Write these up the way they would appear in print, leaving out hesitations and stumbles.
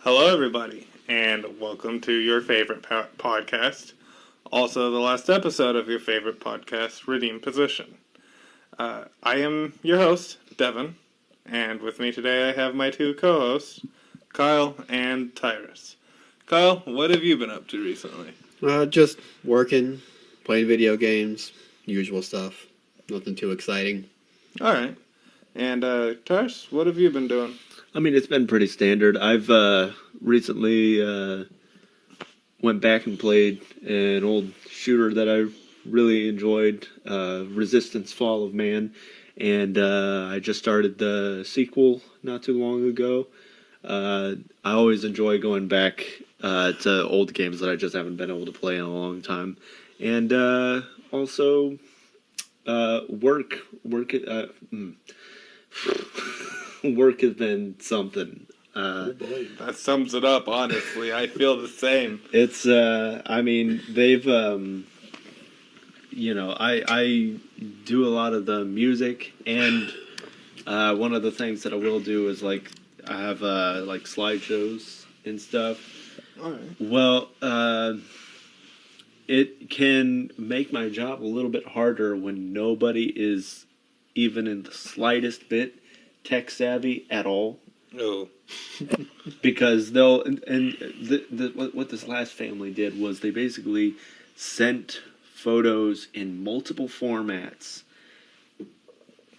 Hello, everybody, and welcome to your favorite podcast. Also, the last episode of your favorite podcast, Redeem Position. I am your host, Devin, and with me today I have my two co-hosts, Kyle and Tyrus. Kyle, what have you been up to recently? Just working, playing video games, usual stuff. Nothing too exciting. All right. And Tyrus, what have you been doing? I mean, it's been pretty standard. I've recently went back and played an old shooter that I really enjoyed, Resistance: Fall of Man, and I just started the sequel not too long ago. I always enjoy going back to old games that I just haven't been able to play in a long time, and also work. Work has been something. Oh boy, that sums it up, honestly. I feel the same. It's, I mean, they've, I do a lot of the music, and one of the things that I will do is, I have, slideshows and stuff. All right. Well, it can make my job a little bit harder when nobody is even in the slightest bit tech savvy at all. Oh. Because what this last family did was they basically sent photos in multiple formats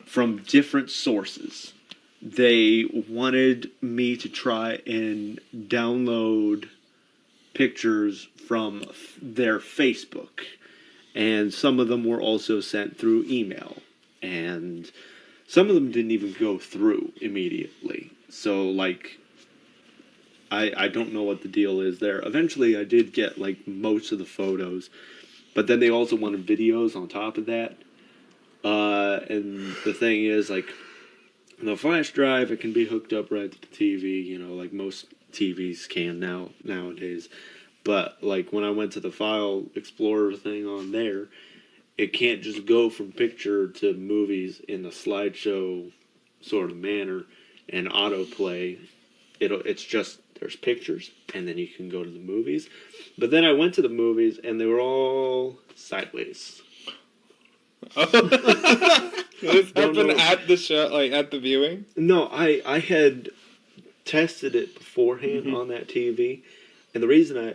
from different sources. They wanted me to try and download pictures from their Facebook, and some of them were also sent through email, and some of them didn't even go through immediately. So, I don't know what the deal is there. Eventually, I did get, most of the photos. But then they also wanted videos on top of that. And the thing is, the flash drive, it can be hooked up right to the TV, like most TVs can nowadays. But, when I went to the File Explorer thing on there, it can't just go from picture to movies in a slideshow sort of manner and autoplay. It's just, there's pictures, and then you can go to the movies. But then I went to the movies, and they were all sideways. This happened at the show, at the viewing? No, I had tested it beforehand on that TV. And the reason I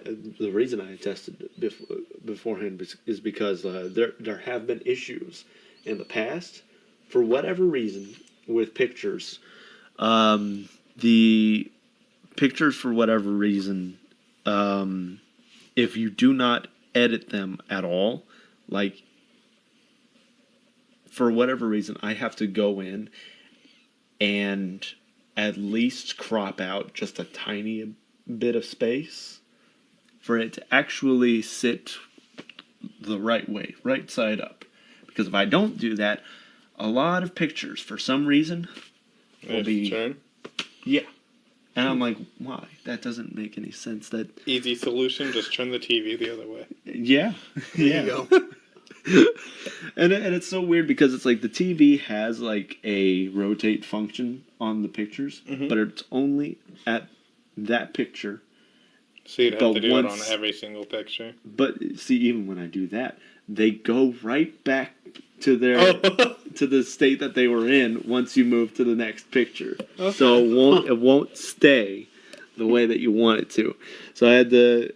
tested it beforehand is because there have been issues in the past, for whatever reason, with pictures. The pictures, for whatever reason, if you do not edit them at all, for whatever reason, I have to go in and at least crop out just a tiny bit of space for it to actually sit the right way, right side up. Because if I don't do that, a lot of pictures, for some reason, will be... Turn? Yeah. And I'm like, why? That doesn't make any sense. That Easy solution, just turn the TV the other way. Yeah. There you go. And it's so weird because it's the TV has a rotate function on the pictures, but it's only at that picture. So you'd have to do it on every single picture. But see, even when I do that, they go right back to their to the state that they were in once you move to the next picture. Okay. So it won't stay the way that you want it to. So I had to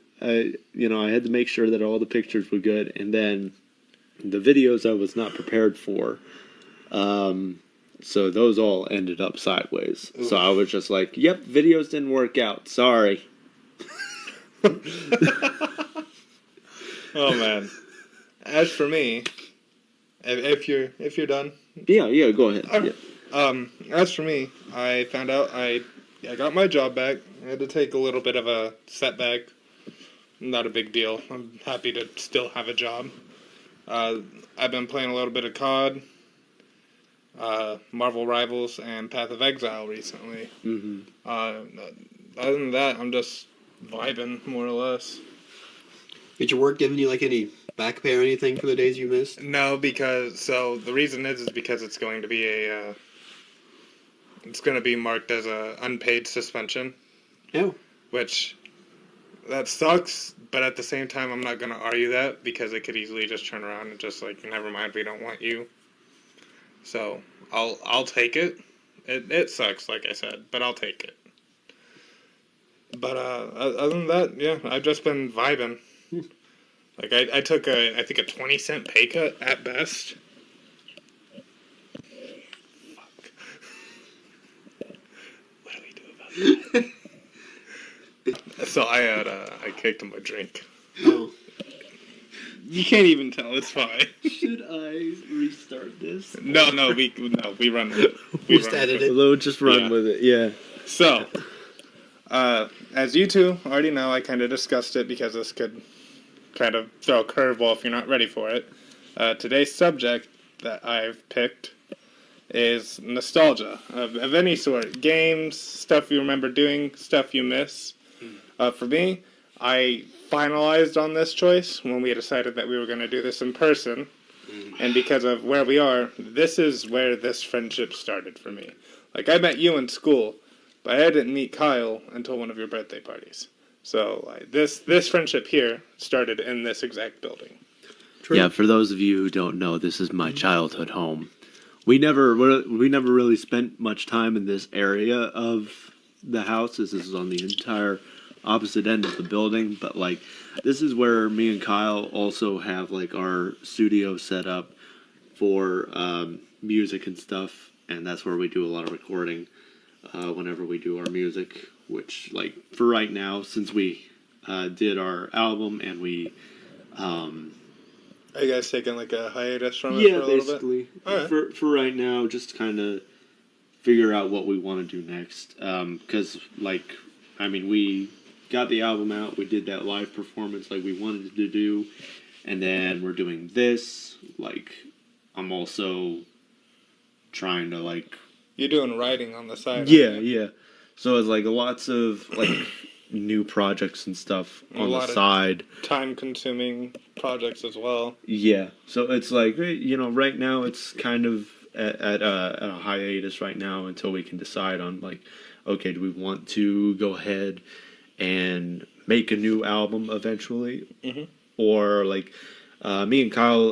make sure that all the pictures were good, and then the videos I was not prepared for. So those all ended up sideways. Ooh. So I was just like, yep, videos didn't work out. Sorry. Oh man. As for me, if you're done. Yeah, go ahead. Yeah. As for me, I found out I got my job back. I had to take a little bit of a setback. Not a big deal. I'm happy to still have a job. I've been playing a little bit of COD, Marvel Rivals, and Path of Exile recently. Mm-hmm. Other than that, I'm just vibing, more or less. Did your work giving you any back pay or anything for the days you missed? No, the reason is because it's going to be marked as a unpaid suspension. Oh. which that sucks. But at the same time, I'm not gonna argue that because it could easily just turn around and just like, never mind, we don't want you. So I'll take it. It sucks, like I said, but I'll take it. But other than that, yeah, I've just been vibing. Like I took I think a 20-cent pay cut at best. Fuck. What do we do about that? So I kicked him a drink. Oh. You can't even tell. It's fine. Should I restart this? No, we run with it. We Just run with edit it. it. We'll just run Yeah. with it. Yeah. So, as you two already know, I kind of discussed it because this could kind of throw a curveball if you're not ready for it. Today's subject that I've picked is nostalgia of any sort. Games, stuff you remember doing, stuff you miss. For me, I finalized on this choice when we decided that we were going to do this in person. And because of where we are, this is where this friendship started for me. Like, I met you in school, but I didn't meet Kyle until one of your birthday parties. So, like, this friendship here started in this exact building. True. Yeah, for those of you who don't know, this is my childhood home. We never really spent much time in this area of the house. This is on the entire opposite end of the building, but like this is where me and Kyle also have like our studio set up for music and stuff, and that's where we do a lot of recording whenever we do our music. Which, like, for right now, since we did our album and we Are you guys taking, like, a hiatus from it for a little bit? Alright. For right now, just kind of figure out what we want to do next. Because, like, I mean, we got the album out, we did that live performance like we wanted to do, and then we're doing this. Like, I'm also trying to, like... You're doing writing on the side. Yeah. So it's, like, lots of, like, new projects and stuff on the side. Time-consuming projects as well. Yeah. So it's, like, you know, right now it's kind of at a hiatus right now until we can decide on, like, okay, do we want to go ahead and make a new album eventually? Mm-hmm. Or, like, me and Kyle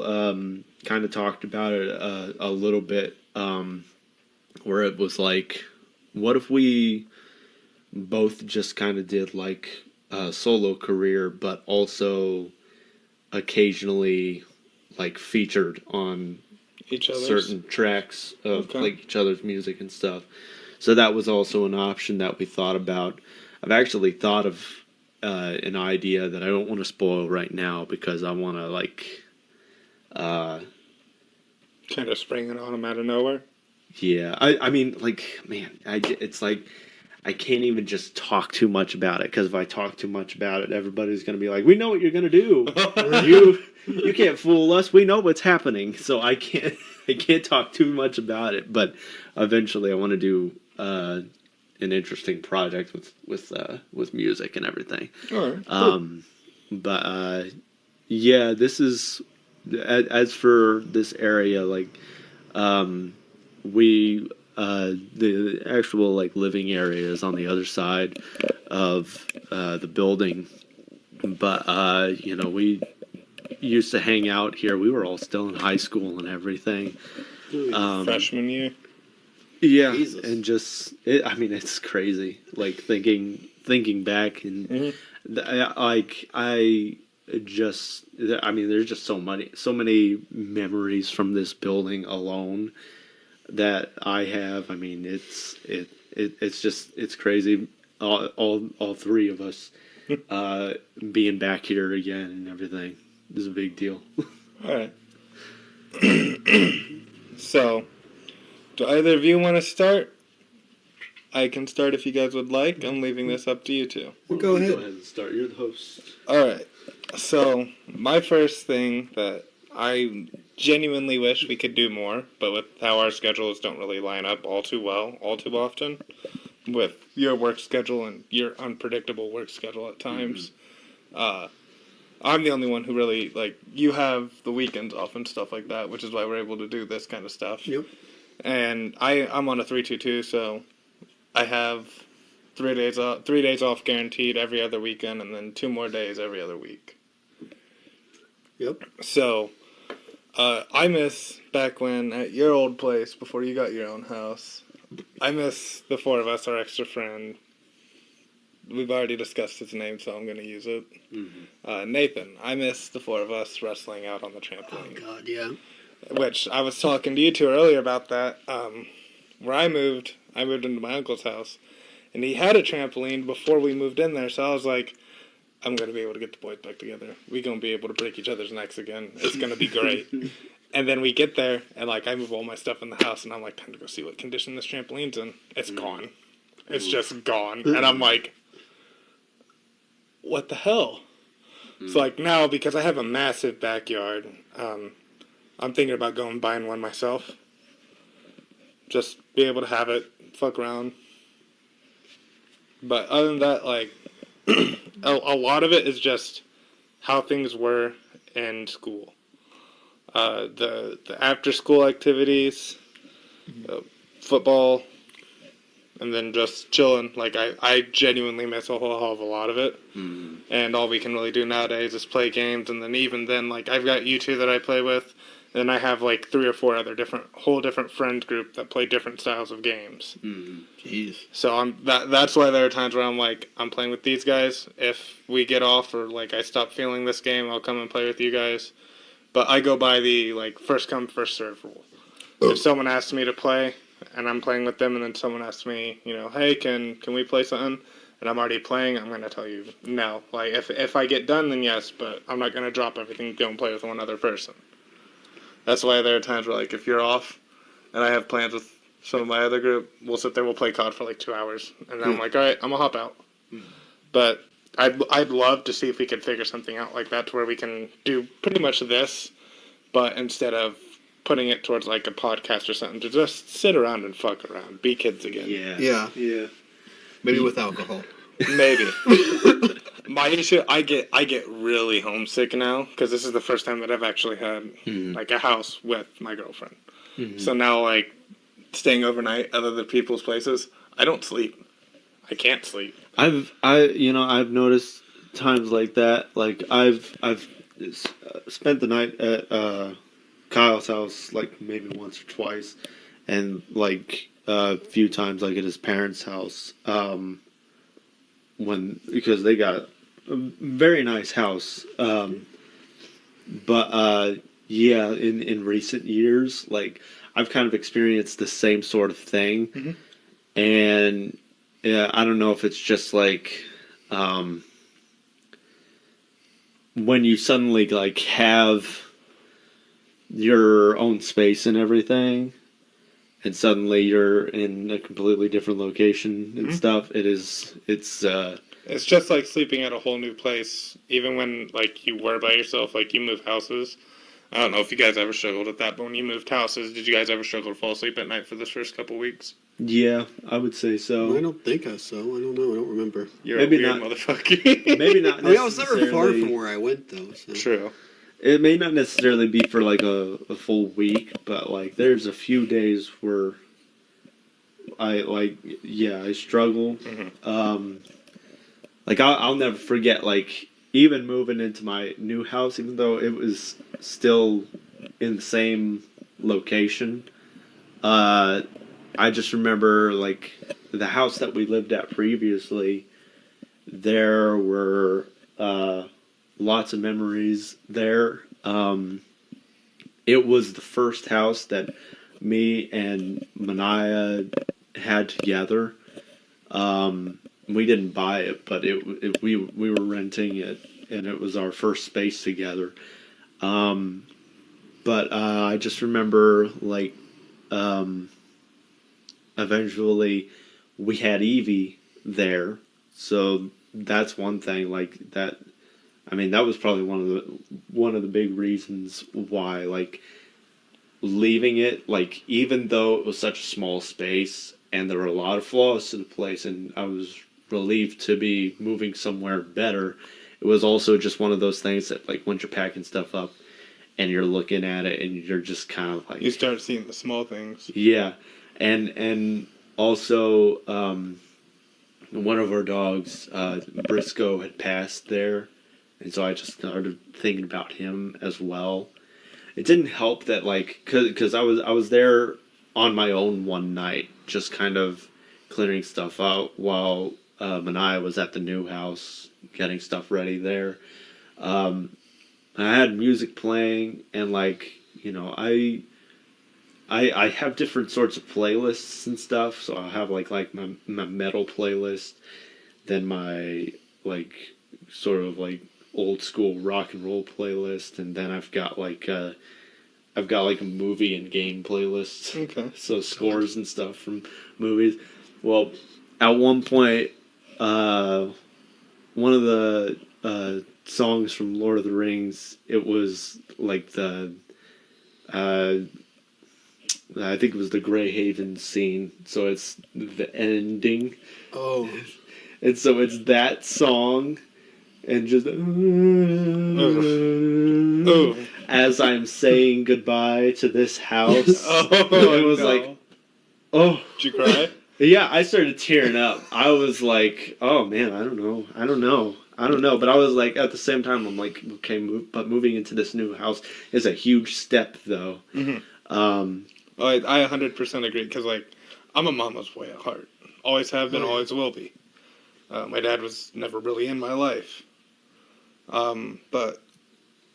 kind of talked about it a little bit, where it was like, what if we both just kind of did, like, a solo career, but also occasionally, like, featured on Each other's. certain tracks of like each other's music and stuff. So that was also an option that we thought about. I've actually thought of an idea that I don't want to spoil right now because I want to like Kind of spring it on them out of nowhere. Yeah, I mean, like, man, it's like I can't even just talk too much about it because if I talk too much about it, everybody's gonna be like, "We know what you're gonna do. You can't fool us. We know what's happening." So I can't talk too much about it. But eventually, I want to do an interesting project with music and everything. All right. But yeah, this is as for this area, like we the actual like living area is on the other side of the building, but you know, we used to hang out here. We were all still in high school and everything. Freshman year. Yeah, Jesus. and just I mean, it's crazy. Like thinking back and I mean, there's just so many memories from this building alone that I have. I mean, it's crazy. All three of us being back here again and everything is a big deal. All right. So, do either of you want to start? I can start if you guys would like. I'm leaving this up to you two. Well, go ahead. Go ahead and start. You're the host. All right. So, my first thing that I genuinely wish we could do more, but with how our schedules don't really line up all too well, all too often, with your work schedule and your unpredictable work schedule at times, I'm the only one who really, like, you have the weekends off and stuff like that, which is why we're able to do this kind of stuff. Yep. And I'm on a 3-2-2, so I have 3 days off guaranteed every other weekend, and then 2 more days every other week. Yep. So, I miss back when at your old place before you got your own house. I miss the 4 of us, our extra friend. We've already discussed his name, so I'm going to use it. Mm-hmm. Nathan. I miss the 4 of us wrestling out on the Oh trampoline. God, yeah. Which I was talking to you two earlier about that. Where I moved into my uncle's house, and he had a trampoline before we moved in there. So I was like, I'm gonna be able to get the boys back together. We're gonna be able to break each other's necks again. It's gonna be great. And then we get there, and like I move all my stuff in the house, and I'm like, time to go see what condition this trampoline's in. It's gone. It's just gone. And I'm like, what the hell? So like now, because I have a massive backyard, I'm thinking about going and buying one myself. Just be able to have it, fuck around. But other than that, like, a lot of it is just how things were in school. The after school activities, football, and then just chilling. Like, I genuinely miss a whole hell of a lot of it. And all we can really do nowadays is play games. And then even then, like, I've got you two that I play with. And I have like 3 or 4 other whole different friend group that play different styles of games. Jeez. So that's why there are times where I'm like, I'm playing with these guys. If we get off or like I stop feeling this game, I'll come and play with you guys. But I go by the like first come first serve rule. If someone asks me to play and I'm playing with them, and then someone asks me, you know, hey, can we play something? And I'm already playing, I'm gonna tell you no. Like if I get done, then yes, but I'm not gonna drop everything and go and play with one other person. That's why there are times where, like, if you're off and I have plans with some of my other group, we'll sit there, we'll play COD for like 2 hours. And then I'm like, all right, I'm going to hop out. But I'd love to see if we could figure something out like that to where we can do pretty much this, but instead of putting it towards, like, a podcast or something, to just sit around and fuck around. Be kids again. Yeah. Maybe with alcohol. Maybe. My issue, I get really homesick now because this is the first time that I've actually had like a house with my girlfriend. So now, like, staying overnight at other people's places, I don't sleep. I can't sleep. I've noticed times like that. Like I've spent the night at Kyle's house like maybe once or twice, and like a few times like at his parents' house. Because they got a very nice house. But in recent years, like I've kind of experienced the same sort of thing, and I don't know if it's just like when you suddenly like have your own space and everything, and suddenly you're in a completely different location and stuff. It's just like sleeping at a whole new place, even when like you were by yourself, like you move houses. I don't know if you guys ever struggled with that, but when you moved houses, did you guys ever struggle to fall asleep at night for the first couple weeks? Yeah, I would say so. I don't think so. I don't know. I don't remember. You're Maybe a weird not. motherfucker. Maybe not. I mean, I was never far necessarily- from where I went, though. So. True. It may not necessarily be for like a full week, but like there's a few days where I struggle. Like I'll never forget like even moving into my new house, even though it was still in the same location. I just remember like the house that we lived at previously. There were lots of memories there. It was the first house that me and Mania had together. We didn't buy it, but we were renting it, and it was our first space together. But I just remember, like, eventually we had Evie there, so that's one thing. Like that, I mean, that was probably one of the big reasons why, like, leaving it, like, even though it was such a small space and there were a lot of flaws to the place, and I was relieved to be moving somewhere better. It was also just one of those things that, like, once you're packing stuff up and you're looking at it and you're just kind of like... You start seeing the small things. Yeah. And also, one of our dogs, Briscoe, had passed there, and so I just started thinking about him as well. It didn't help that, like, because I was there on my own one night, just kind of clearing stuff out while Mania was at the new house getting stuff ready there. I had music playing, and like, you know, I have different sorts of playlists and stuff. So I have like my metal playlist, then my like sort of like old school rock and roll playlist, and then I've got like a movie and game playlist. Okay. So scores and stuff from movies. Well, at one point, one of the songs from Lord of the Rings, it was like the I think it was the Greyhaven scene, so it's the ending. Oh. And so it's that song, and just as I'm saying goodbye to this house. It was like, oh. Did you cry? Yeah, I started tearing up. I was like, oh man, I don't know. But I was like, at the same time, I'm like, okay, but moving into this new house is a huge step, though. Mm-hmm. I 100% agree, because, like, I'm a mama's boy at heart. Always have been, always will be. My dad was never really in my life. But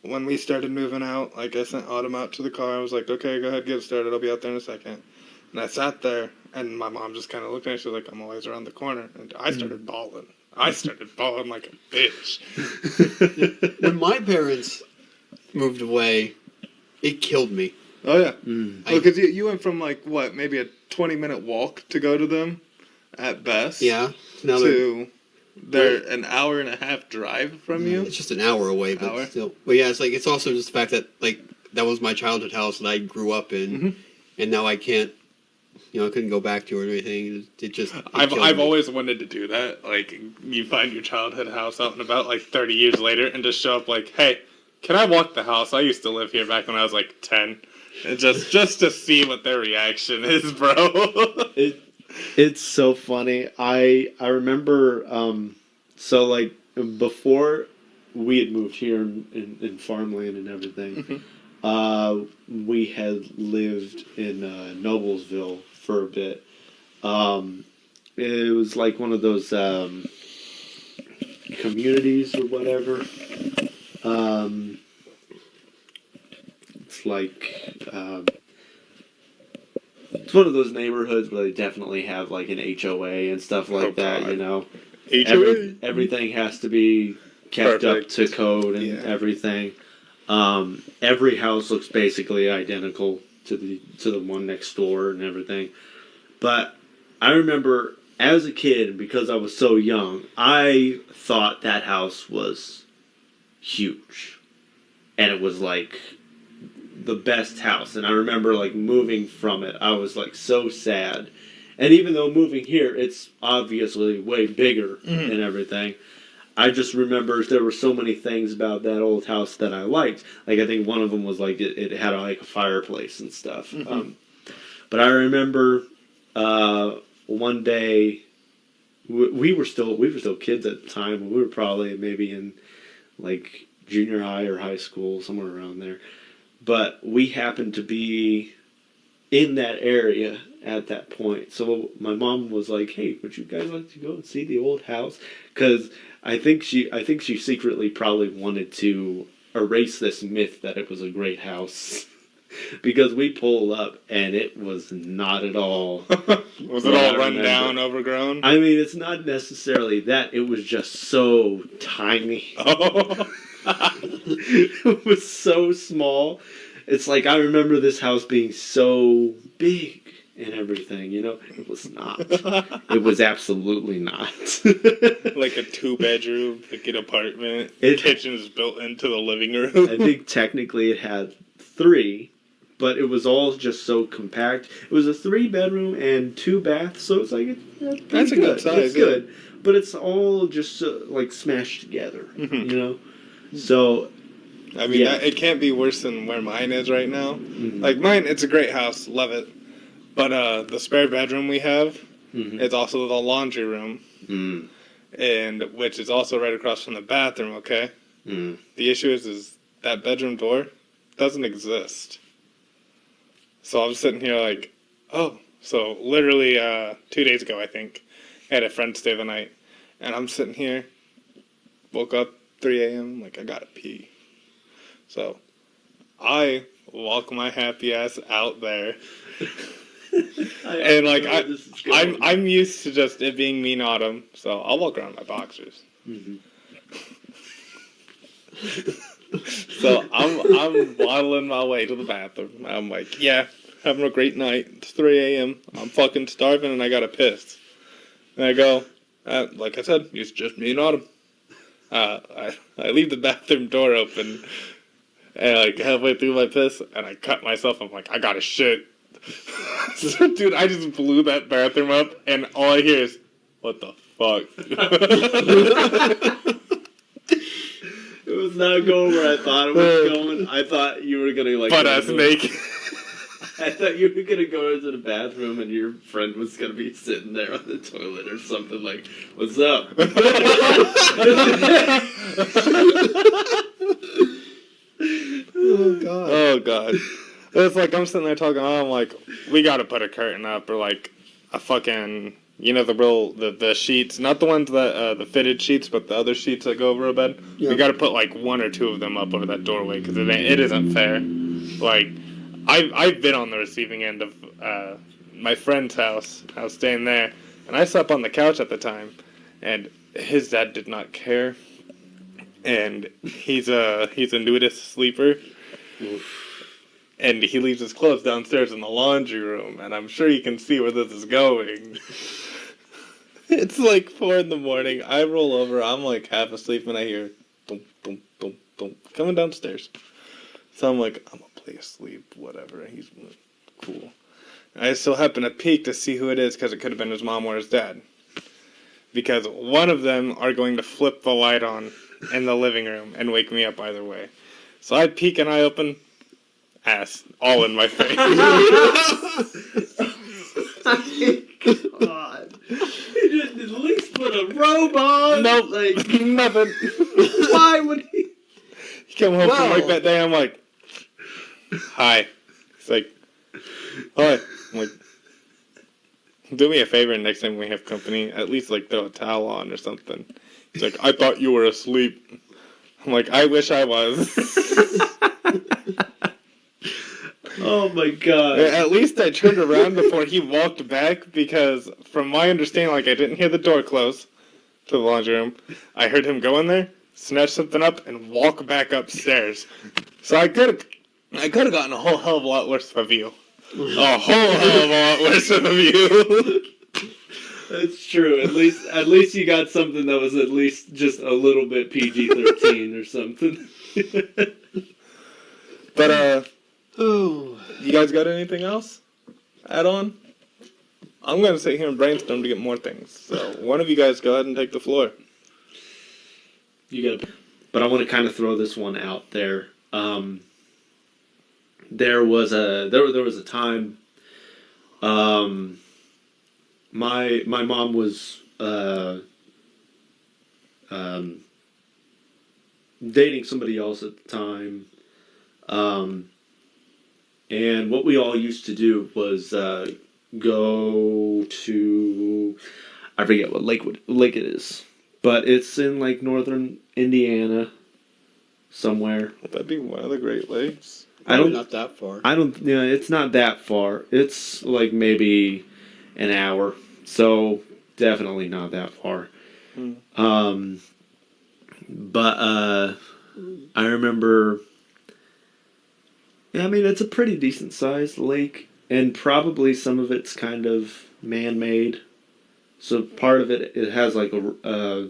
when we started moving out, like, I sent Autumn out to the car. I was like, okay, go ahead, get it started. I'll be out there in a second. And I sat there, and my mom just kind of looked at me. She was like, I'm always around the corner. And I started bawling. I started bawling like a bitch. When my parents moved away, it killed me. Oh, yeah. Well, because you went from, like, what, maybe a 20-minute walk to go to them, at best. Yeah. Now to they're an hour and a half drive from you. It's just an hour away, but still. But yeah, it's also just the fact that, like, that was my childhood house that I grew up in, and now I can't, I couldn't go back to it or anything. I've always wanted to do that. Like, you find your childhood house out and about, like, 30 years later, and just show up like, hey, can I walk the house? I used to live here back when I was, like, 10. And just to see what their reaction is, bro. It's so funny. I remember, so, like, before we had moved here in farmland and everything, we had lived in Noblesville for a bit. It was like one of those communities or whatever. It's like it's one of those neighborhoods where they definitely have like an HOA and stuff like that. You know, HOA. Everything has to be kept up to code and everything. Every house looks basically identical to the one next door and everything. But I remember as a kid, because I was so young, I thought that house was huge. And it was like the best house. And I remember like moving from it. I was like so sad. And even though moving here, it's obviously way bigger and everything. I just remember there were so many things about that old house that I liked. Like, I think one of them was, like, it had, like, a fireplace and stuff. But I remember one day, we were still kids at the time. We were probably maybe in, like, junior high or high school, somewhere around there. But we happened to be in that area at that point. So my mom was like, hey, would you guys like to go and see the old house? Because I think she secretly probably wanted to erase this myth that it was a great house. Because we pulled up and it was not at all. Was it all run down, overgrown? I mean, it's not necessarily that. It was just so tiny. It was so small. It's like, I remember this house being so big and everything, It was not. It was absolutely not. Like a 2-bedroom, like an apartment. Kitchen is built into the living room. I think technically it had 3, but it was all just so compact. It was a 3-bedroom and 2 baths, so it's like, that's a good size. It's good. But it's all just like smashed together, So, I mean, it can't be worse than where mine is right now. Like, mine, it's a great house. Love it. But the spare bedroom we have, It's also the laundry room, and which is also right across from the bathroom. Okay. The issue is that bedroom door doesn't exist. So I'm sitting here like, oh, so literally 2 days ago, I think, I had a friend stay the night, and I'm sitting here, woke up 3 a.m. like I gotta pee. So I walk my happy ass out there. And like I'm used to just it being mean autumn, so I'll walk around in my boxers. So I'm waddling my way to the bathroom. I'm like, yeah, having a great night. It's 3 a.m. I'm fucking starving and I gotta piss. And I go, like I said, it's just me and Autumn. I leave the bathroom door open and like halfway through my piss and I cut myself. I'm like, I gotta shit. So, dude, I just blew that bathroom up and all I hear is, what the fuck? It was not going where I thought it was going. I thought you were gonna like butt ass naked. I thought you were gonna go into the bathroom and your friend was gonna be sitting there on the toilet or something like, "What's up?" Oh god. Oh god. It's like I'm sitting there talking. I'm like, we gotta put a curtain up or like a fucking, you know, the sheets, not the ones that the fitted sheets, but the other sheets that go over a bed. Yeah. We gotta put like one or two of them up over that doorway because it isn't fair. Like I've been on the receiving end of my friend's house. I was staying there, and I slept on the couch at the time, and his dad did not care, and he's a nudist sleeper. Oof. And he leaves his clothes downstairs in the laundry room, and I'm sure you can see where this is going. It's like 4 a.m. I roll over, I'm like half asleep, and I hear thump, thump, thump, thump, coming downstairs. So I'm like, I'm gonna play asleep, whatever. He's cool. I still happen to peek to see who it is, because it could have been his mom or his dad. Because one of them are going to flip the light on in the living room and wake me up either way. So I peek and I open. Ass all in my face. God. He didn't at least put a robe on. Nope, like nothing. Why would he? He came home from work that day. I'm like, hi. He's like, hi. I'm like, do me a favor next time we have company. At least like throw a towel on or something. He's like, I thought you were asleep. I'm like, I wish I was. Oh my god. At least I turned around before he walked back because from my understanding, like I didn't hear the door close to the laundry room. I heard him go in there, snatch something up, and walk back upstairs. So I could have gotten a whole hell of a lot worse of a view. A whole hell of a lot worse of a view. That's true. At least you got something that was at least just a little bit PG-13 or something. But you guys got anything else? Add on? I'm gonna sit here and brainstorm to get more things. So one of you guys go ahead and take the floor. You got, but I want to kind of throw this one out there. There was a time. My mom was dating somebody else at the time. And what we all used to do was go to, I forget what lake it is, but it's in like northern Indiana somewhere. Would that be one of the Great Lakes? Not that far. It's not that far. It's like maybe an hour, so definitely not that far. But I remember. Yeah, I mean, it's a pretty decent-sized lake, and probably some of it's kind of man-made. So part of it has, like, a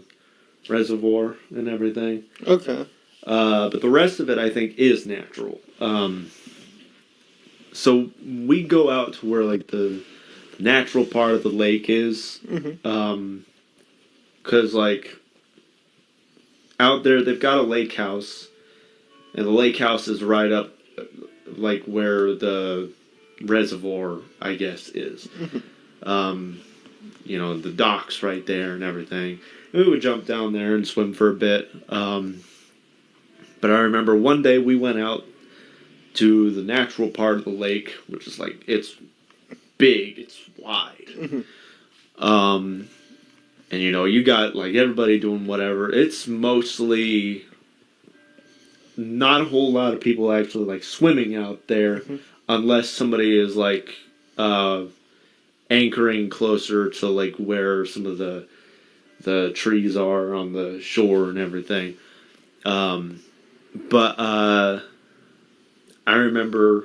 reservoir and everything. Okay. But the rest of it, I think, is natural. So we go out to where, like, the natural part of the lake is. Because, like, out there, they've got a lake house, and the lake house is right up like where the reservoir, I guess, is. the docks right there and everything. And we would jump down there and swim for a bit. But I remember one day we went out to the natural part of the lake, which is like, it's big, it's wide. And you got like everybody doing whatever. It's mostly not a whole lot of people actually like swimming out there, unless somebody is like anchoring closer to like where some of the trees are on the shore and everything. But I remember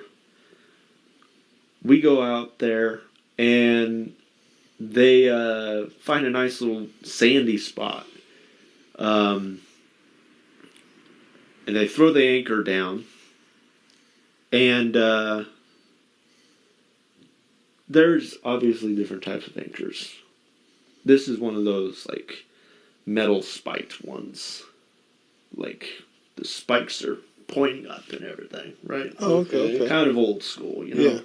we go out there and they find a nice little sandy spot. And they throw the anchor down. And there's obviously different types of anchors. This is one of those, like, metal spiked ones. Like, the spikes are pointing up and everything, right? Oh, okay. Kind of old school, Yeah.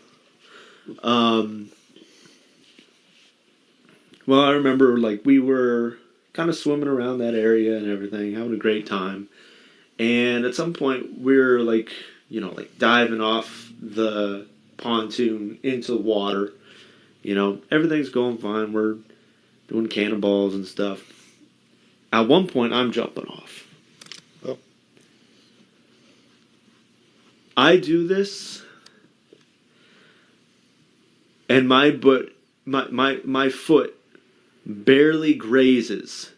Well, I remember, like, we were kind of swimming around that area and everything, having a great time. And at some point, we're, like, diving off the pontoon into the water. Everything's going fine. We're doing cannonballs and stuff. At one point, I'm jumping off. Oh. I do this, and my foot barely grazes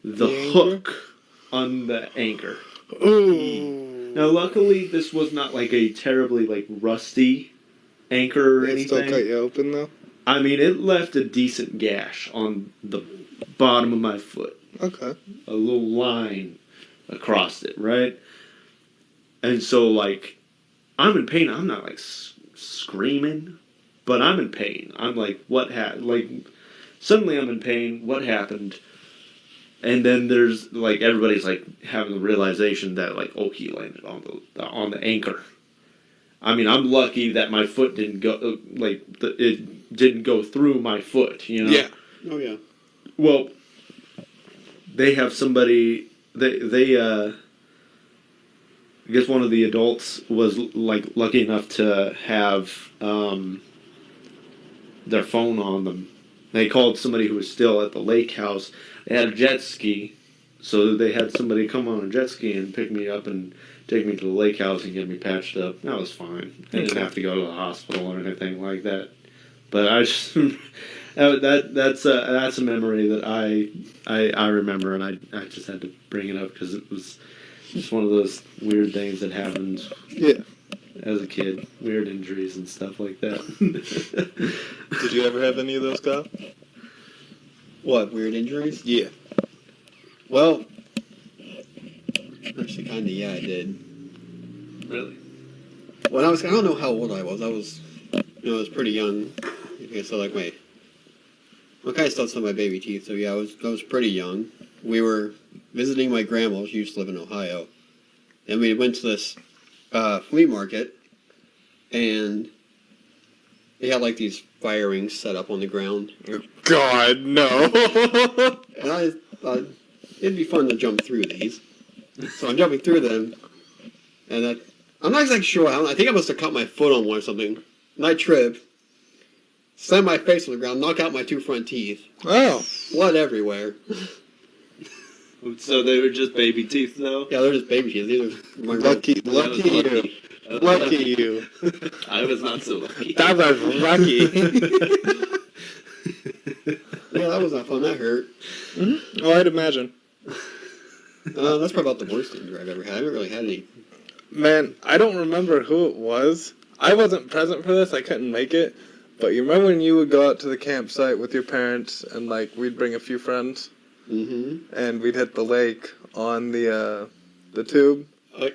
the hook on the anchor. Ooh. Now, luckily, this was not like a terribly like rusty anchor or anything. It still cut you open though? I mean, it left a decent gash on the bottom of my foot. Okay. A little line across it, right? And so, like, I'm in pain. I'm not like screaming, but I'm in pain. I'm like, suddenly I'm in pain. What happened? And then there's like everybody's like having the realization that like, oh, he landed on the anchor. I mean, I'm lucky that my foot didn't go it didn't go through my foot. Yeah. Oh yeah. Well, they have somebody. They I guess one of the adults was like lucky enough to have their phone on them. They called somebody who was still at the lake house. They had a jet ski, so they had somebody come on a jet ski and pick me up and take me to the lake house and get me patched up. That was fine. I didn't have to go to the hospital or anything like that. But I just that's a memory that I remember, and I just had to bring it up because it was just one of those weird things that happened. Yeah. As a kid, weird injuries and stuff like that. Did you ever have any of those, Kyle? What, weird injuries? Yeah. Well, actually, kind of, yeah, I did. Really? When I don't know how old I was. I was pretty young. So like I kind of still had my baby teeth. So yeah, I was pretty young. We were visiting my grandma. She used to live in Ohio, and we went to this flea market, and they had like these fire rings set up on the ground. God, no. And I thought it'd be fun to jump through these. So I'm jumping through them, and I'm not exactly sure how. I think I must have caught my foot on one or something. And I trip, slam my face on the ground, knock out my 2 front teeth. Oh. Blood everywhere. So they were just baby teeth, though? Yeah, they're just baby teeth. These are my Lucky you. Lucky you. I was not so lucky. That was lucky. Yeah, that was not fun. That hurt. Mm-hmm. Oh, I'd imagine. That's probably about the worst injury I've ever had. I haven't really had any. Man, I don't remember who it was. I wasn't present for this. I couldn't make it. But you remember when you would go out to the campsite with your parents and, like, we'd bring a few friends? Mm-hmm. And we'd hit the lake on the tube?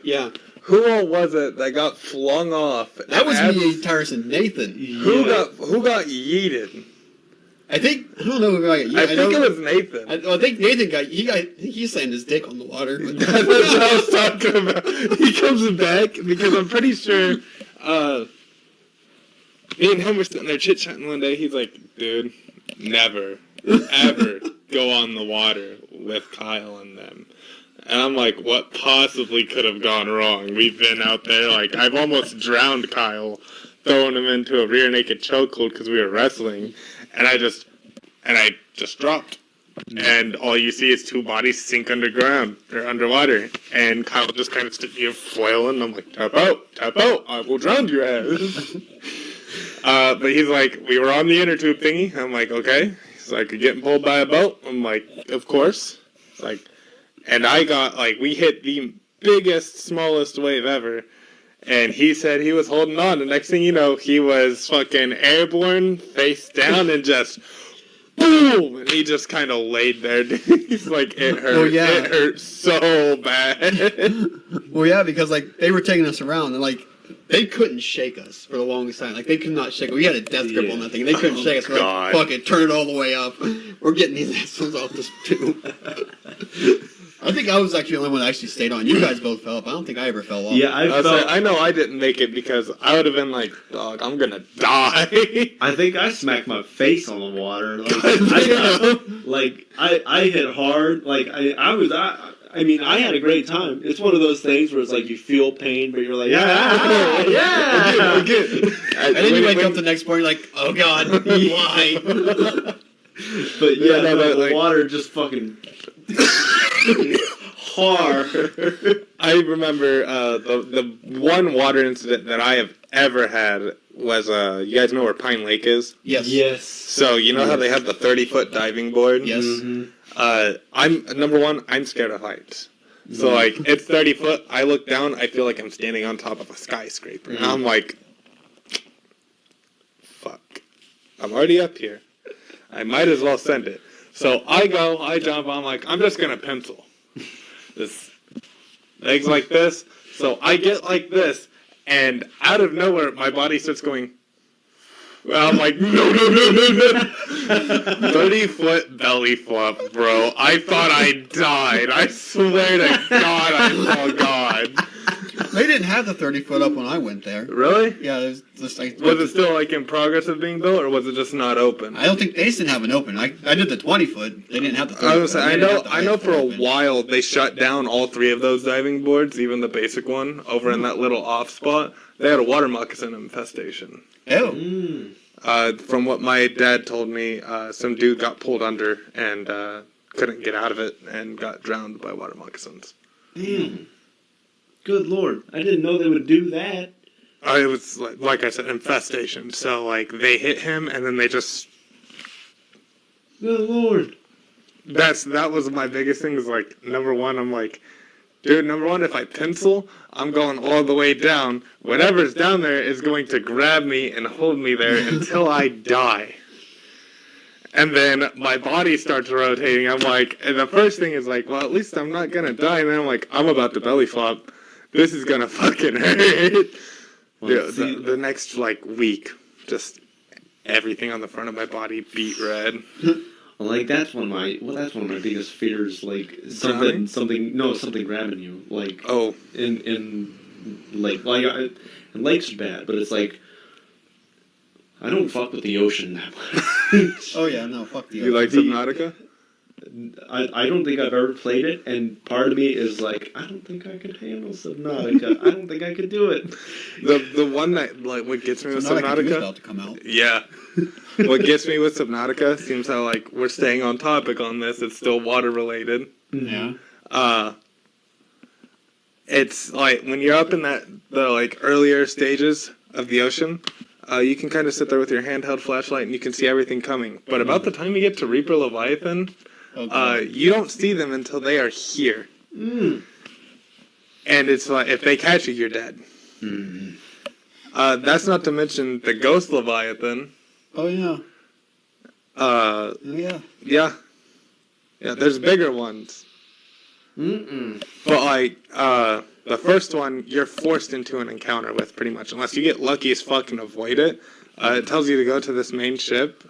Yeah. Who all was it that got flung off? That was me, Tyson Nathan. Who got yeeted? I don't know who got yeeted. I think it was Nathan. I think Nathan he slammed his dick on the water. But That's what I was talking about. He comes back because I'm pretty sure me and him were sitting there chit-chatting one day. He's like, dude, never, ever go on the water with Kyle and them. And I'm like, what possibly could have gone wrong? We've been out there, like, I've almost drowned Kyle, throwing him into a rear naked chokehold because we were wrestling, and I just dropped. And all you see is two bodies sink underground, or underwater, and Kyle just kind of stood here flailing. I'm like, tap out, I will drown your ass. But he's like, we were on the inner tube thingy. I'm like, okay. He's like, you're getting pulled by a boat? I'm like, of course. It's like, and I got, like, we hit the biggest, smallest wave ever. And he said he was holding on. The next thing you know, he was fucking airborne, face down, and just boom! And he just kind of laid there. He's like, it hurt. Oh, yeah. It hurt so bad. Well, yeah, because, like, they were taking us around, and, like, they couldn't shake us for the longest time. Like, they could not shake us. We had a death grip on that thing, and they couldn't shake us. We're like, fuck it, turn it all the way up. We're getting these assholes off this tube. I think I was actually the only one that actually stayed on. You guys both fell up. I don't think I ever fell off. Yeah, I know I didn't make it because I would have been like, dog, I'm gonna die. I think I smacked my face on the water. I hit hard. Like I mean, I had a great time. It's one of those things where it's like you feel pain, but you're like, yeah. Again. And then you wake up the next morning like, oh god, why? But yeah, the water just fucking hard. I remember the one water incident that I have ever had was, you guys know where Pine Lake is? Yes. So, you know how they have the 30-foot diving board? Yes. Mm-hmm. I'm scared of heights. So, like, it's 30 foot, I look down, I feel like I'm standing on top of a skyscraper. And I'm like, fuck. I'm already up here. I might as well send it. So I jump, I'm like, I'm just gonna pencil. This legs like this. So I get like this, and out of nowhere, my body starts going. I'm like, no. 30-foot belly flop, bro. I thought I died. I swear to God, I saw God. They didn't have the 30-foot up when I went there. Really? Yeah, there's just like. Was it still like in progress of being built, or was it just not open? I don't think they didn't have an open. I did the 20-foot. They didn't have the 30-foot. I was saying, I know for a while they shut down all three of those diving boards, even the basic one, over in that little off spot. They had a water moccasin infestation. Oh. From what my dad told me, some dude got pulled under and couldn't get out of it and got drowned by water moccasins. Damn. Good Lord. I didn't know they would do that. It was, like I said, infestation. So, like, they hit him and then they just... Good Lord. That was my biggest thing, is like, number one, I'm like, dude, number one, if I pencil, I'm going all the way down. Whatever's down there is going to grab me and hold me there until I die. And then my body starts rotating. I'm like, and the first thing is like, well, at least I'm not going to die. And then I'm like, I'm about to belly flop. This is going to fucking hurt. Well, The next, like, week, just everything on the front of my body beat red. Well, like that's one of my biggest fears. Like something grabbing you. Like in lakes are bad, but it's like I don't fuck with the ocean that much. Oh yeah, no, fuck the ocean. You like Subnautica? I don't think I've ever played it, and part of me is like, I don't think I could handle Subnautica. I don't think I could do it. The one that, like, what gets me with Subnautica, about to come out. yeah. What gets me with Subnautica seems how, like, we're staying on topic on this. It's still water related. Yeah. It's like when you're up in the like earlier stages of the ocean, you can kind of sit there with your handheld flashlight and you can see everything coming. But about the time you get to Reaper Leviathan, you don't see them until they are here. And it's like, if they catch you, you're dead. That's not to mention the Ghost Leviathan. Oh yeah. Yeah. Yeah, there's bigger ones. But like, the first one, you're forced into an encounter with, pretty much. Unless you get lucky as fuck and avoid it. It tells you to go to this main ship,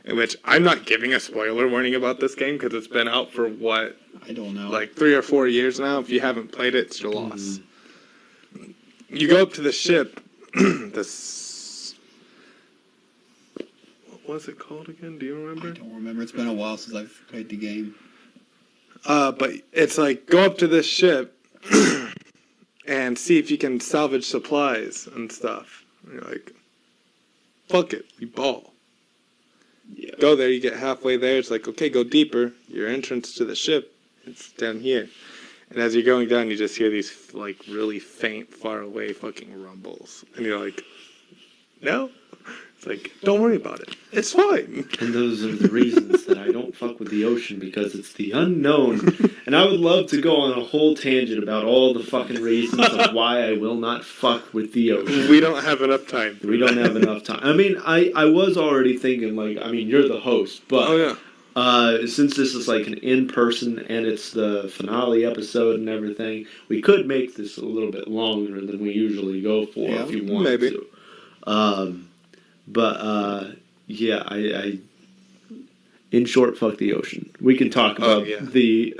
in which I'm not giving a spoiler warning about this game, because it's been out for, what? I don't know. Like 3 or 4 years now. If you haven't played it, it's your loss. You go up to the ship, What's it called again? Do you remember? I don't remember. It's been a while since I've played the game. But it's like, go up to this ship and see if you can salvage supplies and stuff. And you're like, fuck it, you ball. Yeah. Go there, you get halfway there, it's like, okay, go deeper. Your entrance to the ship, it's down here. And as you're going down, you just hear these, like, really faint, far away fucking rumbles. And you're like, no? It's like, don't worry about it. It's fine. And those are the reasons that I don't fuck with the ocean, because it's the unknown. And I would love to go on a whole tangent about all the fucking reasons of why I will not fuck with the ocean. We don't have enough time. We don't have enough time. I mean, I was already thinking, like, I mean, you're the host, but Oh, yeah. since this is like an in-person and it's the finale episode and everything, we could make this a little bit longer than we usually go for if you want maybe. to. Yeah, I in short, fuck the ocean. We can talk about the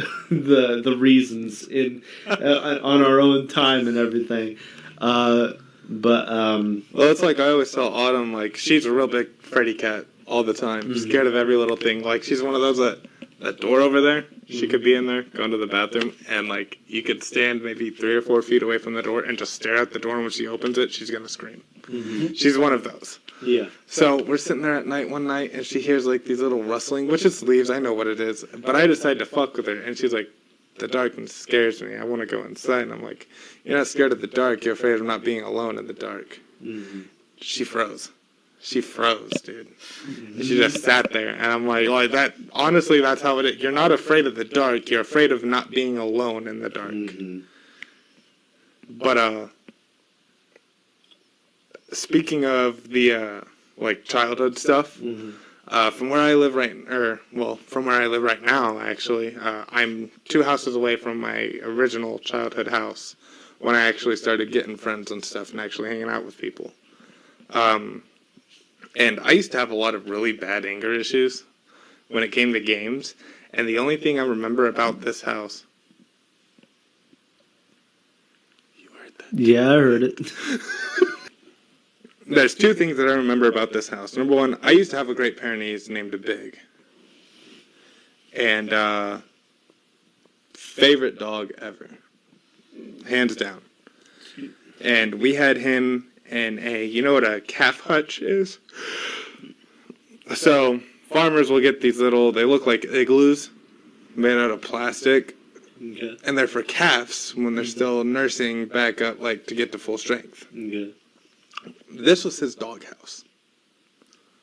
reasons in on our own time and everything. Well, it's like I always tell Autumn, like, she's a real big Freddy cat all the time. Mm-hmm. Scared of every little thing. Like, she's one of those that door over there, she could be in there, going to the bathroom, and, like, you could stand maybe 3 or 4 feet away from the door and just stare at the door, and when she opens it, she's gonna scream. Mm-hmm. She's one of those. Yeah. So we're sitting there at night one night, and she hears, like, these little rustling, which is leaves, I know what it is, but I decide to fuck with her, and she's like, the darkness scares me, I want to go inside, and I'm like, you're not scared of the dark, you're afraid of not being alone in the dark. Mm-hmm. She froze, dude. And she just sat there, and I'm like that. Honestly, that's how it is. You're not afraid of the dark. You're afraid of not being alone in the dark. Mm-hmm. But speaking of the like childhood stuff, from where I live from where I live right now, actually, I'm 2 houses away from my original childhood house when I actually started getting friends and stuff and actually hanging out with people. And I used to have a lot of really bad anger issues when it came to games. And the only thing I remember about this house... You heard that? Yeah, I heard it. There's 2 things that I remember about this house. Number 1, I used to have a Great Pyrenees named Big. And, favorite dog ever. Hands down. And we had him in you know what a calf hutch is? So, farmers will get these little, they look like igloos, made out of plastic. Okay. And they're for calves when they're still nursing back up, like, to get to full strength. Okay. This was his doghouse.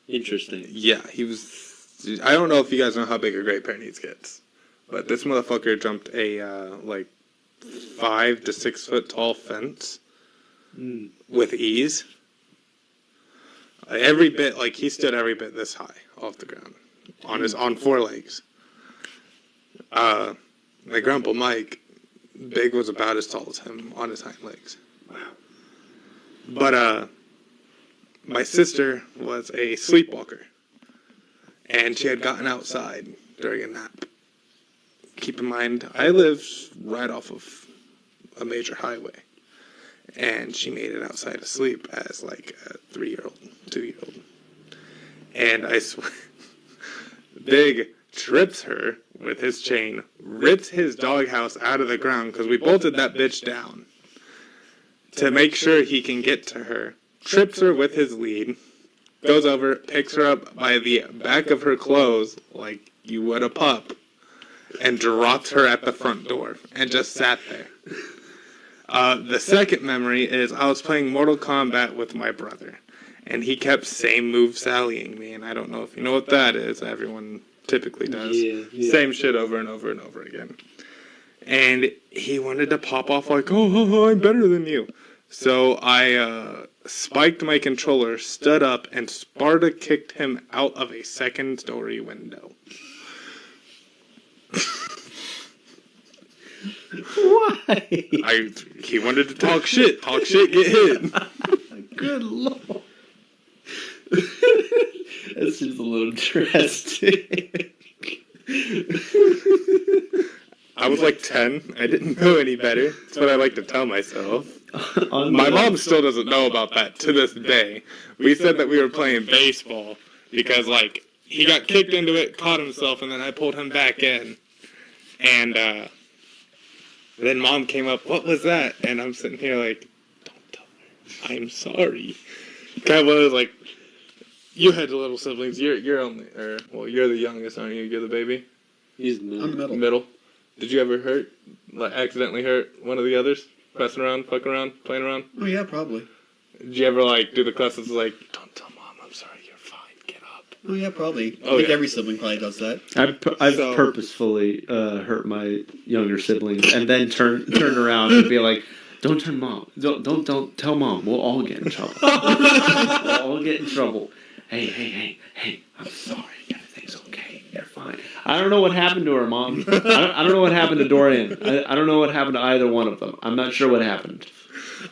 Interesting. Yeah, he was... I don't know if you guys know how big a Great Pyrenees gets, but this motherfucker jumped a, 5 to 6 foot tall fence with ease. Every bit, like, he stood every bit this high off the ground on 4 legs. My grandpa Mike, Big was about as tall as him on his hind legs. Wow. But, my sister was a sleepwalker, and she had gotten outside during a nap. Keep in mind, I lived right off of a major highway, and she made it outside to sleep as, like, a 3-year-old, 2-year-old. And I swear, Big trips her with his chain, rips his doghouse out of the ground, because we bolted that bitch down to make sure he can get to her, trips her with his lead, goes over, picks her up by the back of her clothes, like you would a pup, and dropped her at the front door, and just sat there. The second memory is I was playing Mortal Kombat with my brother, and he kept same move sallying me, and I don't know if you know what that is. Everyone typically does. Yeah. Same shit over and over and over again. And he wanted to pop off like, oh, I'm better than you. So I spiked my controller, stood up, and Sparta kicked him out of a 2nd-story window. Why? He wanted to talk shit, get hit. Good lord. That's just a little drastic. I was like 10. I didn't know any better. That's what I like to tell myself. My mom still doesn't know about that to this day. We said that we were playing baseball. because, like, he got kicked into it, caught himself, and then I pulled him back in. And then Mom came up, what was that? And I'm sitting here like, don't tell her. I'm sorry. Kind of was like, you had little siblings. You're only, you're the youngest, aren't you? You're the baby? He's the I'm the middle. Middle. Did you ever accidentally hurt one of the others? Messing around, fucking around, playing around? Oh, yeah, probably. Did you ever, do the classes like, don't tell Mom, I'm sorry, you're fine, get up? Oh, yeah, probably. Oh, I think yeah. every sibling probably does that. I've purposefully hurt my younger siblings and then turn around and be like, don't tell Mom. Don't tell Mom. We'll all get in trouble. We'll all get in trouble. Hey, I'm sorry. Everything's okay. You're fine. I don't know what happened to her, Mom. I don't know what happened to Dorian. I don't know what happened to either one of them. I'm not sure what happened.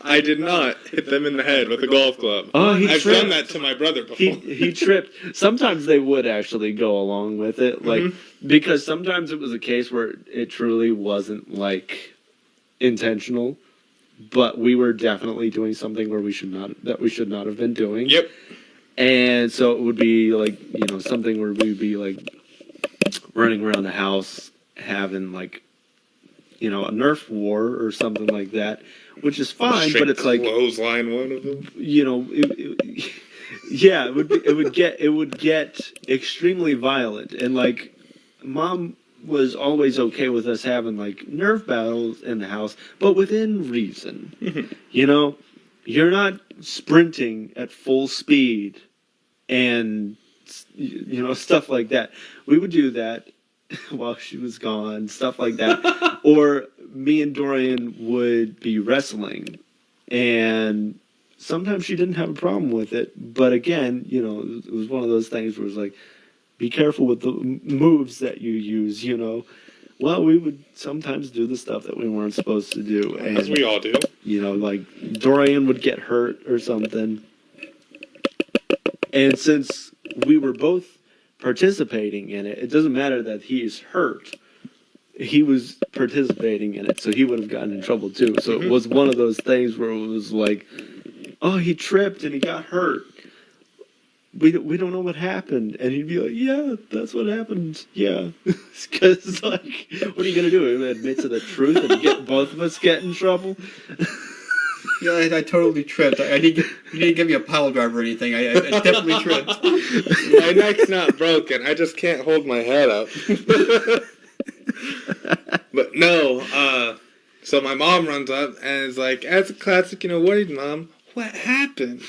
I did not hit them in the head with a golf club. Oh, I've done that to my brother before. He tripped. Sometimes they would actually go along with it, because sometimes it was a case where it truly wasn't intentional, but we were definitely doing something where we should not have been doing. Yep. And so it would be something where we'd be running around the house having a Nerf war or something like that, which is fine, but it's like clothesline one of them. It would get extremely violent, and Mom was always okay with us having Nerf battles in the house, but within reason. You're not sprinting at full speed and stuff like that. We would do that while she was gone, stuff like that. Or me and Dorian would be wrestling, and sometimes she didn't have a problem with it, but again, it was one of those things where it was be careful with the moves that you use, Well, we would sometimes do the stuff that we weren't supposed to do. And, as we all do. Dorian would get hurt or something. And since we were both participating in it, it doesn't matter that he's hurt. He was participating in it, so he would have gotten in trouble too. So it was one of those things where it was oh, he tripped and he got hurt. We don't know what happened. And he'd be like, yeah, that's what happened. Yeah. Because, what are you going to do? Admit to the truth and get both of us get in trouble? Yeah, I totally tripped. You didn't give me a pile driver or anything. I definitely tripped. My neck's not broken. I just can't hold my head up. But no, so my mom runs up and is like, as a classic, worried mom, what happened?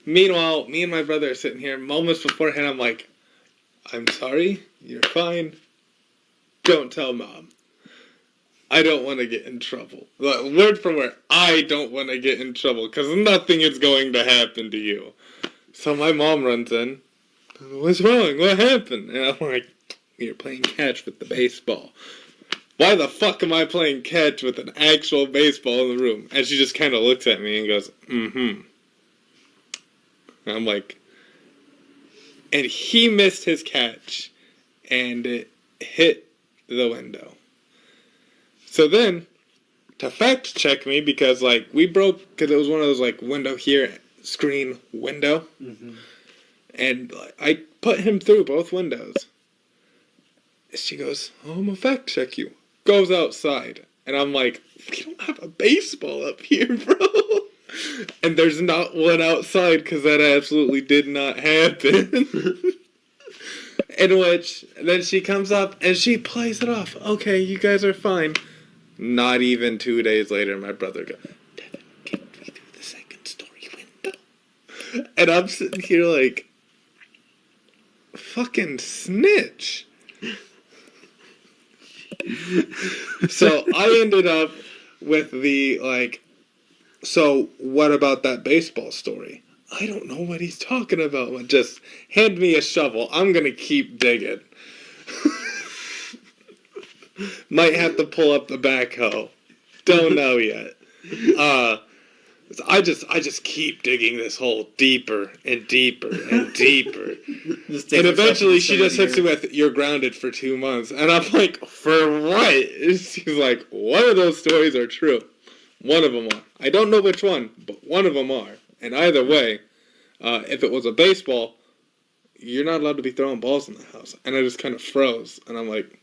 Meanwhile, me and my brother are sitting here moments beforehand. I'm like, I'm sorry, you're fine. Don't tell Mom. I don't want to get in trouble. Word for word, I don't want to get in trouble because nothing is going to happen to you. So my mom runs in. What's wrong? What happened? And I'm like, you're playing catch with the baseball. Why the fuck am I playing catch with an actual baseball in the room? And she just kind of looks at me and goes, mm-hmm. And I'm like, and he missed his catch, and it hit the window. So then, to fact check me, because we broke, because it was one of those window here, screen window, and I put him through both windows. She goes, oh, I'm gonna fact check you. Goes outside, and I'm like, we don't have a baseball up here, bro. And there's not one outside because that absolutely did not happen. In which, then she comes up and she plays it off. Okay, you guys are fine. Not even 2 days later, my brother goes, Devin kicked me through the second story window. And I'm sitting here like, fucking snitch. So I ended up with the, so what about that baseball story? I don't know what he's talking about. Just hand me a shovel. I'm going to keep digging. Might have to pull up the backhoe. Don't know yet. I just keep digging this hole deeper and deeper and deeper. And eventually she just hits me with, you're grounded for 2 months. And I'm like, for what? She's like, one of those stories are true. One of them are. I don't know which one, but one of them are. And either way, if it was a baseball, you're not allowed to be throwing balls in the house. And I just kind of froze. And I'm like,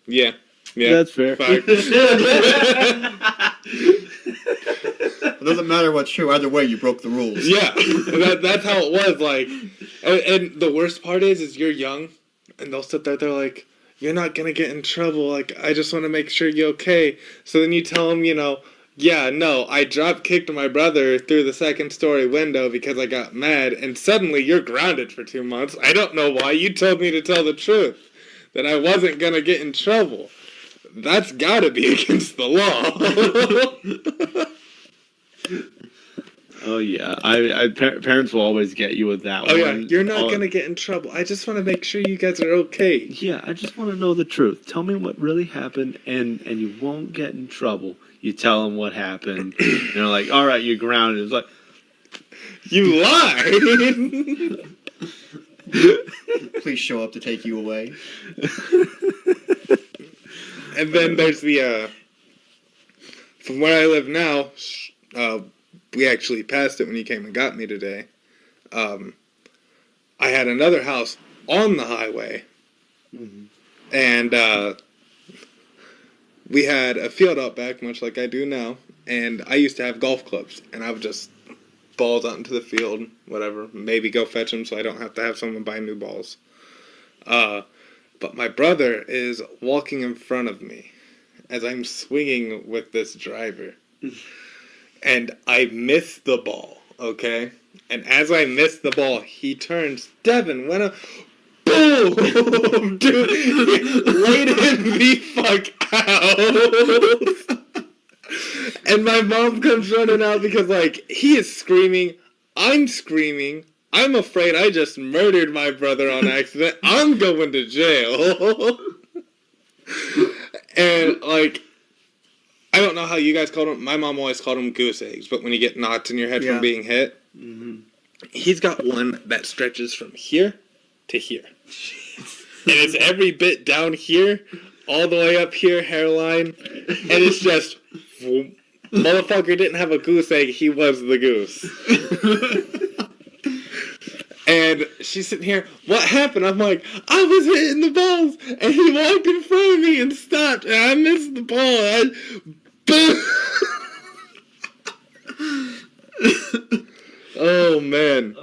yeah. That's fair. Fact. It doesn't matter what's true. Either way, you broke the rules. Yeah. That's how it was. Like, and the worst part is you're young. And they'll sit there, they're like, you're not going to get in trouble. Like, I just want to make sure you're okay. So then you tell them, yeah, no, I drop-kicked my brother through the second-story window because I got mad, and suddenly you're grounded for 2 months. I don't know why. You told me to tell the truth, that I wasn't going to get in trouble. That's got to be against the law. Oh, yeah. Parents will always get you with that one. Oh, yeah, you're not going to get in trouble. I just want to make sure you guys are okay. Yeah, I just want to know the truth. Tell me what really happened, and you won't get in trouble. You tell them what happened. And they're like, all right, you're grounded. It's like, you lied! Please show up to take you away. And then there's the, from where I live now, we actually passed it when you came and got me today. I had another house on the highway, and we had a field out back, much like I do now, and I used to have golf clubs, and I would just balls out into the field, whatever, maybe go fetch them so I don't have to have someone buy new balls. But my brother is walking in front of me as I'm swinging with this driver. And I miss the ball, okay? And as I miss the ball, he turns, Devin, when a... Boom! Dude, he laid me fuck out. And my mom comes running out because, like, he is screaming. I'm screaming. I'm afraid I just murdered my brother on accident. I'm going to jail. And, like, I don't know how you guys called them. My mom always called them goose eggs, but when you get knots in your head from being hit, he's got one that stretches from here to here. And it's every bit down here, all the way up here, hairline, and it's just, motherfucker didn't have a goose egg, he was the goose. And she's sitting here, what happened? I'm like, I was hitting the balls, and he walked in front of me and stopped, and I missed the ball. Oh, man.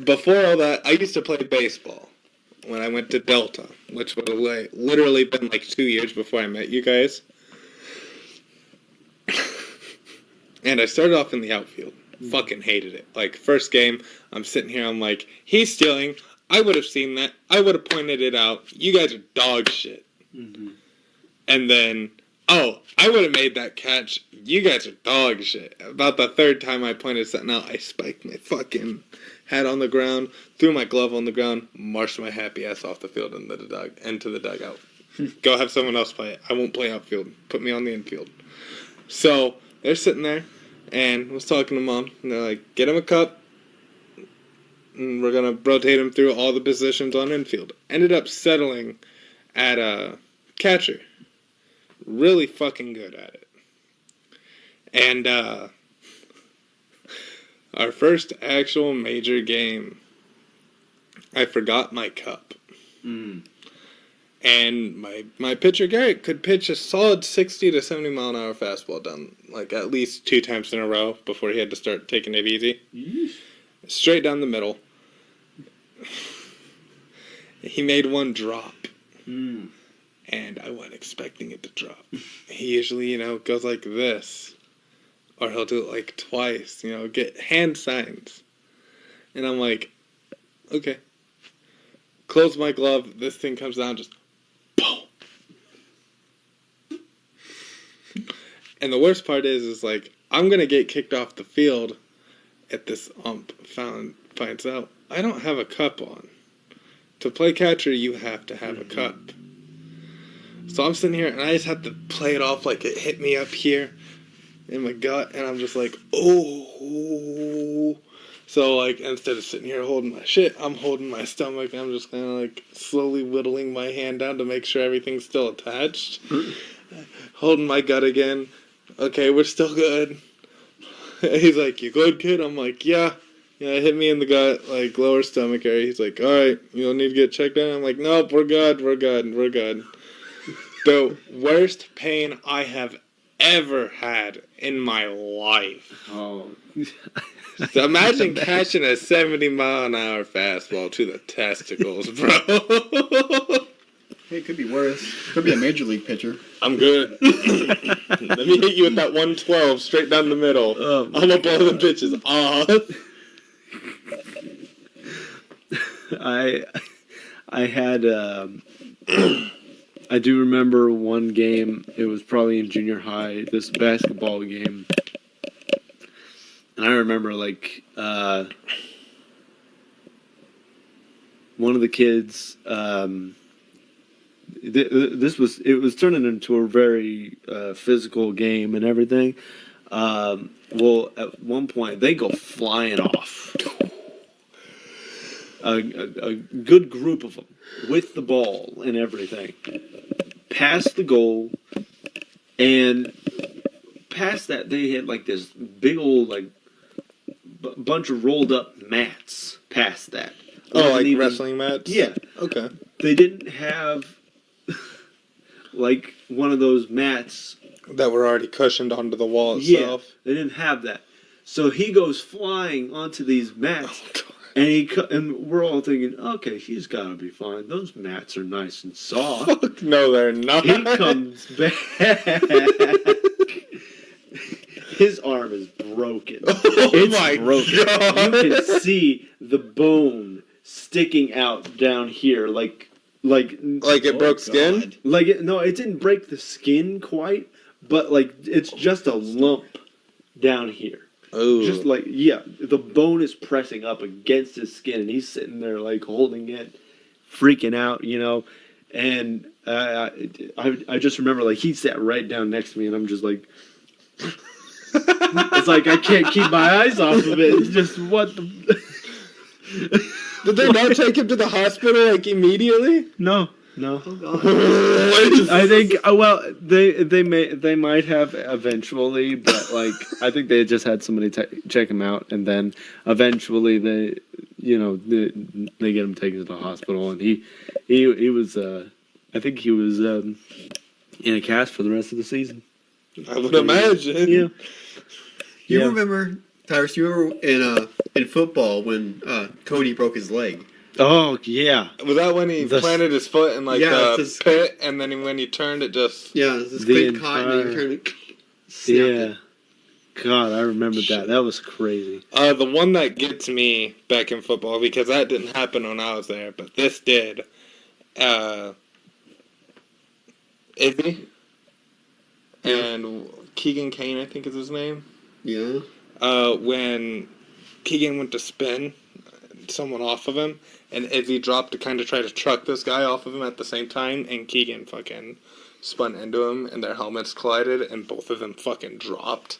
Before all that, I used to play baseball when I went to Delta, which would have literally been like 2 years before I met you guys. And I started off in the outfield. Fucking hated it. Like, first game, I'm sitting here, I'm like, he's stealing. I would have seen that. I would have pointed it out. You guys are dog shit. And then, oh, I would have made that catch. You guys are dog shit. About the third time I pointed something out, I spiked my fucking head on the ground, threw my glove on the ground, marched my happy ass off the field into the dugout. Go have someone else play it. I won't play outfield. Put me on the infield. So, they're sitting there, and I was talking to Mom, and they're like, get him a cup, and we're going to rotate him through all the positions on infield. Ended up settling at a catcher. Really fucking good at it. And, our first actual major game, I forgot my cup. And my pitcher, Garrett, could pitch a solid 60 to 70 mile an hour fastball down, like, at least 2 times in a row before he had to start taking it easy. Straight down the middle. He made one drop. And I wasn't expecting it to drop. He usually, goes like this. Or he'll do it like twice, get hand signs. And I'm like, okay. Close my glove, this thing comes down, just boom. And the worst part is like, I'm going to get kicked off the field if this ump finds out I don't have a cup on. To play catcher, you have to have a cup. So I'm sitting here, and I just have to play it off like it hit me up here in my gut, and I'm just like, oh. So, like, instead of sitting here holding my shit, I'm holding my stomach, and I'm just kind of, like, slowly whittling my hand down to make sure everything's still attached. Holding my gut again. Okay, we're still good. He's like, "You good, kid?" I'm like, "Yeah. Yeah, it hit me in the gut, like lower stomach area." He's like, "All right, you don't need to get checked out." I'm like, "Nope, we're good. We're good. We're good." The worst pain I have ever had in my life. Oh. So imagine catching a 70-mile-an-hour fastball to the testicles, bro. Hey, it could be worse. Could be a major league pitcher. I'm good. Let me hit you with that 112 straight down the middle. Oh, I'm gonna blow the bitches off. I had I do remember one game. It was probably in junior high. This basketball game, and I remember like one of the kids. It was turning into a very physical game and everything. Well, at one point they go flying off. A good group of them with the ball and everything, past the goal, and past that they had like this big old like bunch of rolled up mats past that. Oh, like wrestling mats? Yeah. Okay. They didn't have like one of those mats That were already cushioned onto the wall itself. Yeah, they didn't have that. So he goes flying onto these mats. Oh, God. And we're all thinking, okay, he's got to be fine. Those mats are nice and soft. Fuck no, they're not. He comes back. His arm is broken. Oh It's my broken. God. You can see the bone sticking out down here, like it broke skin? God. like it, no, it didn't break the skin quite, but like it's just a lump down here. Oh. Just like, yeah, the bone is pressing up against his skin, and he's sitting there like holding it, freaking out, you know. And I just remember like he sat right down next to me, and I'm just like, it's like I can't keep my eyes off of it. It's just what the. Did they not take him to the hospital like immediately? No. Oh God. I think well they might have eventually, but like I think they just had somebody check him out, and then eventually they get him taken to the hospital, and he was I think he was in a cast for the rest of the season. I would imagine. Yeah. You remember, Tyrus? You remember in football when Cody broke his leg? Oh yeah. Was that when he planted his foot in like the pit, and then when he turned it just... Yeah, this quick cut, and then he turned it. Yeah. God, I remember that. That was crazy. The one that gets me back in football, because that didn't happen when I was there, but this did. Izzy and Keegan Kane, I think is his name. Yeah. When Keegan went to spin someone off of him, and Izzy dropped to kind of try to truck this guy off of him at the same time, and Keegan fucking spun into him, and their helmets collided, and both of them fucking dropped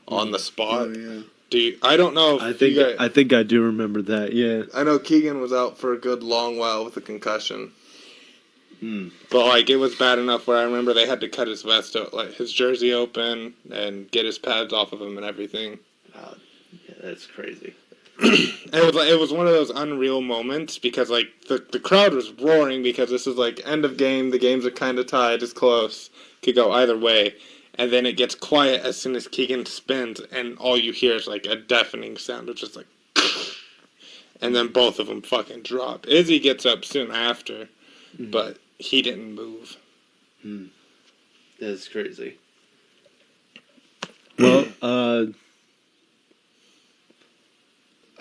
on the spot. Oh, yeah. I don't know if I think I do remember that. Yeah. I know Keegan was out for a good long while with a concussion. Mm. But like it was bad enough where I remember they had to cut his vest, like his jersey open, and get his pads off of him and everything. Yeah, that's crazy. It was one of those unreal moments because like the crowd was roaring because this is like end of game, the games are kind of tied, it's close, could go either way, and then it gets quiet as soon as Keegan spins, and all you hear is like a deafening sound of just like, and then both of them fucking drop. Izzy gets up soon after, but he didn't move. That's crazy. Well,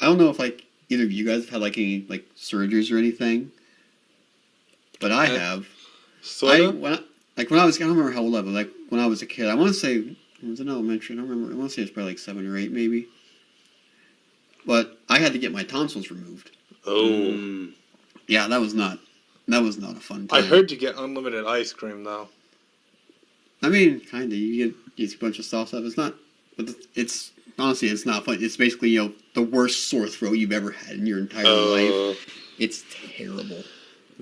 I don't know if like either of you guys have had like any like surgeries or anything, but I have. Sorta? When I don't remember how old I was. Like when I was a kid, I want to say I was in elementary. I don't remember. I want to say it was probably like 7 or 8 maybe. But I had to get my tonsils removed. Oh. Yeah, that was not a fun time. I heard you get unlimited ice cream though. I mean, kind of. You get a bunch of soft stuff. It's not, but it's honestly, it's not fun. It's basically the worst sore throat you've ever had in your entire life. It's terrible.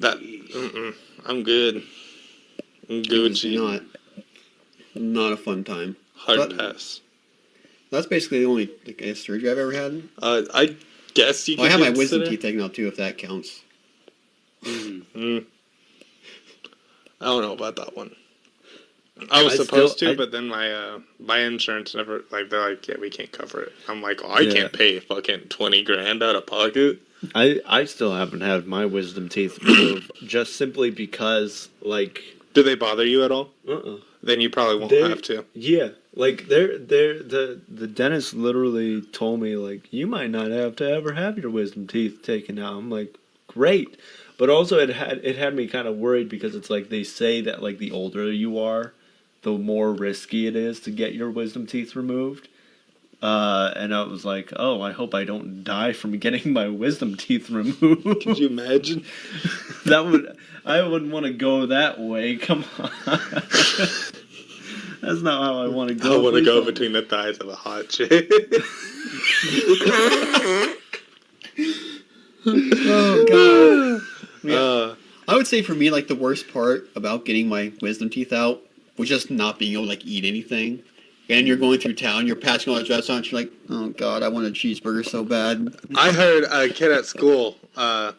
I'm good. I'm good. It's not a fun time. Hard pass. That's basically the only surgery I've ever had. I guess you Well, I could have my wisdom consider- teeth taken out too, if that counts. I don't know about that one. I was I supposed still- to, but then my insurance never, like, they're like, yeah, we can't cover it. I'm like, oh, I can't pay fucking 20 grand out of pocket. I still haven't had my wisdom teeth removed, just simply because, like... Do they bother you at all? Uh-uh. Then you probably won't have to. Yeah, like, the dentist literally told me, like, you might not have to ever have your wisdom teeth taken out. I'm like, great. But also it had me kind of worried because it's like they say that, like, the older you are, the more risky it is to get your wisdom teeth removed. And I was like, oh, I hope I don't die from getting my wisdom teeth removed. Could you imagine? I wouldn't want to go that way. Come on. That's not how I want to go. I want to go don't. between the thighs of a hot chick. Oh god. uh, I would say for me, like, the worst part about getting my wisdom teeth out was just not being able to, like, eat anything. And you're going through town, you're passing all these restaurants, you're like, oh god, I want a cheeseburger so bad. I heard a kid at school, I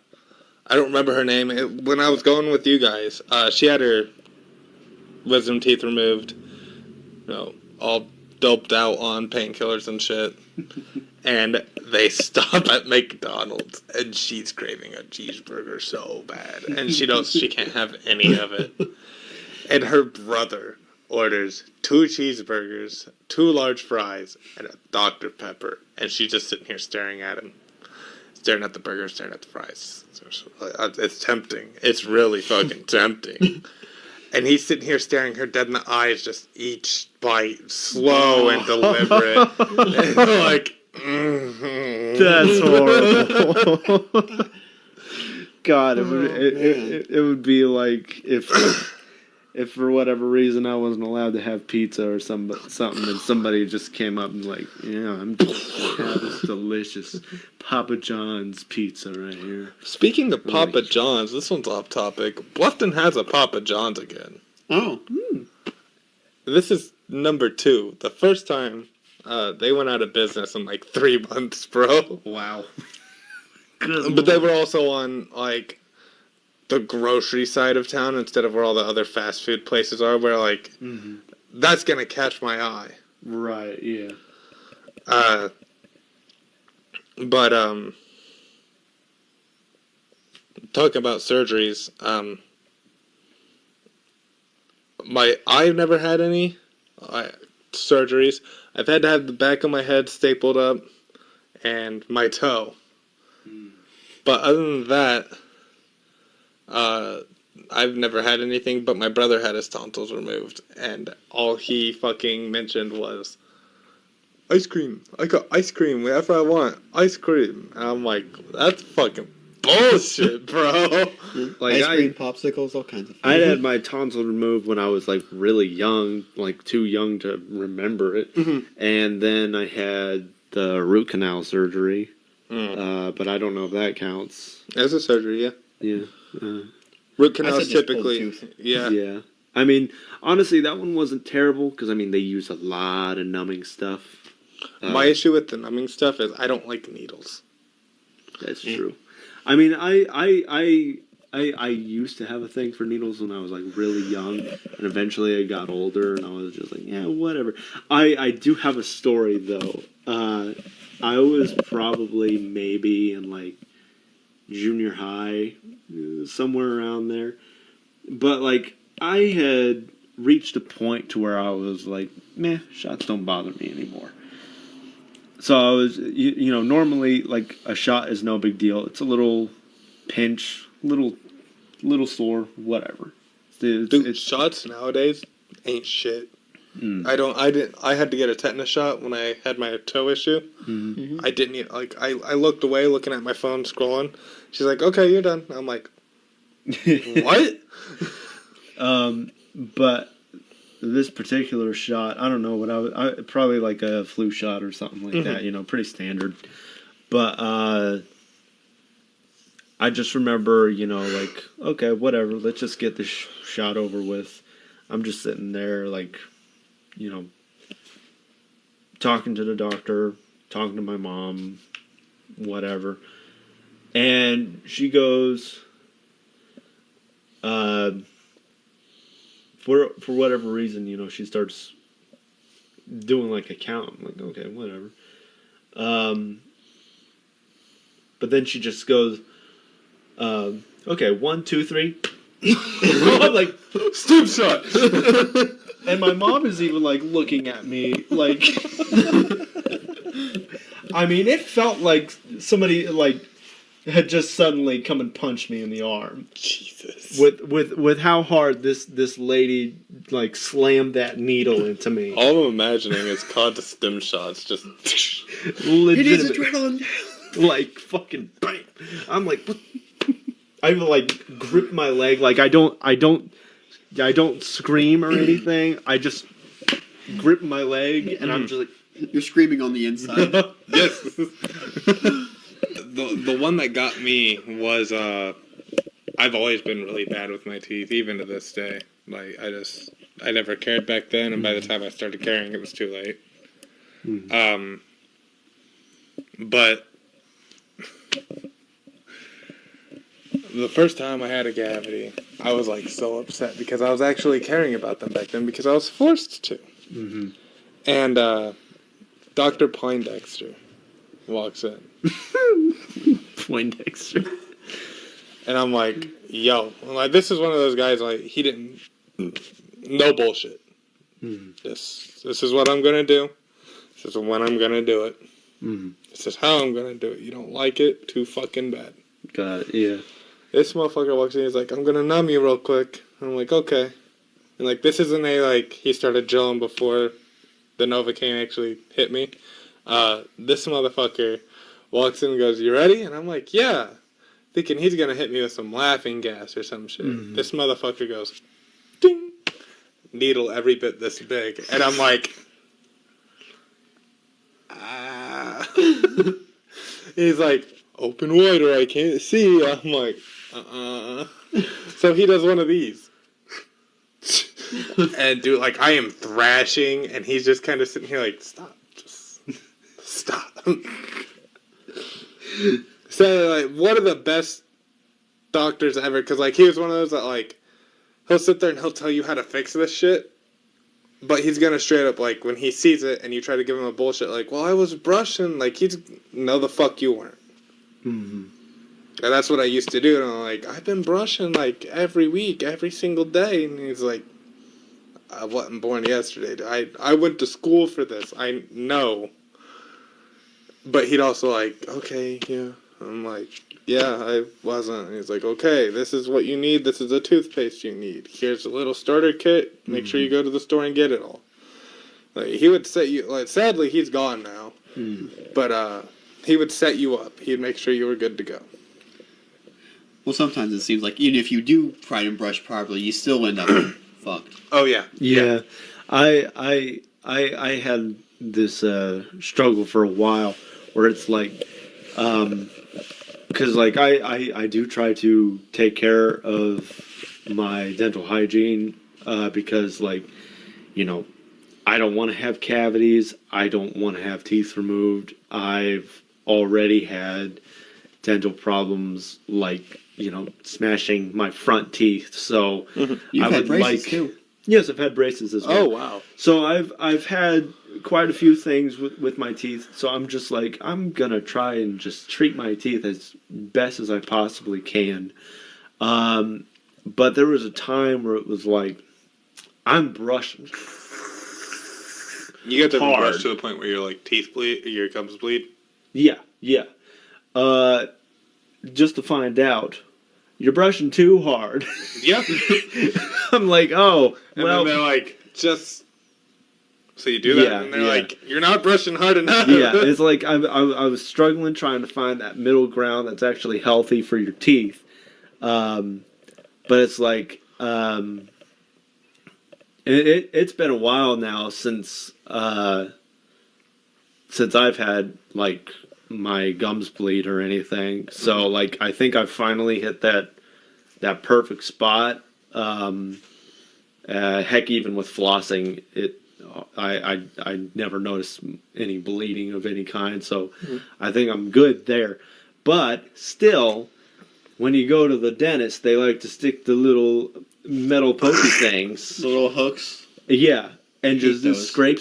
don't remember her name, when I was going with you guys, she had her wisdom teeth removed, all doped out on painkillers and shit, and they stop at McDonald's, and she's craving a cheeseburger so bad, and she knows she can't have any of it, and her brother orders 2 cheeseburgers, 2 large fries, and a Dr. Pepper, and she's just sitting here staring at him. Staring at the burger, staring at the fries. It's tempting. It's really fucking tempting. And he's sitting here staring her dead in the eyes, just each bite slow and deliberate. And like, That's horrible. God, it would be like if for whatever reason I wasn't allowed to have pizza or something, and somebody just came up and like, yeah, I'm just gonna have this delicious Papa John's pizza right here. Speaking of Papa John's, this one's off topic. Bluffton has a Papa John's again. Oh. This is number 2. The first time they went out of business in like 3 months, bro. Wow. But they were also on like the grocery side of town instead of where all the other fast food places are, where like that's gonna catch my eye. Right, yeah. But talking about surgeries, I've never had any surgeries. I've had to have the back of my head stapled up and my toe. But other than that, I've never had anything, but my brother had his tonsils removed, and all he fucking mentioned was, ice cream. I got ice cream whenever I want. Ice cream. And I'm like, that's fucking bullshit, bro. Like Ice cream, popsicles, all kinds of food. I had my tonsil removed when I was like really young, like too young to remember it. And then I had the root canal surgery, but I don't know if that counts. It's a surgery, yeah. Yeah. Root I canals said just pulled typically, tooth. yeah. Yeah. I mean, honestly, that one wasn't terrible because I mean they use a lot of numbing stuff. My issue with the numbing stuff is I don't like needles. That's true. I mean, I used to have a thing for needles when I was like really young, and eventually I got older, and I was just like, yeah, whatever. I do have a story though. I was probably maybe in like junior high, somewhere around there, but like I had reached a point to where I was like, meh, shots don't bother me anymore. So I was, you know, normally like a shot is no big deal. It's a little pinch, little sore, whatever. Dude, shots nowadays ain't shit. I had to get a tetanus shot when I had my toe issue. I didn't even, like, I looked away looking at my phone scrolling. She's like, okay, you're done. I'm like, what? But this particular shot, I don't know what I probably like a flu shot or something like that, you know, pretty standard. But I just remember, you know, like, okay, whatever, let's just get this shot over with. I'm just sitting there, like, you know, talking to the doctor, talking to my mom, whatever. And she goes, for whatever reason, you know, she starts doing like a count. I'm like, okay, whatever. But then she just goes, okay, 1, 2, 3. I'm like, Steve shot. and my mom is even like looking at me like, I mean, it felt like somebody like had just suddenly come and punched me in the arm. Jesus. With how hard this lady like slammed that needle into me. All I'm imagining is caught to stim shots, just It is adrenaline. Like fucking bam. I'm like, what? I like grip my leg, like I don't scream or anything. I just grip my leg and I'm just like, You're screaming on the inside. yes. The one that got me was I've always been really bad with my teeth, even to this day. Like I never cared back then, and by the time I started caring, it was too late. But the first time I had a cavity, I was like so upset because I was actually caring about them back then because I was forced to. mm-hmm. And Dr. Poindexter walks in. Poindexter. And I'm like, yo. I'm like, this is one of those guys, like, he didn't... No bullshit. This is what I'm going to do. This is when I'm going to do it. This is how I'm going to do it. You don't like it? Too fucking bad. Got it, yeah. This motherfucker walks in, he's like, I'm going to numb you real quick. And I'm like, okay. And, like, this isn't like, he started drilling before the Novocaine actually hit me. This motherfucker walks in and goes, you ready? And I'm like, yeah. Thinking he's going to hit me with some laughing gas or some shit. This motherfucker goes, ding. Needle every bit this big. And I'm like, ah. He's like, open wider, I can't see. I'm like, So he does one of these. And dude, like, I am thrashing, and he's just kind of sitting here like, stop. Just stop. So, like, one of the best doctors ever, because, like, he was one of those that, like, he'll sit there and he'll tell you how to fix this shit, but he's gonna straight up, like, when he sees it and you try to give him a bullshit, like, well, I was brushing, like, no, the fuck you weren't. And that's what I used to do, and I'm like, I've been brushing, like, every week, every single day, and he's like, I wasn't born yesterday. I went to school for this. I know. But he'd also like, okay, yeah. I'm like, yeah, I wasn't. And he's like, okay, this is what you need. This is a toothpaste you need. Here's a little starter kit. Make sure you go to the store and get it all. Like, he would set you, like, sadly, he's gone now. But he would set you up. He'd make sure you were good to go. Well, sometimes it seems like even if you do try to brush properly, you still end up fucked. Oh, yeah. Yeah. I had this struggle for a while where it's like, because like I do try to take care of my dental hygiene because, like, you know, I don't want to have cavities. I don't want to have teeth removed. I've already had dental problems, like, you know, smashing my front teeth. So You've had braces too. Yes, I've had braces as well. Oh, wow. So I've had quite a few things with my teeth. So I'm just like, I'm gonna try and just treat my teeth as best as I possibly can. But there was a time where it was like, I'm brushing. You get to hard. brush to the point where your, like, teeth bleed, your gums bleed? Yeah. Just to find out, you're brushing too hard. Yep. I'm like, oh, And well. then they're like, just... So you do that, Yeah, and they're yeah. like, you're not brushing hard enough. Yeah, it's like I was struggling trying to find that middle ground that's actually healthy for your teeth. But it's like, it's been a while now since I've had, like, my gums bleed or anything. So, like, I think I've finally hit that perfect spot. Heck, even with flossing, I never noticed any bleeding of any kind, so I think I'm good there. But still, when you go to the dentist, they like to stick the little metal pokey things. The little hooks. Yeah, and just those. scrape,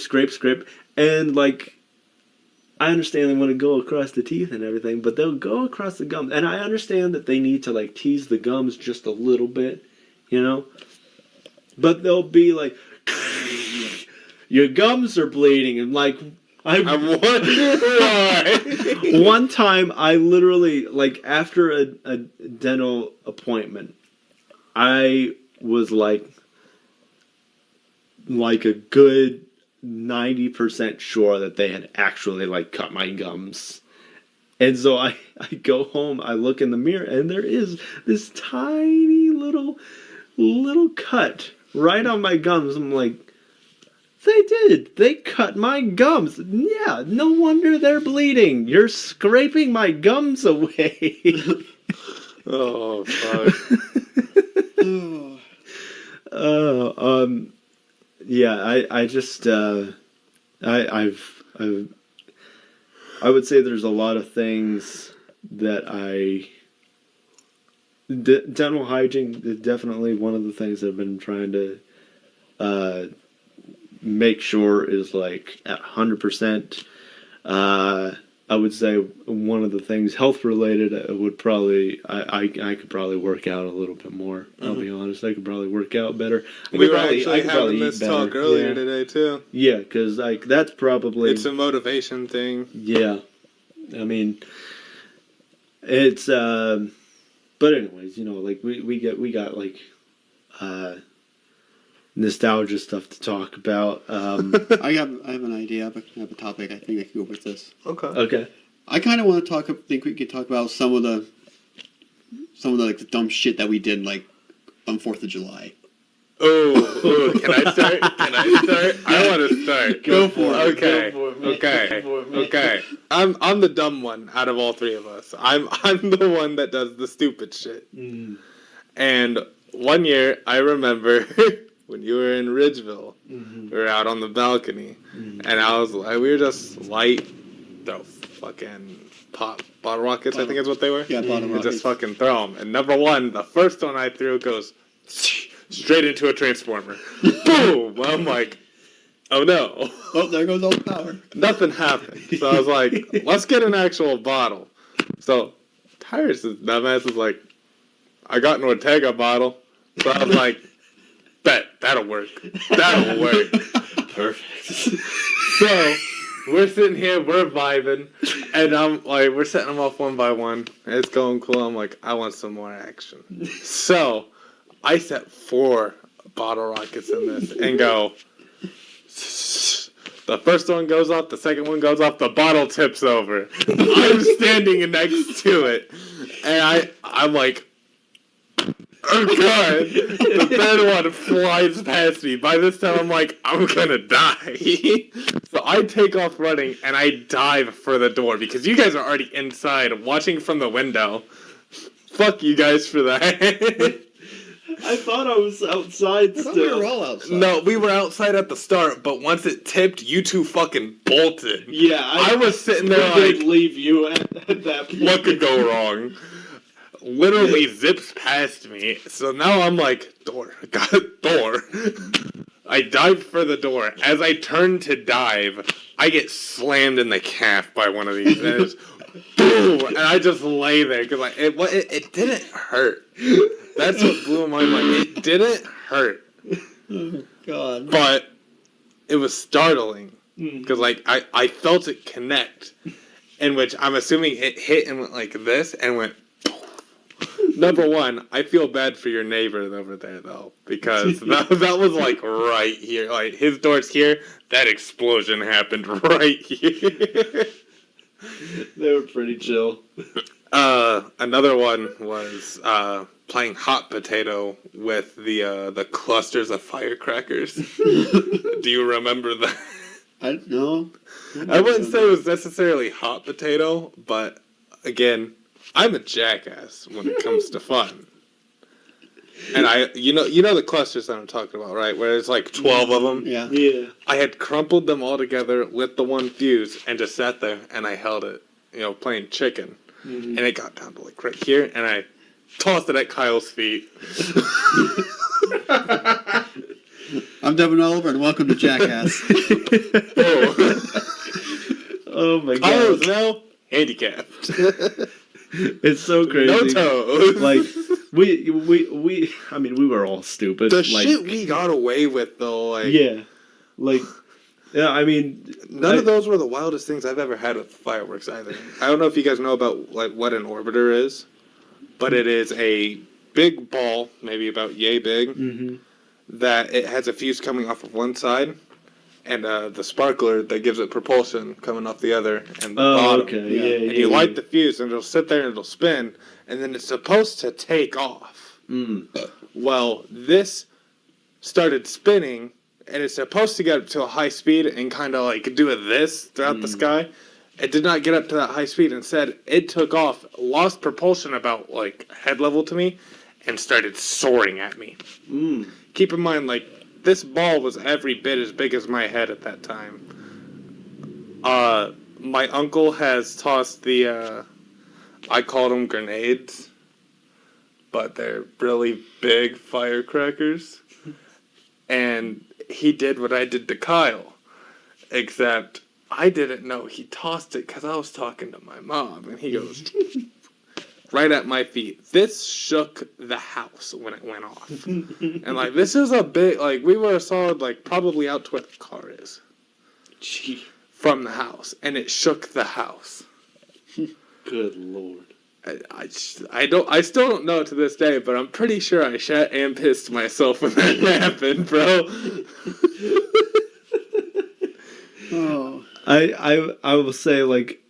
and like, I understand they want to go across the teeth and everything, but they'll go across the gums, and I understand that they need to like tease the gums just a little bit, you know, but they'll be like, your gums are bleeding, and like, I'm wondering why. One time, I literally, like, after a dental appointment, I was like a good 90% sure that they had actually like cut my gums. And so I go home, I look in the mirror, and there is this tiny little cut right on my gums. I'm like, they cut my gums. Yeah, no wonder they're bleeding. You're scraping my gums away. Oh, fuck. Yeah, I just I would say there's a lot of things that dental hygiene is definitely one of the things I've been trying to make sure is like at 100%. I would say one of the things health related would probably I could probably work out a little bit more. I'll be honest, I could probably work out better. We were actually having this talk earlier today too. Yeah, because like that's probably it's a motivation thing. Yeah, I mean, it's but anyways, you know, like we got like nostalgia stuff to talk about. I have an idea. I have a topic. I think I can go with this. Okay. I kind of want to talk. Think we could talk about some of the like the dumb shit that we did like on 4th of July. Oh, can I start? I want to start. Go for it. Okay. I'm the dumb one out of all three of us. I'm the one that does the stupid shit. And one year I remember when you were in Ridgeville, we were out on the balcony, and I was like, we were just light the fucking bottle rockets. I think is what they were. Yeah, bottle rockets. Just fucking throw them. And number one, the first one I threw goes straight into a transformer. Boom! I'm like, oh no. Oh, there goes all the power. Nothing happened. So I was like, let's get an actual bottle. So Tyrus' dumbass is like, I got an Ortega bottle. So I was like, bet, that'll work. Perfect. So we're sitting here, we're vibing, and I'm like, we're setting them off one by one. It's going cool. I'm like, I want some more action. So I set 4 bottle rockets in this and go. The first one goes off, the second one goes off, the bottle tips over. I'm standing next to it, and I'm like, oh god. The third one flies past me. By this time, I'm like, I'm gonna die. So I take off running, and I dive for the door, because you guys are already inside, watching from the window. Fuck you guys for that. I thought I was outside still. We were all outside. No, we were outside at the start, but once it tipped, you two fucking bolted. Yeah, I was sitting there did like, leave you at that point. what could go wrong? Literally zips past me. So now I'm like, door. I dive for the door. As I turn to dive, I get slammed in the calf by one of these. And it's boom! And I just lay there because it didn't hurt. That's what blew my mind. It didn't hurt. Oh, God. But it was startling. Because, I felt it connect. In which I'm assuming it hit and went like this and went. Number one, I feel bad for your neighbor over there, though. Because that was, like, right here. Like, his door's here. That explosion happened right here. They were pretty chill. Another one was playing hot potato with the clusters of firecrackers. Do you remember that? No. I wouldn't say it was necessarily hot potato, but again, I'm a jackass when it comes to fun. And you know the clusters that I'm talking about, right? Where there's like 12 of them. Yeah. Yeah. I had crumpled them all together, lit the one fuse, and just sat there, and I held it, playing chicken. Mm-hmm. And it got down to like right here, and I tossed it at Kyle's feet. I'm Devin Oliver, and welcome to Jackass. Oh my Kyle god. is now handicapped. It's so crazy. No toes. Like we were all stupid. The like, shit we got away with though, like yeah. Like yeah, I mean none of those were the wildest things I've ever had with fireworks either. I don't know if you guys know about like what an orbiter is, but it is a big ball, maybe about yay big, mm-hmm. that it has a fuse coming off of one side, and the sparkler that gives it propulsion coming off the other, and the bottom. Okay. Yeah. Yeah, And you light the fuse, and it'll sit there and it'll spin, and then it's supposed to take off. Mm. Well, this started spinning, and it's supposed to get up to a high speed and kind of like do a this throughout the sky. It did not get up to that high speed. Instead, it took off, lost propulsion about like head level to me, and started soaring at me. Mm. Keep in mind, like, this ball was every bit as big as my head at that time. My uncle has tossed the, I called them grenades, but they're really big firecrackers. And he did what I did to Kyle, except I didn't know he tossed it because I was talking to my mom, and he goes right at my feet. This shook the house when it went off. And, like, this is a big, like, we were a solid, like, probably out to where the car is. Gee. From the house. And it shook the house. Good lord. I still don't know to this day, but I'm pretty sure I shat and pissed myself when that happened, bro. Oh. I will say, like,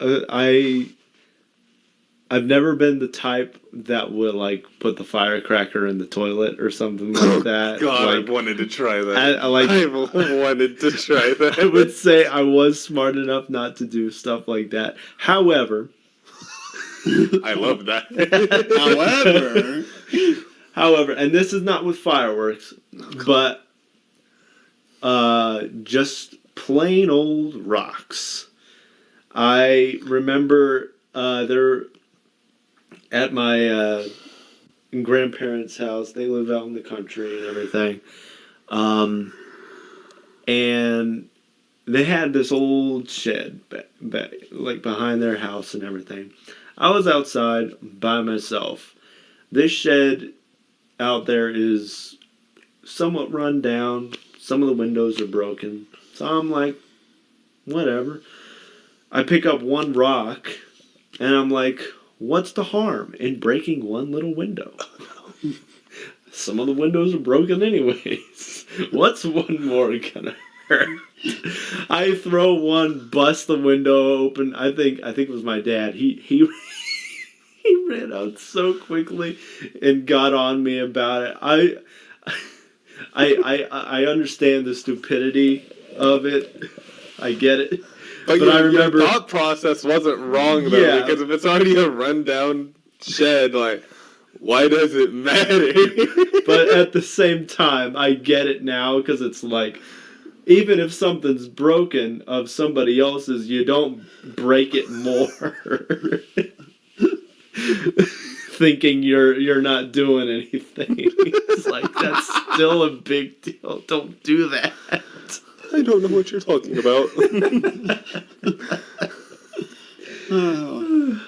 I've never been the type that would, like, put the firecracker in the toilet or something like that. God, like, I wanted to try that. I wanted to try that. I would say I was smart enough not to do stuff like that. However, I love that. However, and this is not with fireworks, but just plain old rocks. I remember there at my grandparents' house. They live out in the country and everything. And they had this old shed like behind their house and everything. I was outside by myself. This shed out there is somewhat run down. Some of the windows are broken. So I'm like, whatever. I pick up one rock and I'm like, what's the harm in breaking one little window? Some of the windows are broken anyways. What's one more gonna hurt? I throw one, bust the window open. I think it was my dad. He ran out so quickly and got on me about it. I understand the stupidity of it. I get it. But I remember your thought process wasn't wrong though, Yeah. because if it's already a rundown shed, like, why does it matter? But at the same time, I get it now because it's like, even if something's broken of somebody else's, you don't break it more. Thinking you're not doing anything. It's like, that's still a big deal. Don't do that. I don't know what you're talking about. Oh.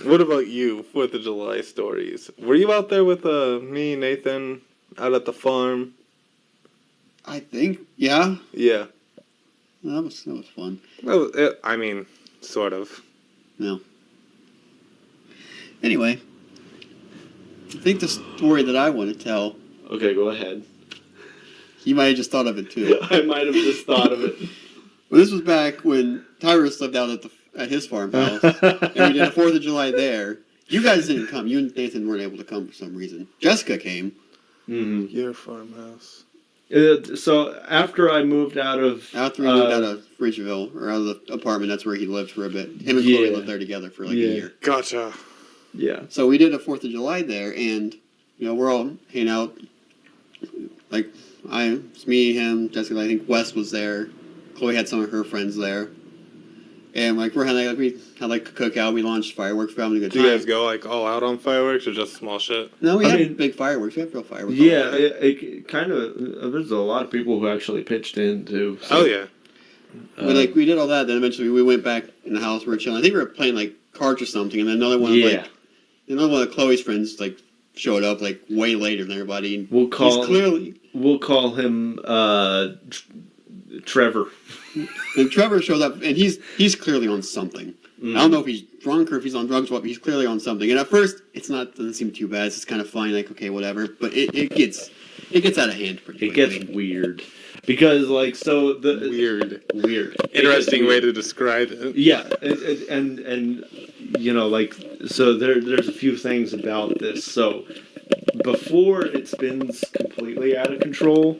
What about you, 4th of July stories? Were you out there with me, Nathan, out at the farm? I think, yeah. Yeah. That was fun. I mean, sort of. No. Anyway, I think the story that I want to tell, Okay, go ahead. you might have just thought of it too. I might have just thought of it. Well, this was back when Tyrus lived out at his farmhouse, and we did a 4th of July there. You guys didn't come. You and Nathan weren't able to come for some reason. Jessica came. Mm-hmm. Your farmhouse. So after I moved After we moved out of Ridgeville, or out of the apartment, that's where he lived for a bit. Him and Chloe lived there together for like a year. Gotcha. Yeah. So we did a 4th of July there, and we're all hanging out. Like, it's me, him, Jessica. I think Wes was there. Chloe had some of her friends there. And, like, we had, like, a cookout. We launched fireworks. We're having a good Do time. you guys go, like, all out on fireworks or just small shit? No, we I had mean- big fireworks. We had real fireworks. Yeah, it kind of. There's a lot of people who actually pitched in too. So, Oh, yeah. But, we did all that. Then eventually we went back in the house. We were chilling. I think we were playing, like, cards or something. And then another one of Chloe's friends, like, showed up, like, way later than everybody. We'll call He's him Trevor. And Trevor shows up, and he's clearly on something. I don't know if he's drunk or if he's on drugs, but he's clearly on something. And at first, doesn't seem too bad. It's just kind of funny, like, okay, whatever. But it gets out of hand pretty It quickly. gets weird because weird. Interesting way to describe it. Yeah, and like, so there's a few things about this. So before it spins completely out of control,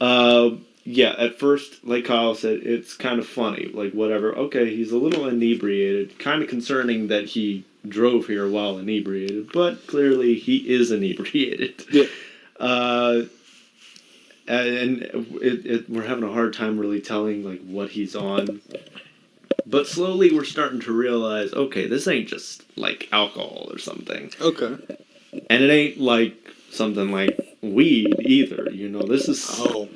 at first, like Kyle said, it's kind of funny. Like, whatever. Okay, he's a little inebriated. Kind of concerning that he drove here while inebriated, but clearly he is inebriated. Yeah. We're having a hard time really telling, like, what he's on. But slowly we're starting to realize, okay, this ain't just, like, alcohol or something. Okay. And it ain't, like, something like weed either. This is... Oh.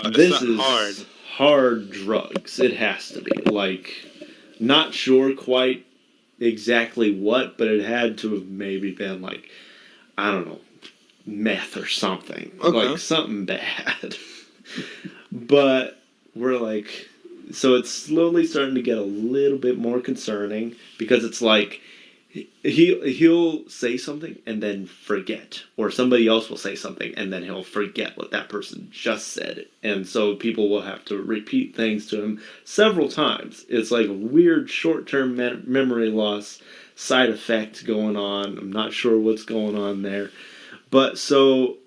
This is hard. hard drugs. It has to be. Like, not sure quite exactly what, but it had to have maybe been, like, I don't know, meth or something. Okay. Like, something bad. But we're like, so it's slowly starting to get a little bit more concerning because it's like, he'll say something and then forget, or somebody else will say something and then he'll forget what that person just said, and so people will have to repeat things to him several times. It's like a weird short-term memory loss side effect going on. I'm not sure what's going on there, but so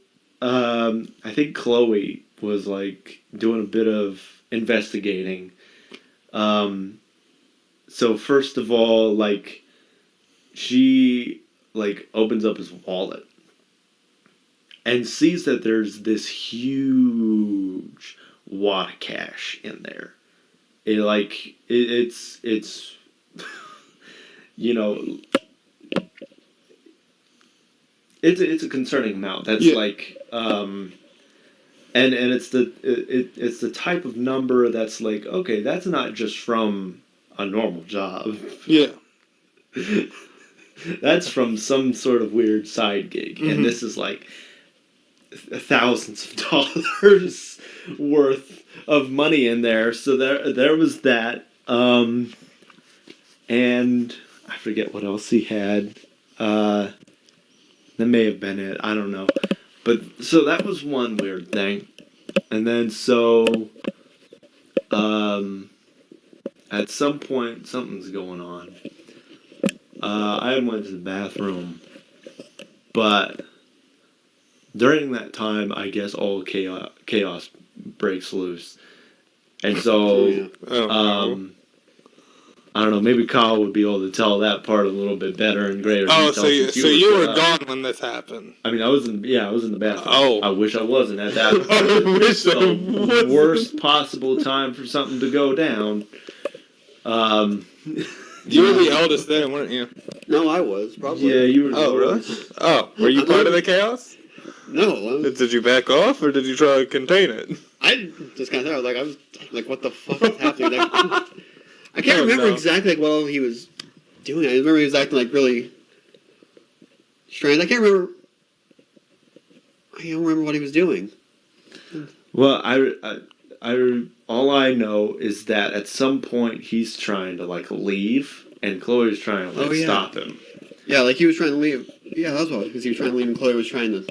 I think Chloe was like doing a bit of investigating. So first of all, like, she, like, opens up his wallet and sees that there's this huge wad of cash in there. It's it's a concerning amount. That's like and it's the type of number that's like, okay, that's not just from a normal job. Yeah. That's from some sort of weird side gig. Mm-hmm. And this is like thousands of dollars worth of money in there. So there was that. And I forget what else he had. That may have been it. I don't know. But so that was one weird thing. And then so at some point something's going on. I went to the bathroom, but during that time, I guess all chaos breaks loose, and so I don't know. Maybe Kyle would be able to tell that part a little bit better and greater detail. So you were gone when this happened. I mean, I was in the bathroom. Oh, I wish I wasn't at that. I wish the worst possible time for something to go down. You were the eldest then, weren't you? No, I was probably. Yeah, you were. Oh, really? Oh, were you part of the chaos? No. Did you back off, or did you try to contain it? I just kind of thought, I was like, what the fuck is happening? Like, I can't remember exactly like what all he was doing. I remember he was acting like really strange. I don't remember what he was doing. Well, I all I know is that at some point he's trying to like leave, and Chloe's trying to stop him. Yeah, like he was trying to leave. Yeah, that's what, because he was trying to leave, and Chloe was trying to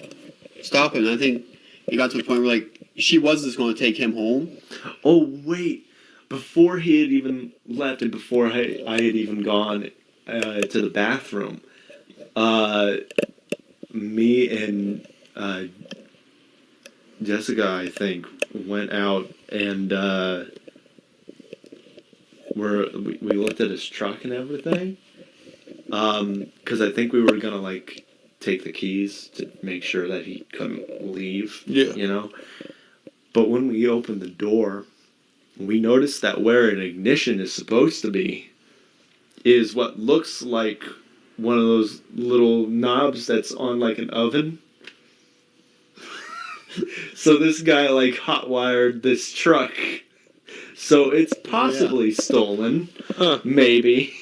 stop him. And I think he got to the point where like she was just going to take him home. Oh wait, before he had even left, and before I had even gone to the bathroom, me and Jessica, I think, went out and we looked at his truck and everything, because I think we were gonna like take the keys to make sure that he couldn't leave. Yeah. You know? But when we opened the door, we noticed that where an ignition is supposed to be is what looks like one of those little knobs that's on like an oven. So this guy like hotwired this truck. So it's possibly stolen. Huh. Maybe.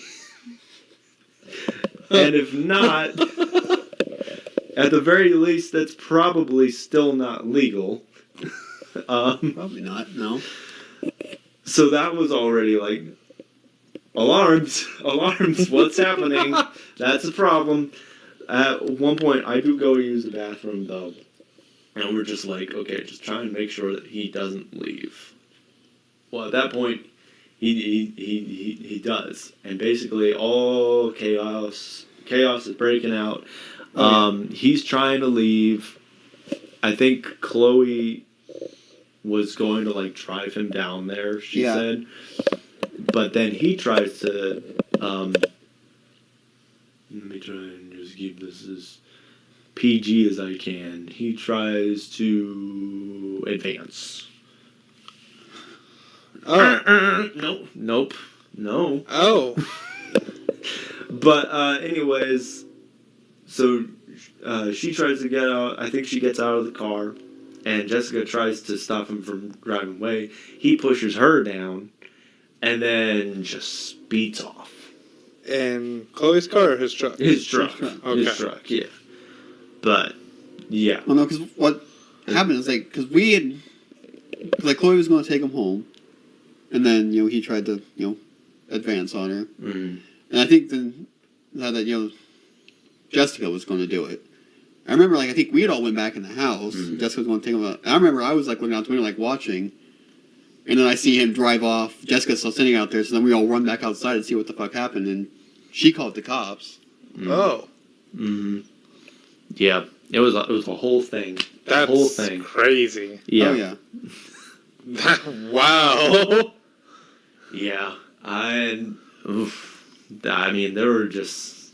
And if not, at the very least, that's probably still not legal. Probably not. No. So that was already like, alarms, what's happening? That's a problem. At one point, I do go use the bathroom though, and we're just like, okay, just try and make sure that he doesn't leave. Well, at that point, he does, and basically all chaos is breaking out. He's trying to leave. I think Chloe was going to like drive him down there, she said. But then he tries to let me try and just keep this as PG as I can. He tries to advance. Oh. Nope. No. Oh. But anyways, so she tries to get out. I think she gets out of the car, and Jessica tries to stop him from driving away. He pushes her down, and then just speeds off. In Chloe's car or his truck? His truck. Okay. His truck, yeah. But, yeah. Well, no, because what happened is like, because we had, like Chloe was going to take him home, and then he tried to advance on her, Mm. and I think then that Jessica was going to do it. I remember I think we had all went back in the house. Mm. Jessica was going to take him out. I remember I was like looking out the window watching. And then I see him drive off. Jessica's still sitting out there, so then we all run back outside and see what the fuck happened. And she called the cops. Mm. Oh. Mm-hmm. Yeah, it was a whole thing. That's whole thing. crazy. Yeah. Oh, yeah. Wow. Yeah. I mean, there were just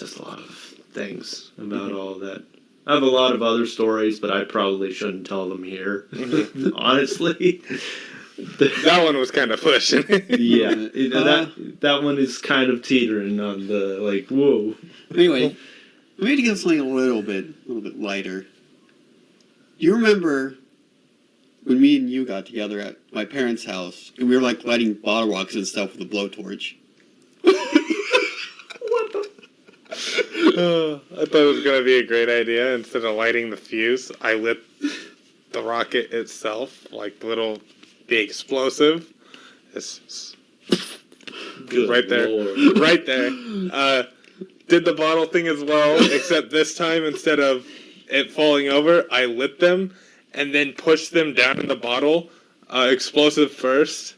a lot of things about all that. I have a lot of other stories, but I probably shouldn't tell them here. Honestly. That one was kind of pushing. Yeah. That one is kind of teetering on the, like, whoa. Anyway, we need to get something a little bit lighter. Do you remember when me and you got together at my parents' house, and we were, like, lighting bottle rocks and stuff with a blowtorch? I thought it was going to be a great idea. Instead of lighting the fuse, I lit the rocket itself, like the explosive. It's Good right there. Lord. Right there. Did the bottle thing as well, except this time, instead of it falling over, I lit them and then pushed them down in the bottle, explosive first.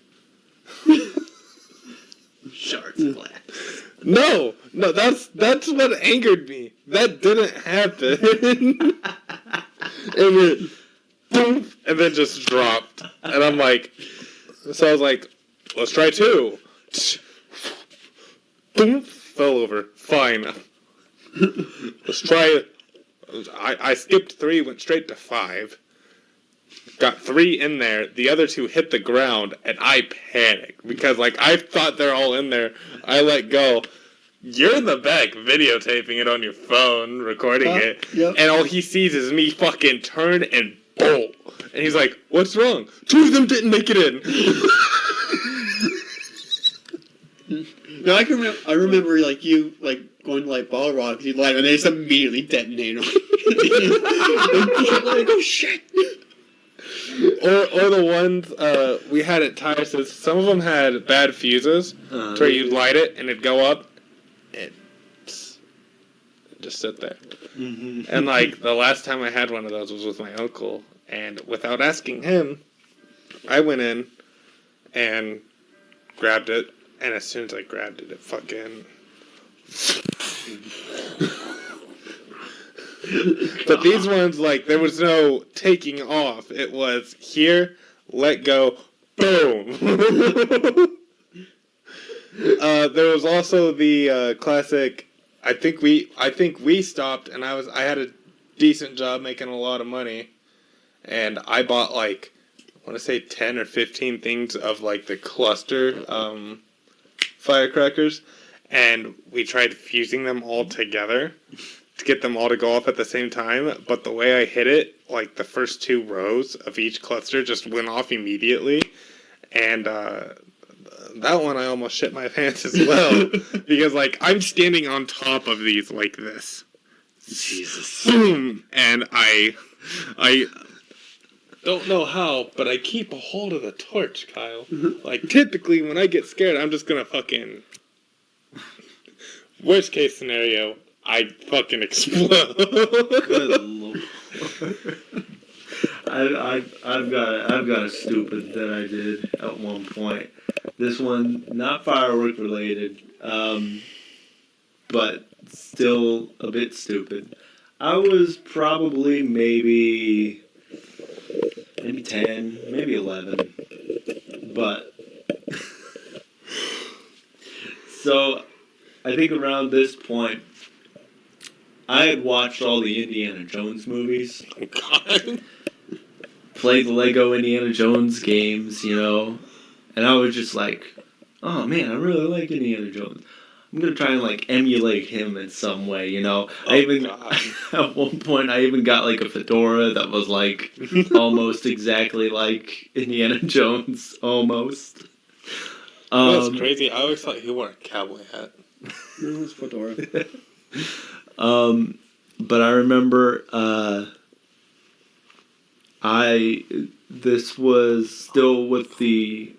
Shards glass. No, that's what angered me. That didn't happen. And it, boom, and then just dropped. And I'm like, so I was like, let's try 2. Boom, fell over. Fine. Let's try it. I skipped 3, went straight to 5. Got 3 in there. The other 2 hit the ground, and I panicked because, I thought they're all in there. I let go. You're in the back videotaping it on your phone, recording it, yep. And all he sees is me fucking turn and bolt. And he's like, "What's wrong?" 2 of them didn't make it in. No, I remember you going to light bottle rocks, you light them, and they just immediately detonate them. Oh shit! Or the ones we had at Tyus's, some of them had bad fuses, to where you'd light it and it'd go up, and just sit there. Mm-hmm. And the last time I had one of those was with my uncle, and without asking him, I went in and grabbed it, and as soon as I grabbed it, it fucking... But these ones, there was no taking off. It was here, let go, boom. There was also the classic I think we stopped, and I had a decent job making a lot of money, and I bought like, I want to say 10 or 15 things of like the cluster firecrackers, and we tried fusing them all together to get them all to go off at the same time. But the way I hit it, like the first 2 rows of each cluster just went off immediately, and that one I almost shit my pants as well because like I'm standing on top of these like this. Jesus. Boom! And I don't know how, but I keep a hold of the torch, Kyle. Like typically when I get scared, I'm just gonna fucking. Worst case scenario, I fucking explode. Good Lord. I've got a stupid that I did at one point. This one not firework related, but still a bit stupid. I was probably maybe 10, maybe 11, but so I think around this point I had watched all the Indiana Jones movies. Oh, God. Played the Lego Indiana Jones games, and I was just like, oh man, I really like Indiana Jones. I'm gonna try and like emulate him in some way, Oh, God. At one point I even got like a fedora that was like almost exactly like Indiana Jones, almost. That's crazy. I always thought he wore a cowboy hat. No, it's fedora. But I remember this was still with the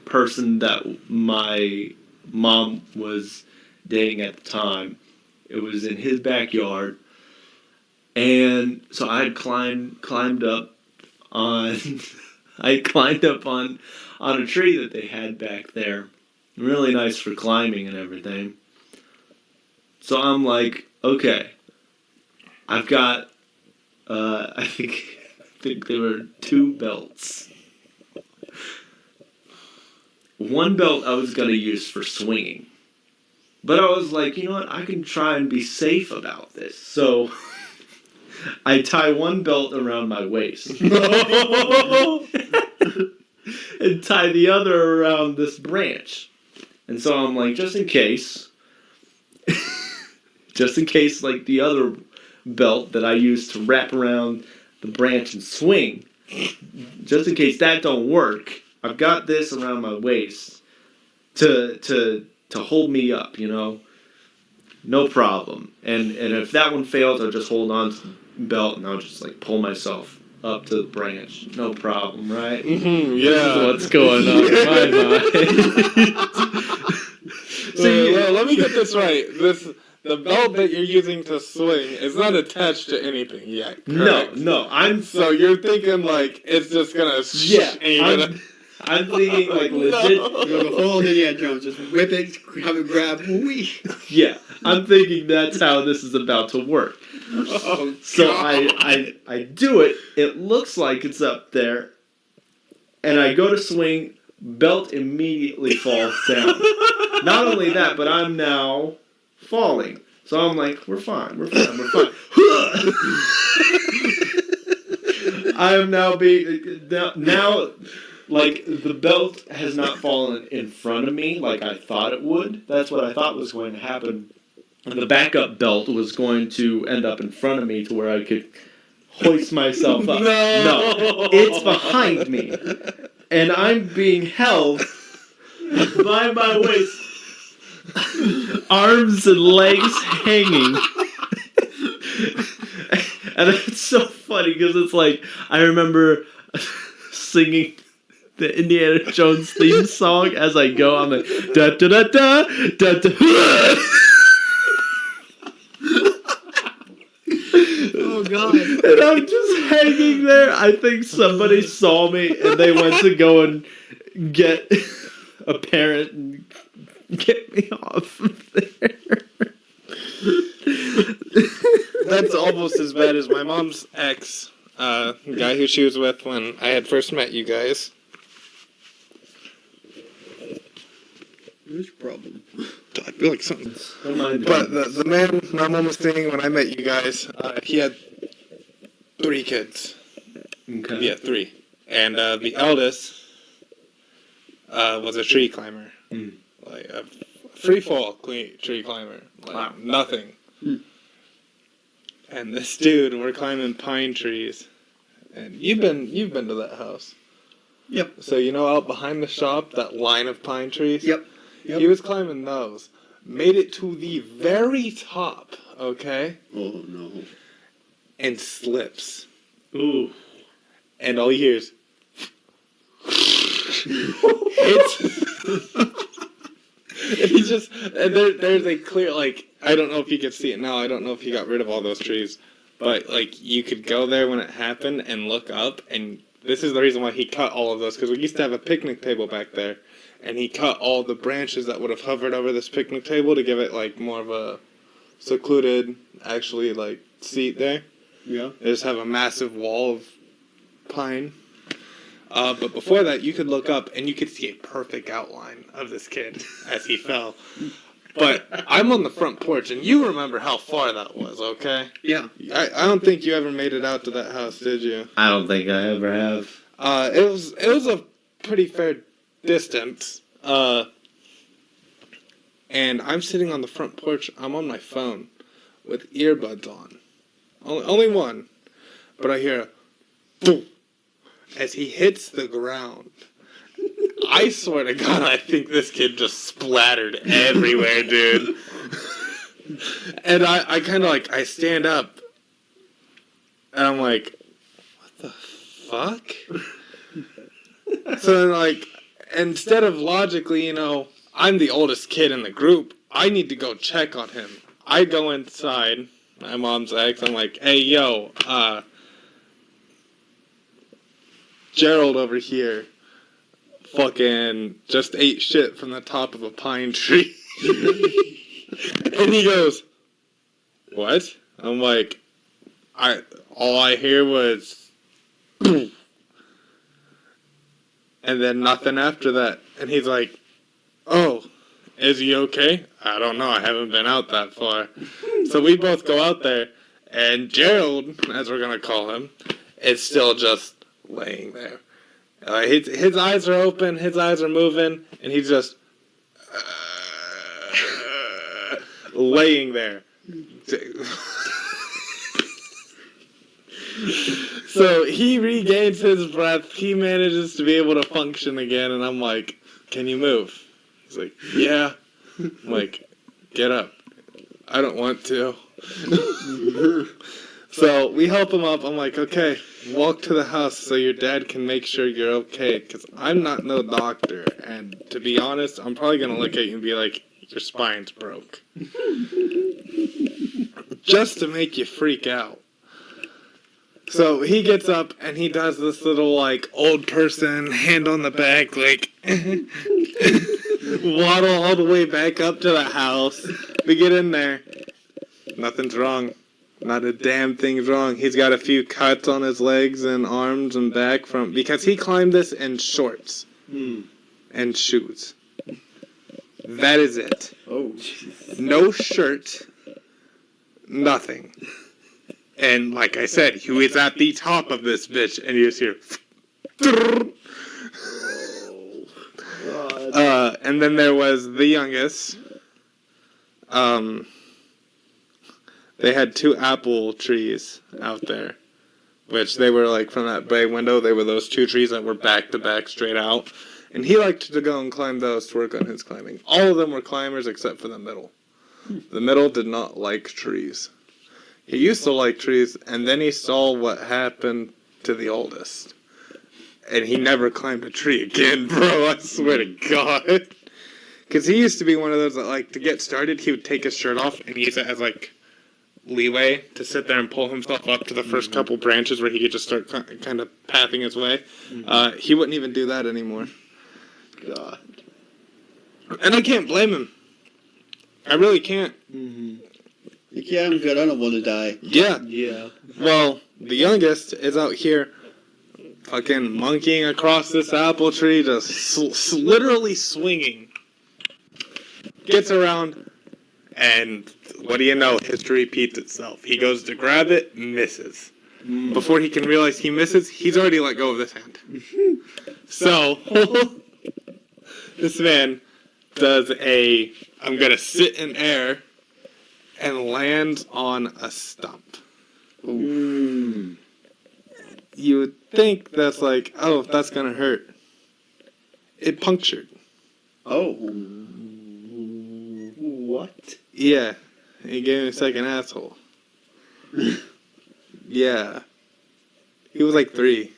person that my mom was dating at the time. It was in his backyard, and so I had climbed up on on a tree that they had back there. Really nice for climbing and everything. So I'm like, okay, I've got I think there were 2 belts. One belt I was gonna use for swinging, but I was like, you know what? I can try and be safe about this. So I tie one belt around my waist and tie the other around this branch. And so I'm like, just in case, like the other belt that I used to wrap around the branch and swing, just in case that don't work, I've got this around my waist to hold me up, no problem. And if that one fails, I'll just hold on to the belt and I'll just like pull myself up to the branch, no problem, right? Mm-hmm, yeah. This is what's going on in my mind. See, let me get this right. The belt that you're using to swing is not attached to anything yet. Correct? No. So you're thinking like it's just gonna. I'm thinking like legit. You're the whole Indiana Jones, just whip it, have it grab. Whee. Yeah, I'm thinking that's how this is about to work. Oh, So God. I do it. It looks like it's up there, and I go to swing. Belt immediately falls down. Not only that, but I'm now falling. So I'm like, we're fine. I am now now like the belt has not fallen in front of me like I thought it would. That's what I thought was going to happen. And the backup belt was going to end up in front of me to where I could hoist myself up. No, it's behind me. And I'm being held by my waist, arms and legs hanging. And it's so funny because it's like, I remember singing the Indiana Jones theme song as I go. I'm like, da da da da da da. Oh, God. And I'm just hanging there. I think somebody saw me and they went to go and get a parent and get me off of there. That's almost as bad as my mom's ex, guy who she was with when I had first met you guys. What's your problem? I feel like something. Don't mind But the man I'm almost seeing when I met you guys, he had 3 kids. Okay. Yeah, 3. And the eldest was a tree climber. Mm. Like a free fall tree climber. Like Wow. nothing. And this dude, we're climbing pine trees. And you've been to that house. Yep. So you know out behind the shop, that line of pine trees? Yep. He was climbing those. Made it to the very top, okay? Oh no. And slips. Ooh. And all he hears it's and he just and there's a clear, like, I don't know if you can see it now, I don't know if he got rid of all those trees, but like you could go there when it happened and look up, and this is the reason why he cut all of those, because we used to have a picnic table back there, and he cut all the branches that would have hovered over this picnic table to give it like more of a secluded, actually, like, seat there. Yeah. They just have a massive wall of pine. But before that, you could look up and you could see a perfect outline of this kid as he fell. But I'm on the front porch, and you remember how far that was, okay? Yeah. I don't think you ever made it out to that house, did you? I don't think I ever have. It was a pretty fair distance. And I'm sitting on the front porch. I'm on my phone with earbuds on. Only one. But I hear a boom as he hits the ground. I swear to God, I think this kid just splattered everywhere, dude. And I kind of like, I stand up. And I'm like, what the fuck? So then, like, instead of logically, you know, I'm the oldest kid in the group, I need to go check on him. I go inside, my mom's ex, I'm like, hey, yo, Gerald over here fucking just ate shit from the top of a pine tree. And he goes, what? I'm like, all I hear was boom. And then nothing after that. And he's like, oh, is he okay? I don't know. I haven't been out that far. So we both go out there, and Gerald, as we're going to call him, is still just laying there. His eyes are open, his eyes are moving, and he's just laying there. So he regains his breath, he manages to be able to function again, and I'm like, can you move? He's like, yeah. I'm like, get up. I don't want to. So we help him up. I'm like, okay, walk to the house so your dad can make sure you're okay, because I'm not no doctor, and to be honest, I'm probably going to look at you and be like, your spine's broke. Just to make you freak out. So he gets up and he does this little, like, old person, hand on the back, like, waddle all the way back up to the house. We get in there. Nothing's wrong. Not a damn thing's wrong. He's got a few cuts on his legs and arms and back because he climbed this in shorts and shoes. That is it. Oh. No shirt. Nothing. And like I said, he was at the top of this bitch, and you just hear. And then there was the youngest. They had 2 apple trees out there, which they were like from that bay window. They were those 2 trees that were back to back straight out, and he liked to go and climb those to work on his climbing. All of them were climbers except for the middle. The middle did not like trees. He used to like trees, and then he saw what happened to the oldest. And he never climbed a tree again, bro, I swear to God. Because he used to be one of those that, like, to get started, he would take his shirt off and use it as, like, leeway to sit there and pull himself up to the first couple branches where he could just start kind of pathing his way. He wouldn't even do that anymore. God. And I can't blame him. I really can't. Yeah, I'm good. I don't want to die. Yeah. Yeah. Well, the youngest is out here fucking monkeying across this apple tree, just literally swinging. gets around, and what do you know? History repeats itself. He goes to grab it, misses. Before he can realize he misses, he's already let go of this hand. So, this man does I'm going to sit in air, and lands on a stump. You would think that's like, oh, that's going to hurt. It punctured. Oh. What? Yeah. He gave me a second asshole. Yeah. He was like 3.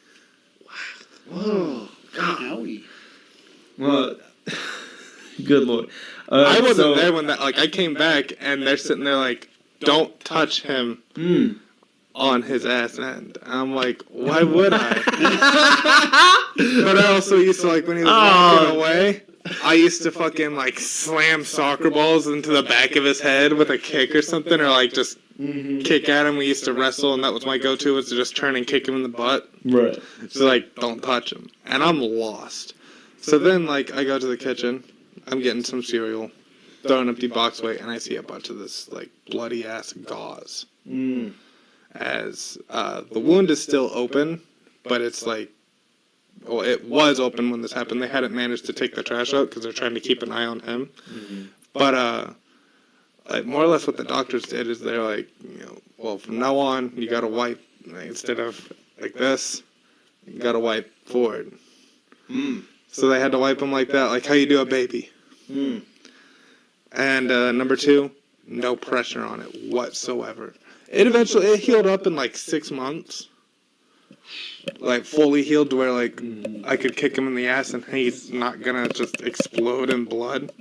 Whoa. God. Owie. Well, good lord. I wasn't there when that, like, I came back and they're sitting there like, don't touch him on his ass end. And I'm like, why would I? But I also used to, like, when he was walking away, I used to fucking, like, slam soccer balls into the back of his head with a kick or something, or, like, just kick at him. We used to wrestle, and that was my go-to, was to just turn and kick him in the butt. Right. So, like, don't touch him. And I'm lost. So then, like, I go to the kitchen. I'm getting some cereal, throw an empty box away, and I see a bunch of this, like, bloody-ass gauze. As the wound is still open, but it's, like, well, it was open when this happened. They hadn't managed to take the trash out because they're trying to keep an eye on him. But, like, more or less what the doctors did is they're like, you know, well, from now on, you gotta wipe, like, instead of like this, you gotta wipe forward. So they had to wipe him like that, like how you do a baby. And number 2, no pressure on it whatsoever. It healed up in like 6 months. Like fully healed to where like I could kick him in the ass and he's not gonna just explode in blood.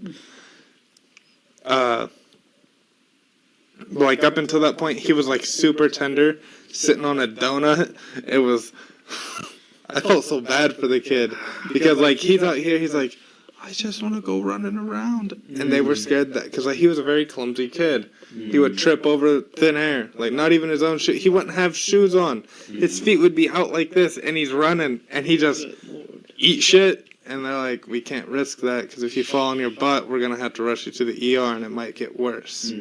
Like up until that point, he was like super tender, sitting on a donut. It was. I felt so bad for the kid because like he's out here, he's like, I just want to go running around, and they were scared that because like he was a very clumsy kid. He would trip over thin air, like not even his own shoe. He wouldn't have shoes on. His feet would be out like this, and he's running, and he just eat shit. And they're like, we can't risk that because if you fall on your butt, we're gonna have to rush you to the ER, and it might get worse.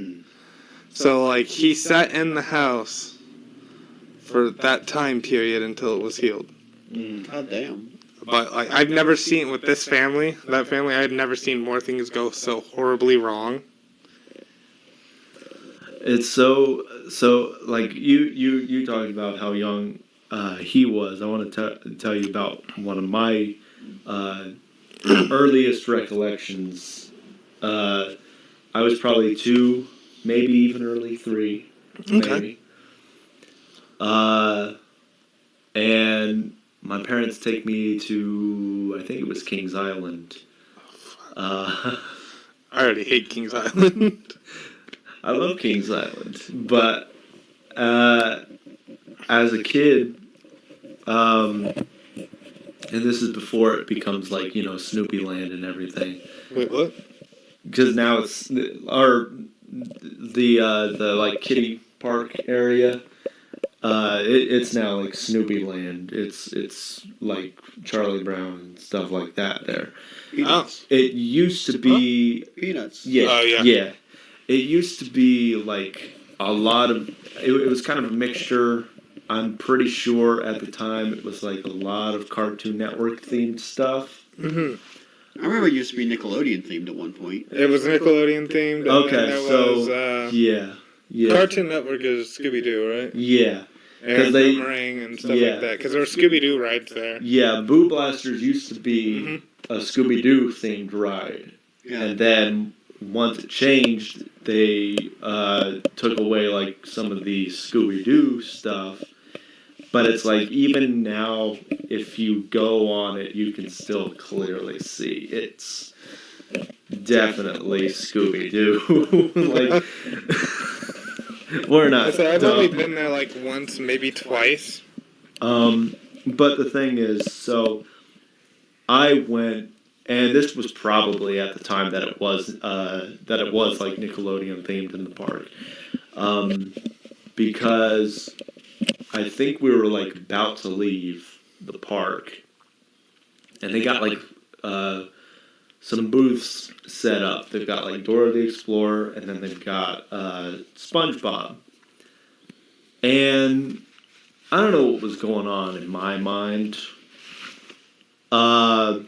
So like he sat in the house for that time period until it was healed. God damn. But like I've never seen with this family, that family, I had never seen more things go so horribly wrong. It's so like you talking about how young he was. I want to tell you about one of my earliest recollections. I was probably 2, maybe even early 3, maybe. And my parents take me to, I think it was Kings Island. I already hate Kings Island. I love Kings Island, but as a kid, and this is before it becomes like, you know, Snoopy Land and everything. Wait, what? Because now it's the like kiddie park area. It's now like Snoopy Land. It's like Charlie Brown and stuff like that there. Peanuts. It used to be Peanuts. Yeah, Oh, yeah. yeah. It used to be like a lot of. It was kind of a mixture. I'm pretty sure at the time it was like a lot of Cartoon Network themed stuff. Mm-hmm. I remember it used to be Nickelodeon themed at one point. It was Nickelodeon themed. And Okay, then there so was, yeah. Cartoon Network is Scooby Doo, right? Yeah. And they- Boomerang and stuff yeah. like that. Because there were Scooby Doo rides there. Yeah, Boo Blasters used to be a Scooby Doo themed ride, Yeah. and then once it changed, they took away like some of the Scooby Doo stuff. But it's like even now, if you go on it, you can still clearly see it's definitely Scooby Doo. Like we're not. So I've dumb. only been there like once, maybe twice. But the thing is, so I went, and this was probably at the time that it was like Nickelodeon themed in the park, because I think we were like about to leave the park, and they got like some booths set up. They've got like Dora the Explorer, and then they've got SpongeBob. And I don't know what was going on in my mind, but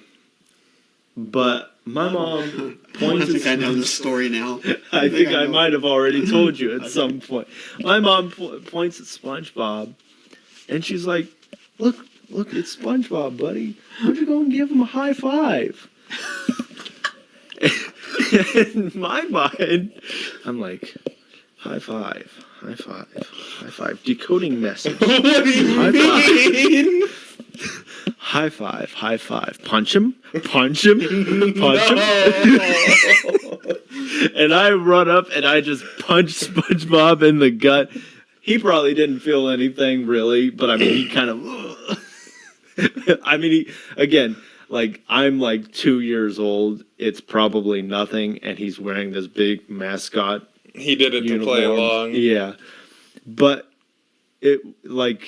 my mom points I think I at know the story now. I think I might have already told you at some point. My mom points at SpongeBob, and she's like, look, it's SpongeBob, buddy. Why don't you go and give him a high five? In my mind, I'm like, high five. Decoding message. What do you High mean? High five. Punch him. No. And I run up and I just punch SpongeBob in the gut. He probably didn't feel anything really, but I mean, he kind of. I mean, again, like I'm like 2 years old. It's probably nothing, and he's wearing this big mascot. He did it to play uniform. along. Yeah, but it like.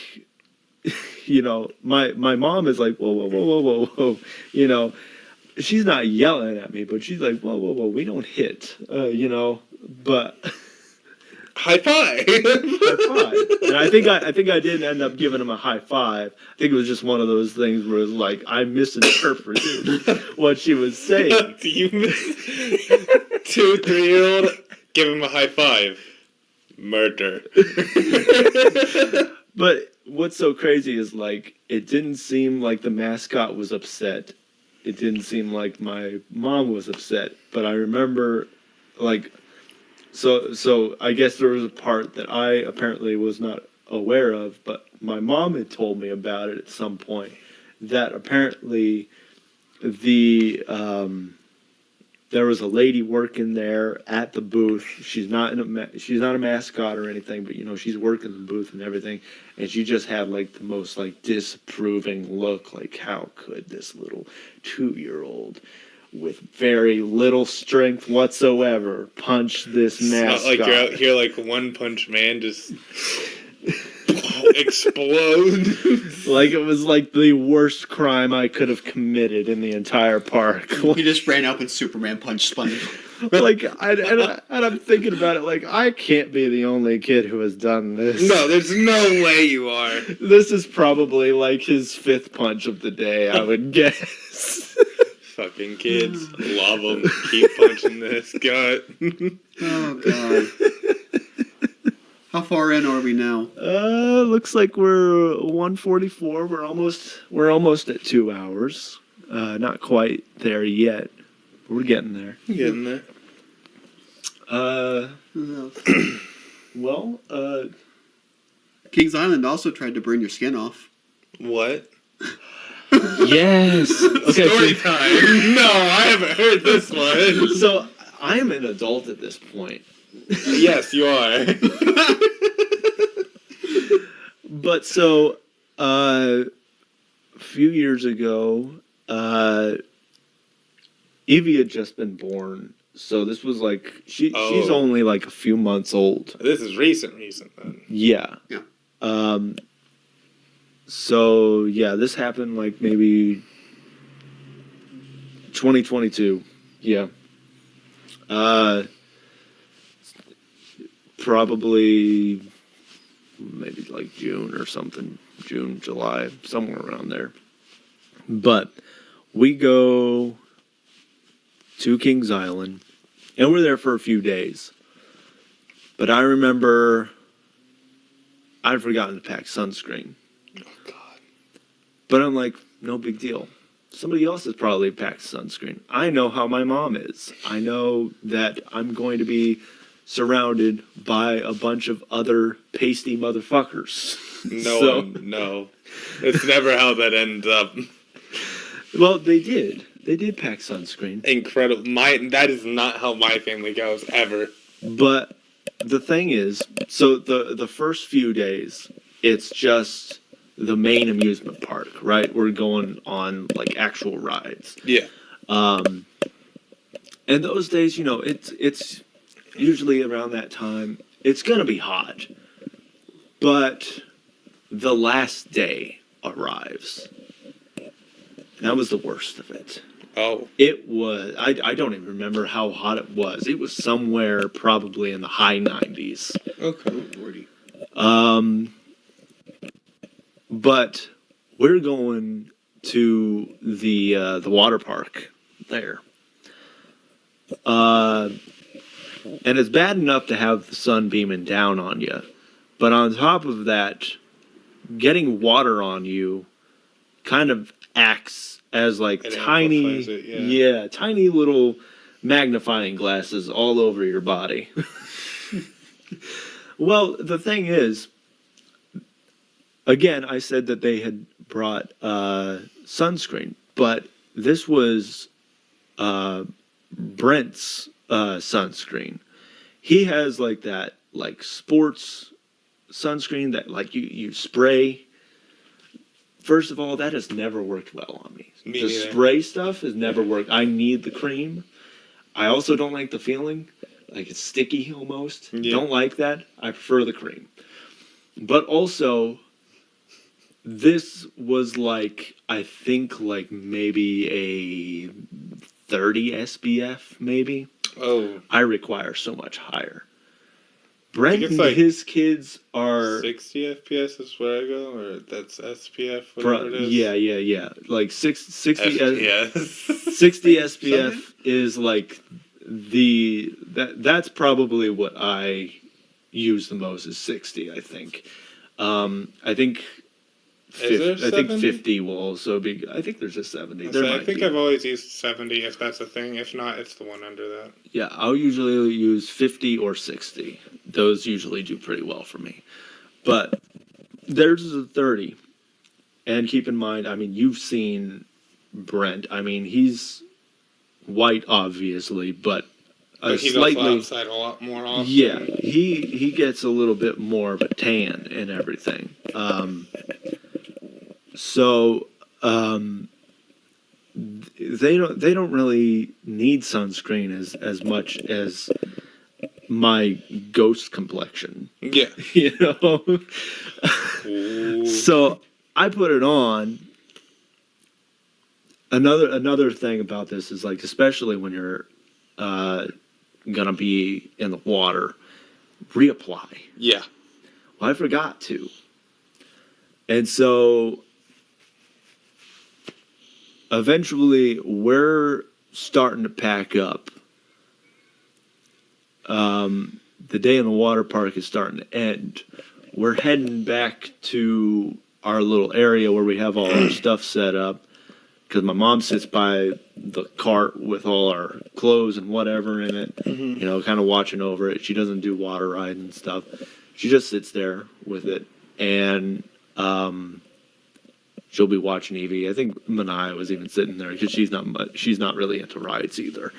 You know, my mom is like, whoa. You know, she's not yelling at me, but she's like, whoa. We don't hit, you know, but High five. high five. And I think I did end up giving him a high five. I think it was just one of those things where it's like, I misinterpreted what she was saying. You miss 2, 3-year-old. Give him a high five. Murder. But what's so crazy is like it didn't seem like the mascot was upset. It didn't seem like my mom was upset. But I remember like so I guess there was a part that I apparently was not aware of, but my mom had told me about it at some point that apparently the there was a lady working there at the booth. She's not a mascot or anything, but you know she's working the booth and everything, and she just had like the most like disapproving look, like how could this little 2-year-old with very little strength whatsoever punch this It's mascot? not like you're out here like One Punch Man just explode. Like it was like the worst crime I could have committed in the entire park. He just ran up and Superman punched SpongeBob. Like, and I'm thinking about it, like, I can't be the only kid who has done this. No, there's no way you are. This is probably like his 5th punch of the day, I would guess. Fucking kids. Love them. Keep punching this gut. Oh, God. How far in are we now? Looks like we're 1:44. We're almost at 2 hours. Not quite there yet. We're getting there. Getting there. Well, Kings Island also tried to burn your skin off. What? yes. Okay. Story time. No, I haven't heard this one. So I am an adult at this point. Yes, you are. But so, a few years ago, Evie had just been born. So this was like, she's only like a few months old. This is recent then. Yeah. Yeah. So yeah, this happened like maybe 2022. Yeah. Probably maybe like June or something. June, July, somewhere around there. But we go to Kings Island, and we're there for a few days. But I remember I'd forgotten to pack sunscreen. Oh, God. But I'm like, no big deal. Somebody else has probably packed sunscreen. I know how my mom is. I know that I'm going to be surrounded by a bunch of other pasty motherfuckers. No. It's never how that ends up. Well, they did. They did pack sunscreen. Incredible. That is not how my family goes, ever. But the thing is, so the first few days, it's just the main amusement park, right? We're going on like actual rides. Yeah. And those days, you know, it's usually around that time. It's gonna be hot, but the last day arrives. That was the worst of it. Oh. It was, I don't even remember how hot it was. It was somewhere probably in the high 90s. Okay. But we're going to the water park there. And it's bad enough to have the sun beaming down on you, but on top of that, getting water on you kind of acts as like It tiny, amplifies it, tiny little magnifying glasses all over your body. Well, the thing is, again, I said that they had brought sunscreen, but this was Brent's sunscreen. He has like that like sports sunscreen that like you spray. First of all, that has never worked well on me. Me The neither. spray stuff has never worked. I need the cream. I also don't like the feeling. Like it's sticky almost. Yeah. Don't like that. I prefer the cream. But also, this was like, I think like maybe a 30 SPF maybe. Oh. I require so much higher. Brent it's and like his kids are 60 FPS is where I go, or that's SPF, whatever it is. yeah. Like 60 FPS. 60 SPF is like that's probably what I use the most is 60, I think. I think Is there I think 70? 50 will also be. I think there's a 70. There I might think be. I've always used 70 if that's a thing. If not, it's the one under that. Yeah, I'll usually use 50 or 60. Those usually do pretty well for me. But theirs is a 30. And keep in mind, I mean, you've seen Brent. I mean, he's white, obviously, but But he's slightly. also outside a lot more often. Yeah, he gets a little bit more of a tan and everything. They don't really need sunscreen as much as my ghost complexion. Yeah. You know? Ooh. So I put it on. Another thing about this is like, especially when you're gonna be in the water, reapply. Yeah. Well, I forgot to. And so eventually we're starting to pack up. The day in the water park is starting to end. We're heading back to our little area where we have all our stuff set up. Because my mom sits by the cart with all our clothes and whatever in it, Mm-hmm. you know, kind of watching over it. She doesn't do water rides and stuff. She just sits there with it, and she'll be watching Evie. I think Manaya was even sitting there because she's not really into rides either.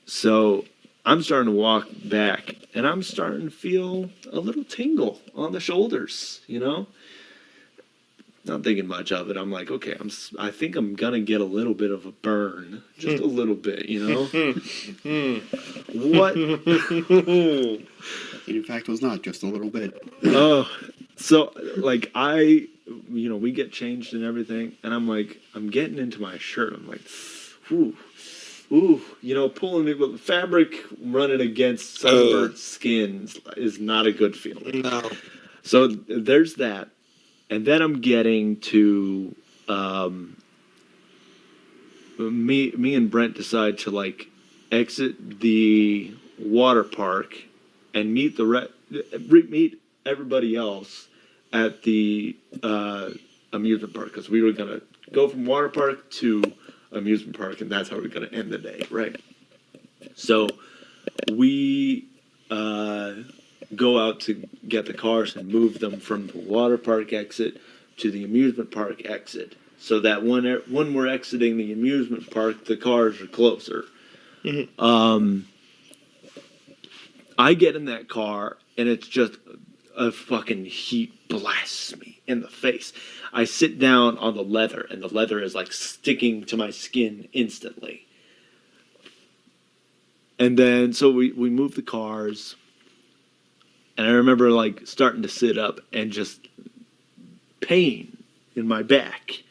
So I'm starting to walk back, and I'm starting to feel a little tingle on the shoulders, you know? Not thinking much of it. I'm like, okay, I think I'm gonna get a little bit of a burn, just a little bit, you know. What? In fact, it was not just a little bit. Oh, so like we get changed and everything, and I'm like, I'm getting into my shirt. I'm like, ooh, you know, pulling it with the fabric running against sunburnt skin is not a good feeling. No. So there's that. And then I'm getting to me and Brent decide to like exit the water park and meet meet everybody else at the amusement park, because we were gonna go from water park to amusement park, and that's how we're gonna end the day, right? So we go out to get the cars and move them from the water park exit to the amusement park exit, so that when we're exiting the amusement park, the cars are closer. Mm-hmm. I get in that car, and it's just a fucking heat blasts me in the face. I sit down on the leather, and the leather is like sticking to my skin instantly. And then, so we move the cars. And I remember like starting to sit up and just pain in my back.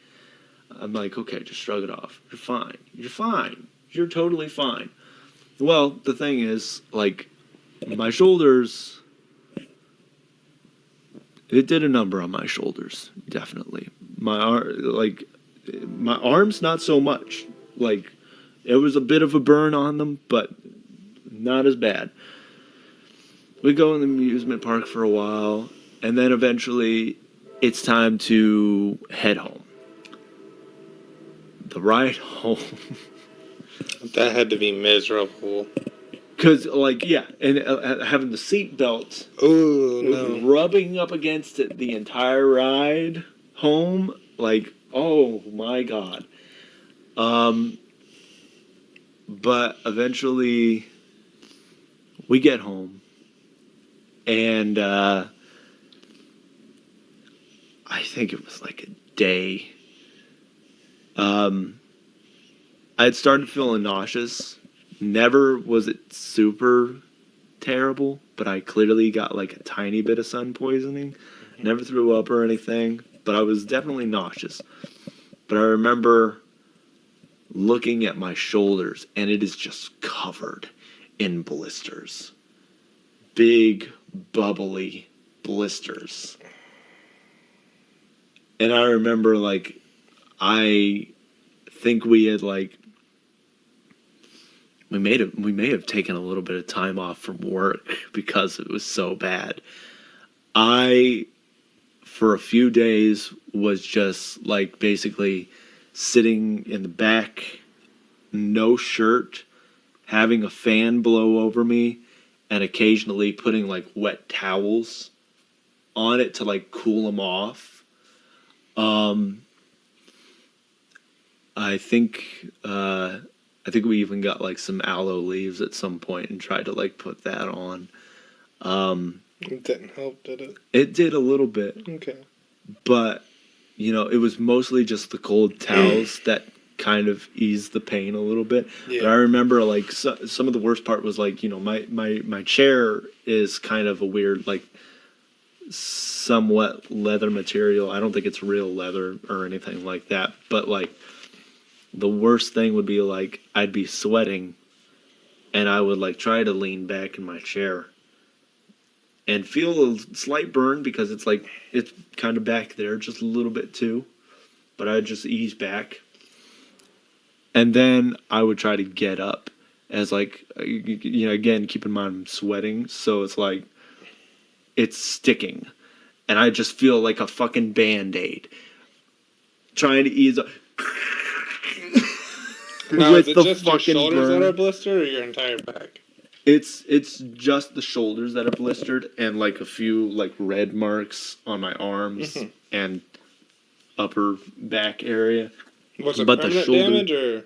I'm like, okay, just shrug it off. You're fine. You're fine. You're totally fine. Well, the thing is, like, my shoulders, it did a number on my shoulders, definitely. My arms, not so much. Like, it was a bit of a burn on them, but not as bad. We go in the amusement park for a while, and then eventually it's time to head home. The ride home. That had to be miserable. Because, like, yeah, and having the seat belt rubbing up against it the entire ride home, like, oh my God. But eventually we get home, and I think it was like a day. I had started feeling nauseous. Never was it super terrible, but I clearly got like a tiny bit of sun poisoning. Never threw up or anything, but I was definitely nauseous. But I remember looking at my shoulders, and it is just covered in blisters. Big, bubbly blisters. And I remember, like, I think we had, like, we may have taken a little bit of time off from work because it was so bad. I, for a few days, was just, like, basically sitting in the back, no shirt, having a fan blow over me, and occasionally putting, like, wet towels on it to, like, cool them off. I think we even got like some aloe leaves at some point and tried to like put that on. It didn't help, did it? It did a little bit. Okay. But, you know, it was mostly just the cold towels that kind of eased the pain a little bit. Yeah. But I remember like some of the worst part was like, you know, my chair is kind of a weird, like, somewhat leather material. I don't think it's real leather or anything like that. But like, the worst thing would be like I'd be sweating and I would like try to lean back in my chair and feel a slight burn because it's like it's kind of back there just a little bit too, but I'd just ease back. And then I would try to get up as like, you know, again, keep in mind I'm sweating, so it's like it's sticking and I just feel like a fucking Band-Aid trying to ease up. Now, with is it the just your fucking shoulders burn. that are blistered or your entire back? It's just the shoulders that are blistered and like a few like red marks on my arms and upper back area. Was it But the permanent shoulder- damage or?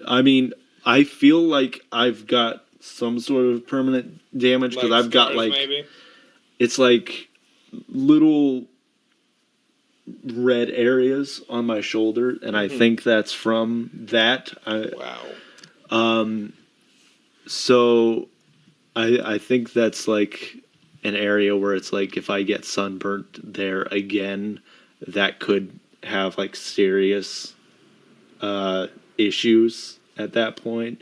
I mean, I feel like I've got some sort of permanent damage because I've got scars, like maybe? it's like little red areas on my shoulder, and I think that's from that. Wow. So I think that's like an area where it's like if I get sunburnt there again, that could have like serious issues at that point.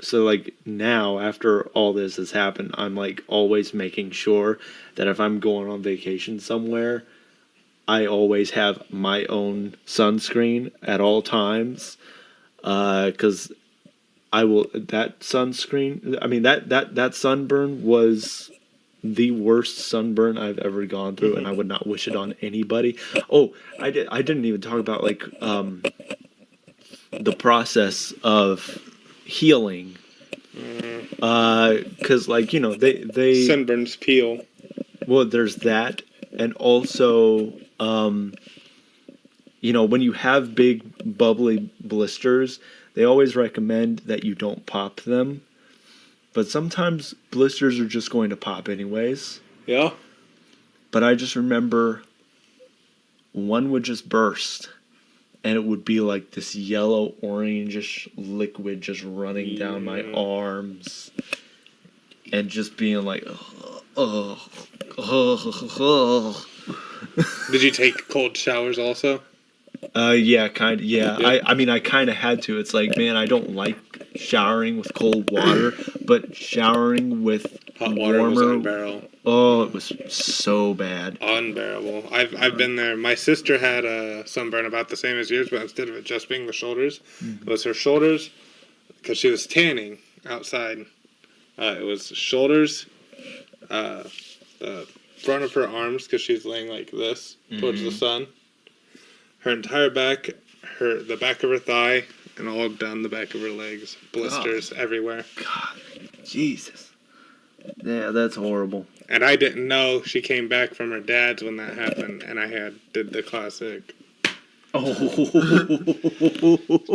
So like now after all this has happened, I'm like always making sure that if I'm going on vacation somewhere, I always have my own sunscreen at all times, because I will that sunscreen. I mean that sunburn was the worst sunburn I've ever gone through, and I would not wish it on anybody. Oh, I didn't even talk about like the process of healing, because like, you know, they Sunburns peel. well, there's that, and also you know, when you have big bubbly blisters, they always recommend that you don't pop them, but sometimes blisters are just going to pop anyways. Yeah. But I just remember one would just burst, and it would be like this yellow orangish liquid just running down my arms, and just being like, Did you take cold showers also? Yeah, kind of. Yeah, Yeah. I mean, I kind of had to. It's like, man, I don't like showering with cold water, but showering with Hot water was warmer. unbearable. Oh, it was so bad. Unbearable. I've been there. My sister had a sunburn about the same as yours, but instead of it just being the shoulders, it was her shoulders because she was tanning outside. It was shoulders, the front of her arms because she's laying like this towards the sun. Her entire back, the back of her thigh, and all down the back of her legs. Blisters everywhere. God, Jesus. Yeah, that's horrible. And I didn't know she came back from her dad's when that happened, and I did the classic. Oh.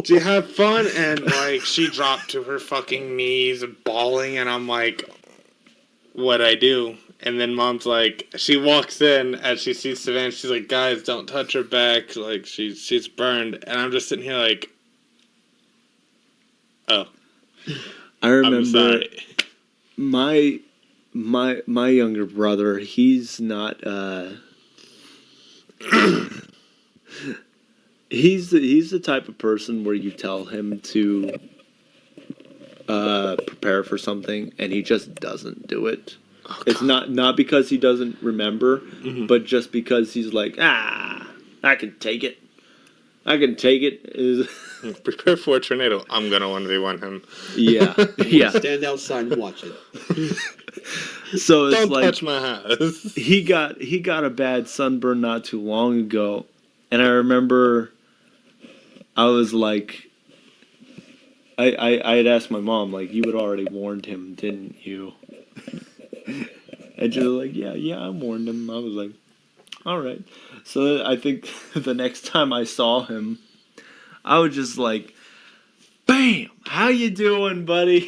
She had fun, and like she dropped to her fucking knees, bawling, and I'm like, "What'd I do?" And then Mom's like, she walks in as she sees Savannah. She's like, "Guys, don't touch her back. Like she's burned." And I'm just sitting here like, "Oh, I I'm remember sorry." my younger brother. He's not. He's the type of person where you tell him to prepare for something and he just doesn't do it. Oh, it's not because he doesn't remember, but just because he's like, I can take it. I can take it. Prepare for a tornado. I'm gonna 1v1 him. Yeah, yeah. Stand outside and watch it. So it's Don't like touch my house. he got a bad sunburn not too long ago, and I remember I was like, I had asked my mom, like, you had already warned him, didn't you? And she was like, yeah, I warned him. I was like, all right. So I think the next time I saw him, I was just like, bam, how you doing, buddy?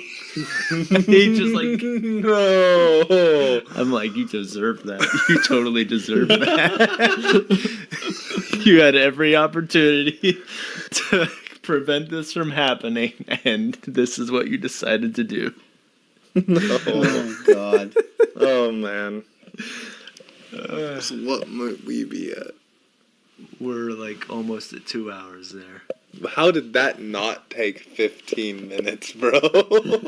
He just like, No. I'm like, you deserve that. You totally deserve that. You had every opportunity to prevent this from happening, and this is what you decided to do. No. Oh, God. Oh man. So what might we be at? We're like almost at 2 hours there. How did that not take 15 minutes, bro? I don't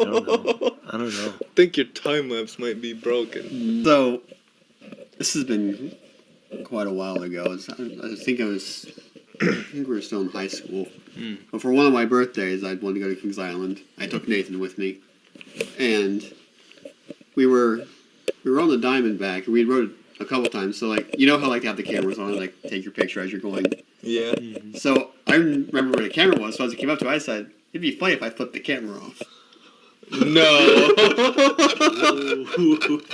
know. I think your time lapse might be broken. So, this has been quite a while ago. I think we were still in high school. But for one of my birthdays, I wanted to go to Kings Island. I took Nathan with me. And we were on the Diamondback, and we rode it a couple times. So, like, you know how, like, they have the cameras on, like, take your picture as you're going. Yeah. So, I remember where the camera was, so as it came up to it, I said, it'd be funny if I flipped the camera off. No.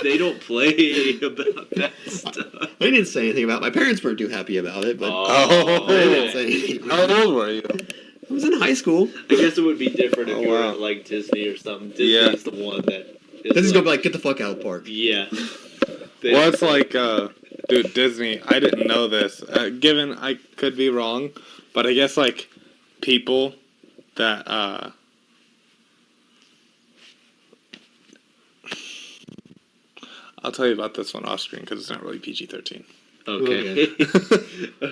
They don't play about that stuff. I didn't say anything about it. My parents weren't too happy about it, but Oh. I didn't say anything. How old were you? I was in high school. I guess it would be different if Oh, you were wow. at like Disney or something. Disney's the one that is This is gonna be like, get the fuck out of the park. yeah. Well, it's like, dude, Disney, I didn't know this. Given I could be wrong, but I guess, like, people that, I'll tell you about this one off screen because it's not really PG-13. Okay.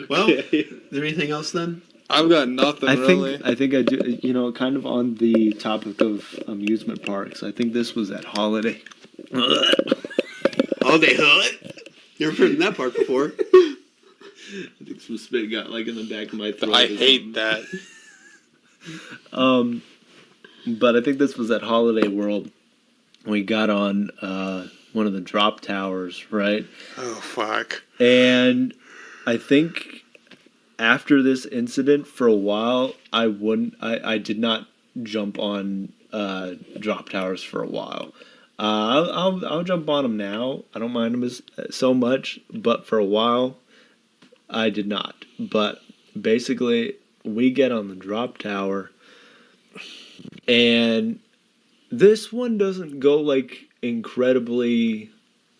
Well, is there anything else then? I've got nothing really. I think I do. You know, kind of on the topic of amusement parks. I think this was at Holiday. Holiday Hut? Never heard in that park before. I think some spit got like in the back of my throat. I hate that. But I think this was at Holiday World. We got on one of the drop towers, right? Oh, fuck. And I think after this incident, for a while, I did not jump on drop towers for a while. I'll jump on them now. I don't mind them so much, but for a while, I did not. But basically, we get on the drop tower, and this one doesn't go like incredibly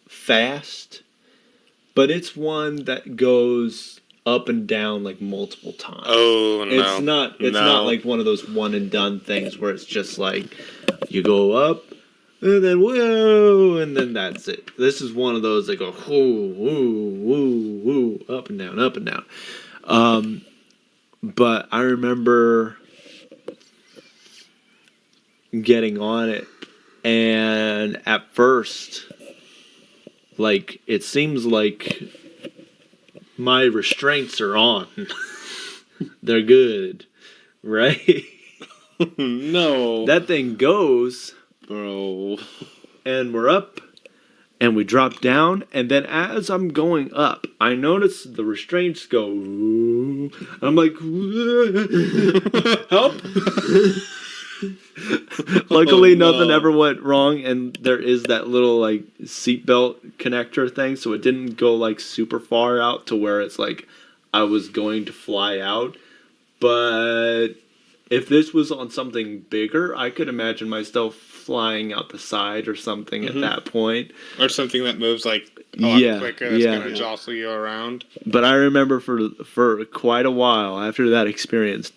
fast, but it's one that goes up and down like multiple times. Oh, no. It's not like one of those one and done things where it's just like you go up, and then whoa, and then that's it. This is one of those that go whoo, whoo, whoo, whoo, up and down, up and down. But I remember getting on it, and at first, like, it seems like my restraints are on. They're good, right? No. That thing goes, Bro. and we're up, and we drop down, and then as I'm going up, I notice the restraints go, and I'm like, help! Luckily, nothing ever went wrong, and there is that little, like, seatbelt connector thing, so it didn't go, like, super far out to where it's like I was going to fly out. But if this was on something bigger, I could imagine myself flying out the side or something at that point. Or something that moves like a lot quicker that's yeah. going to jostle you around. But I remember for quite a while after that experience,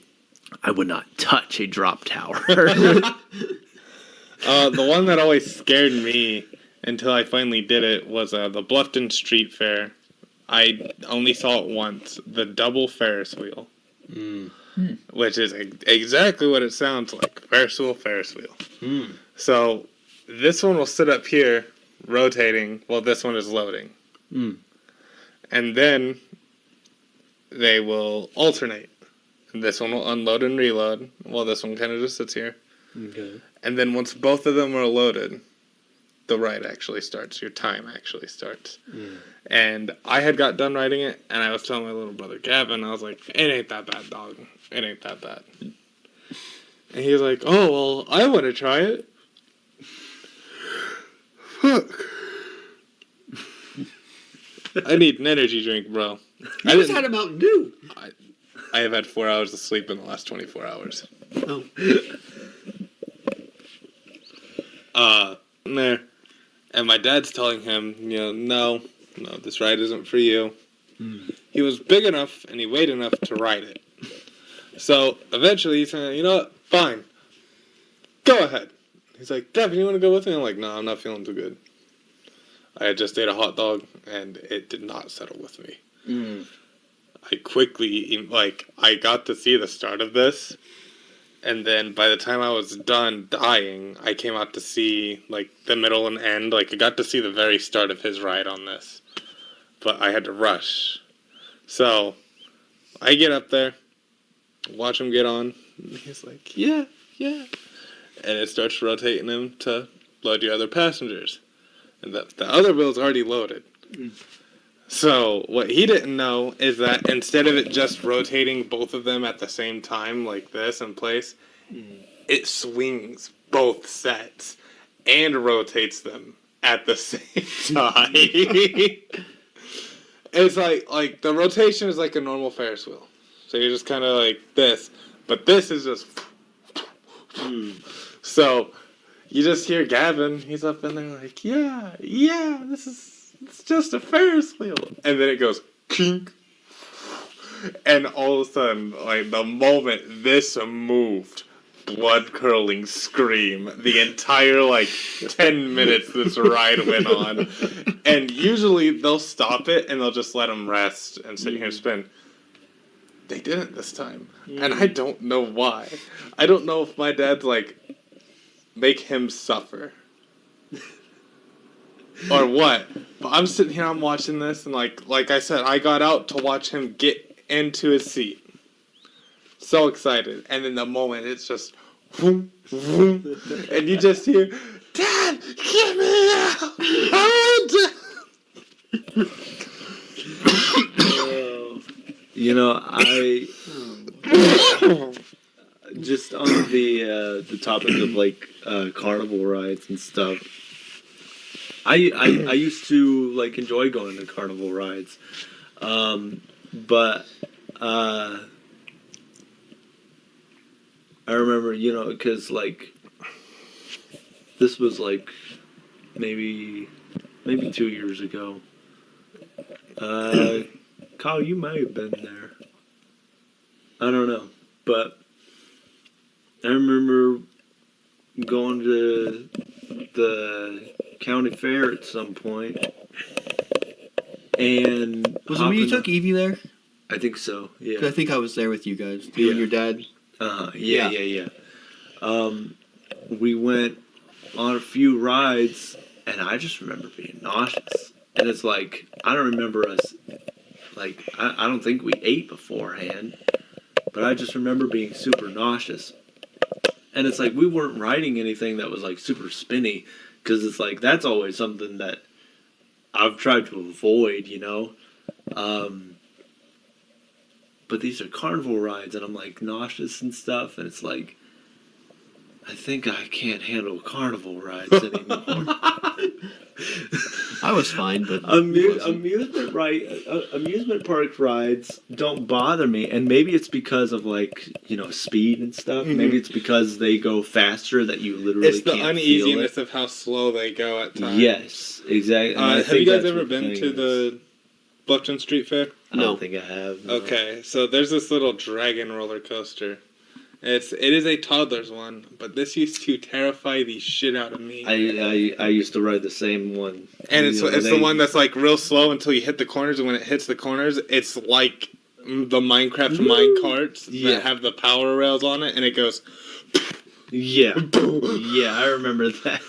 I would not touch a drop tower. The one that always scared me until I finally did it was the Bluffton Street Fair. I only saw it once. The double Ferris wheel. Which is exactly what it sounds like. Ferris wheel, Ferris wheel. So this one will sit up here rotating while this one is loading. And then they will alternate. And this one will unload and reload while this one kind of just sits here. Okay. And then once both of them are loaded, the ride actually starts. Your time actually starts. And I had got done riding it, and I was telling my little brother Gavin, I was like, it ain't that bad, dog. It ain't that bad. And he was like, oh, well, I want to try it. Fuck. I need an energy drink, bro. I just had a Mountain Dew. I have had 4 hours of sleep in the last 24 hours. Oh. There. And my dad's telling him, no, this ride isn't for you. He was big enough and he weighed enough to ride it. So eventually he's saying, you know what, fine. Go ahead. He's like, Devin, you want to go with me? I'm like, no, I'm not feeling too good. I had just ate a hot dog and it did not settle with me. I quickly, I got to see the start of this. And then by the time I was done dying, I came out to see, the middle and end. I got to see the very start of his ride on this. But I had to rush. So, I get up there, watch him get on. And he's like, yeah. And it starts rotating him to load your other passengers. And the other wheel's already loaded. So, what he didn't know is that instead of it just rotating both of them at the same time, like this in place, it swings both sets and rotates them at the same time. It's like the rotation is like a normal Ferris wheel. So you're just kind of like this. But this is just... So, you just hear Gavin, he's up in there like, yeah, it's just a Ferris wheel. And then it goes, kink. And all of a sudden, the moment this moved, blood-curdling scream, the entire, 10 minutes this ride went on. And usually they'll stop it and they'll just let them rest and sit here and spin. They didn't this time. And I don't know why. I don't know if my dad's make him suffer. Or what? But I'm sitting here, I'm watching this, and like I said, I got out to watch him get into his seat. So excited. And then the moment, it's just... Vroom, vroom, and you just hear, Dad, get me out! I... Just on the topic of, carnival rides and stuff, I used to enjoy going to carnival rides, but I remember because this was maybe 2 years ago. Kyle, you may have been there. I don't know, but I remember going to at the county fair at some point, and Was it when you took Evie there? I think so. 'Cause Yeah. I think I was there with you guys. You and your dad. Yeah. We went on a few rides, and I just remember being nauseous. And it's like, I don't remember us, like, I don't think we ate beforehand, but I just remember being super nauseous. And it's like, we weren't riding anything that was, like, super spinny, because it's like, that's always something that I've tried to avoid, you know? But these are carnival rides, and I'm, like, nauseous and stuff, and it's like, I think I can't handle carnival rides anymore. I was fine, but amusement park rides don't bother me, and maybe it's because of speed and stuff. Mm-hmm. Maybe it's because they go faster that you literally It's the can't uneasiness feel of how slow they go at it. times. Yes, exactly. And I Have think you guys that's ever what been thing to is. the Bluffton Street Fair? I don't think I have. No. Okay, so there's this little dragon roller coaster. It is a toddler's one, but this used to terrify the shit out of me. I used to ride the same one. And it's You know, the one that's like real slow until you hit the corners, and when it hits the corners, it's like the Minecraft mine carts Yeah. that have the power rails on it, and it goes. Yeah, yeah, I remember that.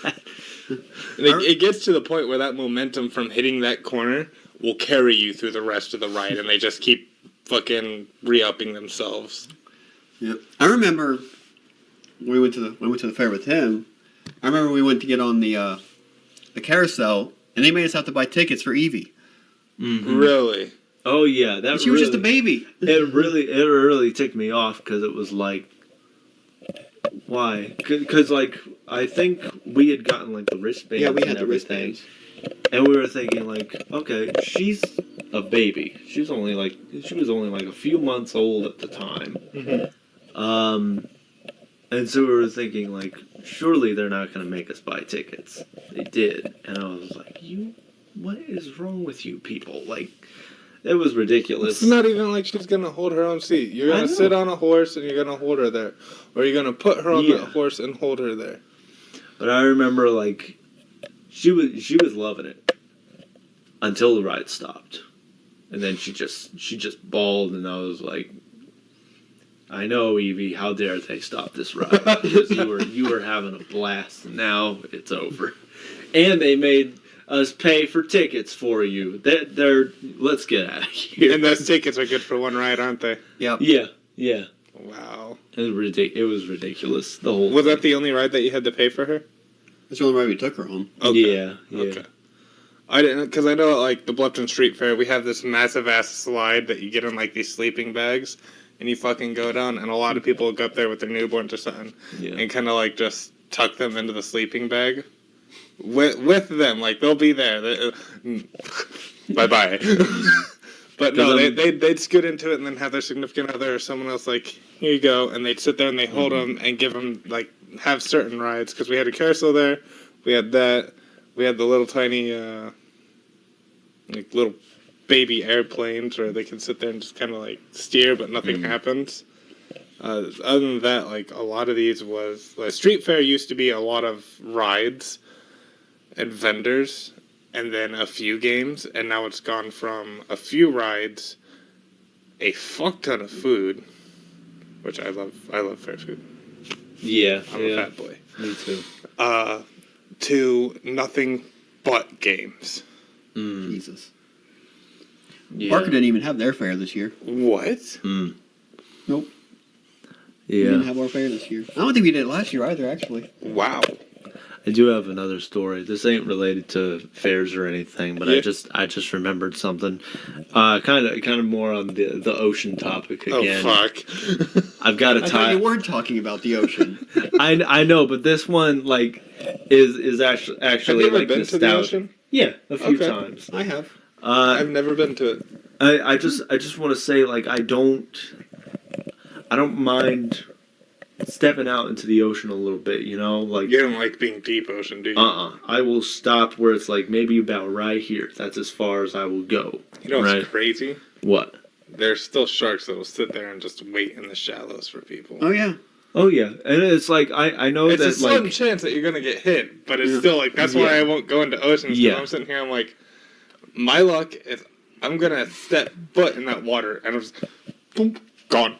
And it gets to the point where that momentum from hitting that corner will carry you through the rest of the ride, and they just keep fucking re-upping themselves. Yep. I remember when we went to the fair with him. I remember we went to get on the carousel, and they made us have to buy tickets for Evie. Mm-hmm. Really? Oh yeah, And she was just a baby. It really ticked me off because it was like, why? Because like I think we had gotten like the wristbands. Yeah, we and had the everything, wristbands. and we were thinking like, okay, she's a baby. She was only like a few months old at the time. Mm-hmm. And so we were thinking like, surely they're not going to make us buy tickets. They did, and I was like, what is wrong with you people? Like, it was ridiculous. It's not even like she's gonna hold her own seat. You're gonna sit on a horse and you're gonna hold her there, or you're gonna put her on the horse and hold her there. But I remember like, she was loving it until the ride stopped, and then she just bawled, and I was like, I know, Evie, how dare they stop this ride? Because you were having a blast, and now it's over. And they made us pay for tickets for you. Let's get out of here. And those tickets are good for one ride, aren't they? Yep. Yeah. Wow. It was ridiculous. The whole Was that the only ride that you had to pay for her? That's the only way we took her home. Okay. Yeah. Okay. I didn't, because I know at, like, the Bluffton Street Fair, we have this massive ass slide that you get in like these sleeping bags, and you fucking go down, and a lot of people go up there with their newborns or something, and kind of like just tuck them into the sleeping bag with them, like they'll be there. Bye bye. But no, they'd scoot into it and then have their significant other or someone else like, here you go, and they'd sit there and they hold them and give them like have certain rides, because we had a carousel there, we had that, we had the little tiny like little baby airplanes where they can sit there and just kind of like steer, but nothing happens. Other than that, like a lot of these was like street fair used to be a lot of rides and vendors, and then a few games, and now it's gone from a few rides, a fuck ton of food, which I love. I love fair food. Yeah, I'm a fat boy. Me too. To nothing but games. Jesus. Yeah. Parker didn't even have their fair this year. What? Nope. We Yeah. didn't have our fair this year. I don't think we did it last year either, actually. Wow. I do have another story. This ain't related to fairs or anything, but Yeah. I just remembered something. Kind of more on the ocean topic again. Oh fuck. I've got a I thought tie. you weren't talking about the ocean. I know, but this one like is actually Have you ever like been to the nostalgic. ocean? Yeah, a few Okay. times. I have. I've never been to it. I just want to say like I don't mind stepping out into the ocean a little bit, you know, like You don't like being deep ocean, do you? I will stop where it's like maybe about right here. That's as far as I will go. You know what's right? crazy? What? There's still sharks that'll sit there and just wait in the shallows for people. Oh, yeah. Oh yeah, and it's like I know It's that a slim like chance that you're gonna get hit, but it's still like that's why I won't go into oceans. Yeah. I'm sitting here. I'm like, my luck is I'm gonna step foot in that water and I'm just boom, gone.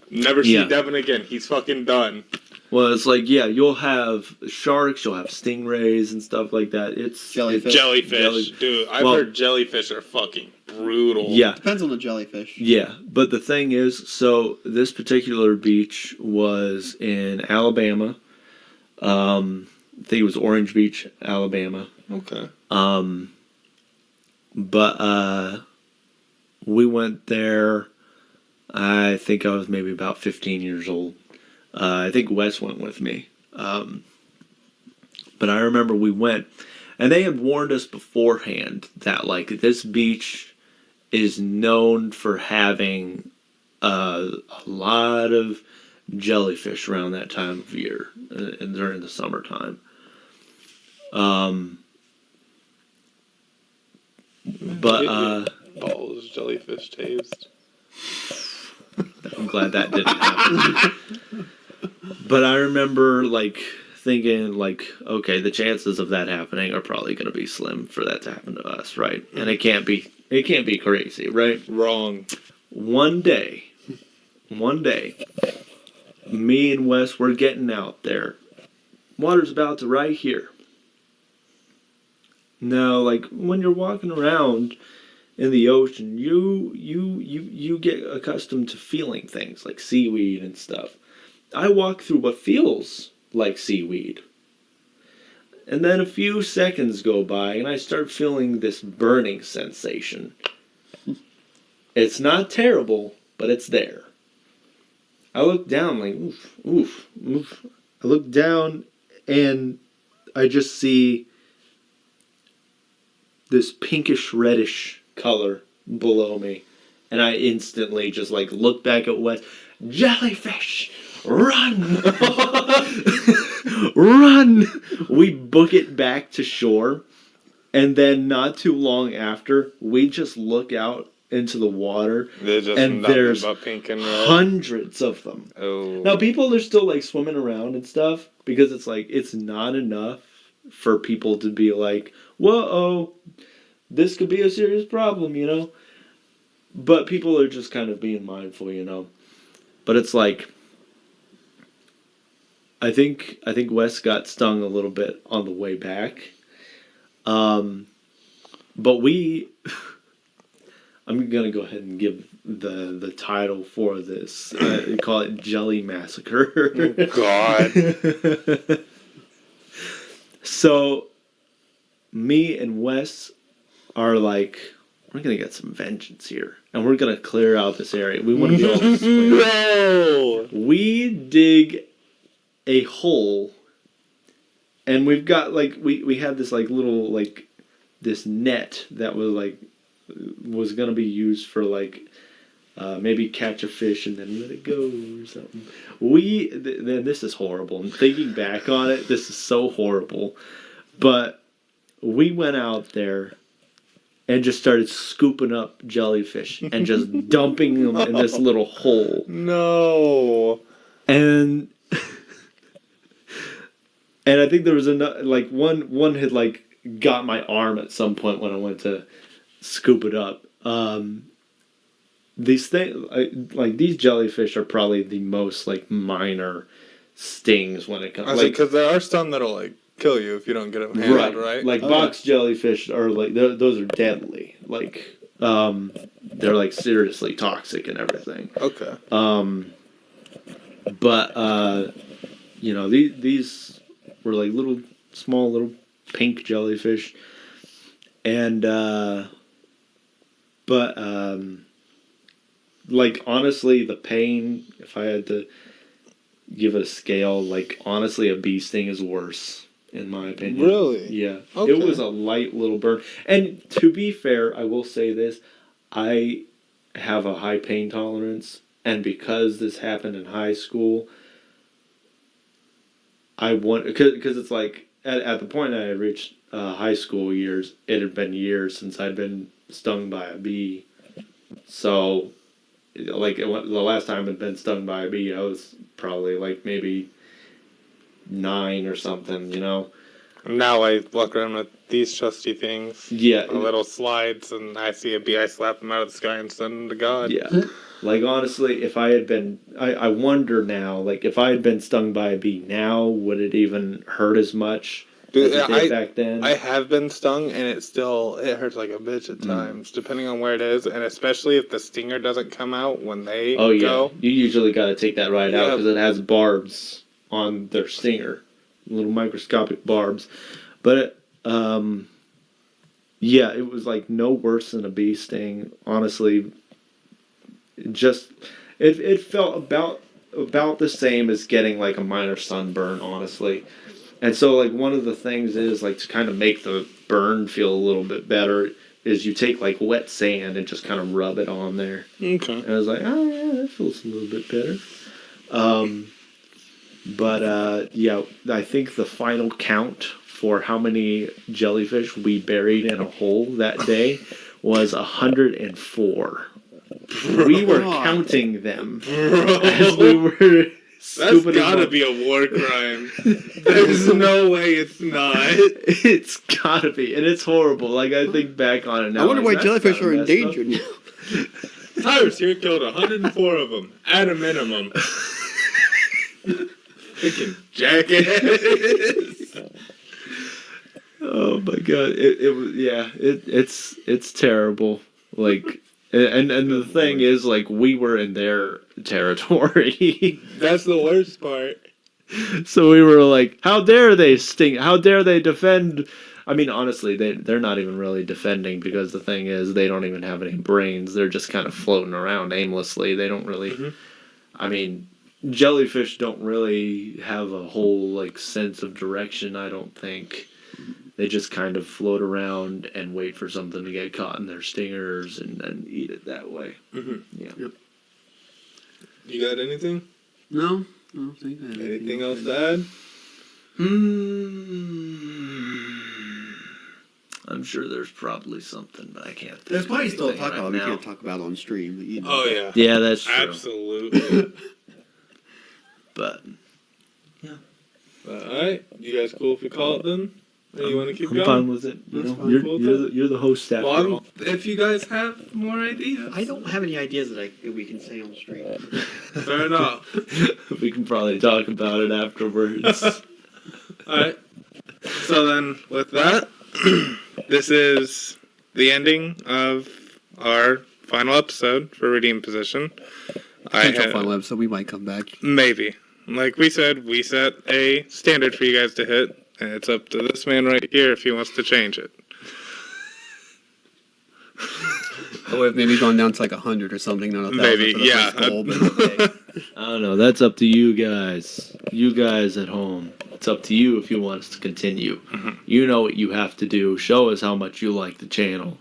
Never see Yeah. Devin again. He's fucking done. well, it's like you'll have sharks, you'll have stingrays and stuff like that. It's Jellyfish. Jellyfish, dude. I've Well- heard jellyfish are fucking brutal. Yeah. Depends on the jellyfish. Yeah, but the thing is, so this particular beach was in Alabama. I think it was Orange Beach, Alabama. Okay. But we went there. I think I was maybe about 15 years old. I think Wes went with me. But I remember we went, and they had warned us beforehand that like this beach is known for having a lot of jellyfish around that time of year and during the summertime. Balls, jellyfish taste. I'm glad that didn't happen. But I remember like thinking like, okay, the chances of that happening are probably going to be slim for that to happen to us, right? And it can't be crazy, right? Wrong. One day, me and Wes were getting out there. Water's about to right here. Now, like when you're walking around in the ocean, you get accustomed to feeling things like seaweed and stuff. I walk through what feels like seaweed. And then a few seconds go by and I start feeling this burning sensation. It's not terrible, but it's there. I look down like, oof, oof, oof. I look down and I just see this pinkish reddish color below me. And I instantly just like look back at Wes. Jellyfish! Run! Run! We book it back to shore. And then not too long after, we just look out into the water. They're just And nothing there's but pink and red. hundreds of them. Oh. Now people are still like swimming around and stuff because it's like it's not enough for people to be like, whoa, this could be a serious problem, you know? But people are just kind of being mindful, you know? But it's like I think Wes got stung a little bit on the way back. But I'm gonna go ahead and give the title for this. Call it Jelly Massacre. Oh, God. So, me and Wes are like, we're gonna get some vengeance here, and we're gonna clear out this area. We want to be able to swim. No! We dig a hole, and we've got like we had this like little like this net that was gonna be used for like maybe catch a fish and then let it go or something. This is horrible. And thinking back on it, this is so horrible. But we went out there and just started scooping up jellyfish and just dumping them in this little hole. No. And I think there was like one had like got my arm at some point when I went to scoop it up. These things, like these jellyfish, are probably the most like minor stings when it comes. Like, because there are some that'll like kill you if you don't get them handled right. Like box jellyfish are like those are deadly. Like they're like seriously toxic and everything. Okay. But you know these were like small little pink jellyfish, and like honestly, the pain, if I had to give it a scale, like honestly, a bee sting is worse in my opinion. Really? Yeah. Okay. It was a light little burn, and to be fair, I will say this: I have a high pain tolerance, and because this happened in high school, I want because it's like at the point I had reached high school years, it had been years since I'd been stung by a bee, so like the last time I'd been stung by a bee, I was probably like maybe 9 or something, you know. Now I walk around with these trusty things. Yeah. Little slides, and I see a bee, I slap them out of the sky and send them to God. Yeah. Like, honestly, if I had been... I wonder now, like, if I had been stung by a bee now, would it even hurt as much Dude, as it did back then? I have been stung, and it hurts like a bitch at times, depending on where it is, and especially if the stinger doesn't come out when they Oh, yeah. go. You usually got to take that right out Yeah. because it has barbs on their stinger. Little microscopic barbs. But, yeah, it was, like, no worse than a bee sting. Honestly, it felt about the same as getting, like, a minor sunburn, honestly. And so, like, one of the things is, like, to kind of make the burn feel a little bit better is you take, like, wet sand and just kind of rub it on there. Okay. And I was like, oh, yeah, that feels a little bit better. But yeah, I think the final count for how many jellyfish we buried in a hole that day was 104. We were counting them as we were... That's gotta be a war crime. There's no way it's not. It's gotta be, and it's horrible. Like, I think back on it now. I wonder why that's jellyfish kinda are messed endangered now. Tyrus here killed 104 of them at a minimum. Freaking jackass. Oh my god! It was, yeah. It's terrible. Like, and the thing is, like, we were in their territory. That's the worst part. So we were like, how dare they sting? How dare they defend? I mean, honestly, they're not even really defending, because the thing is, they don't even have any brains. They're just kind of floating around aimlessly. They don't really. Mm-hmm. I mean, jellyfish don't really have a whole, like, sense of direction, I don't think. They just kind of float around and wait for something to get caught in their stingers and then eat it that way. Mm-hmm. Yeah. Yep. You got anything? No, I don't think I have Anything else to add? I'm sure there's probably something, but I can't think There's of probably still anything talk right about we now. can't talk about on stream. But, you know. Oh yeah. Yeah, that's true. Absolutely. But Alright, you guys cool if we call it then? You want to keep I'm going? fine with it. You That's know, fine. you're the host after Well, all. if you guys have more ideas. I don't have any ideas that we can say on stream. Fair enough. We can probably talk about it afterwards. Alright. So then, with that, this is the ending of our final episode for Redeem Position. Potential final episode, we might come back. Maybe. Like we said, we set a standard for you guys to hit, and it's up to this man right here if he wants to change it. I would have maybe gone down to like 100 or something. Not 1,000 Maybe, for the yeah. first goal, but okay. I don't know. That's up to you guys. You guys at home. It's up to you if you want us to continue. Mm-hmm. You know what you have to do. Show us how much you like the channel.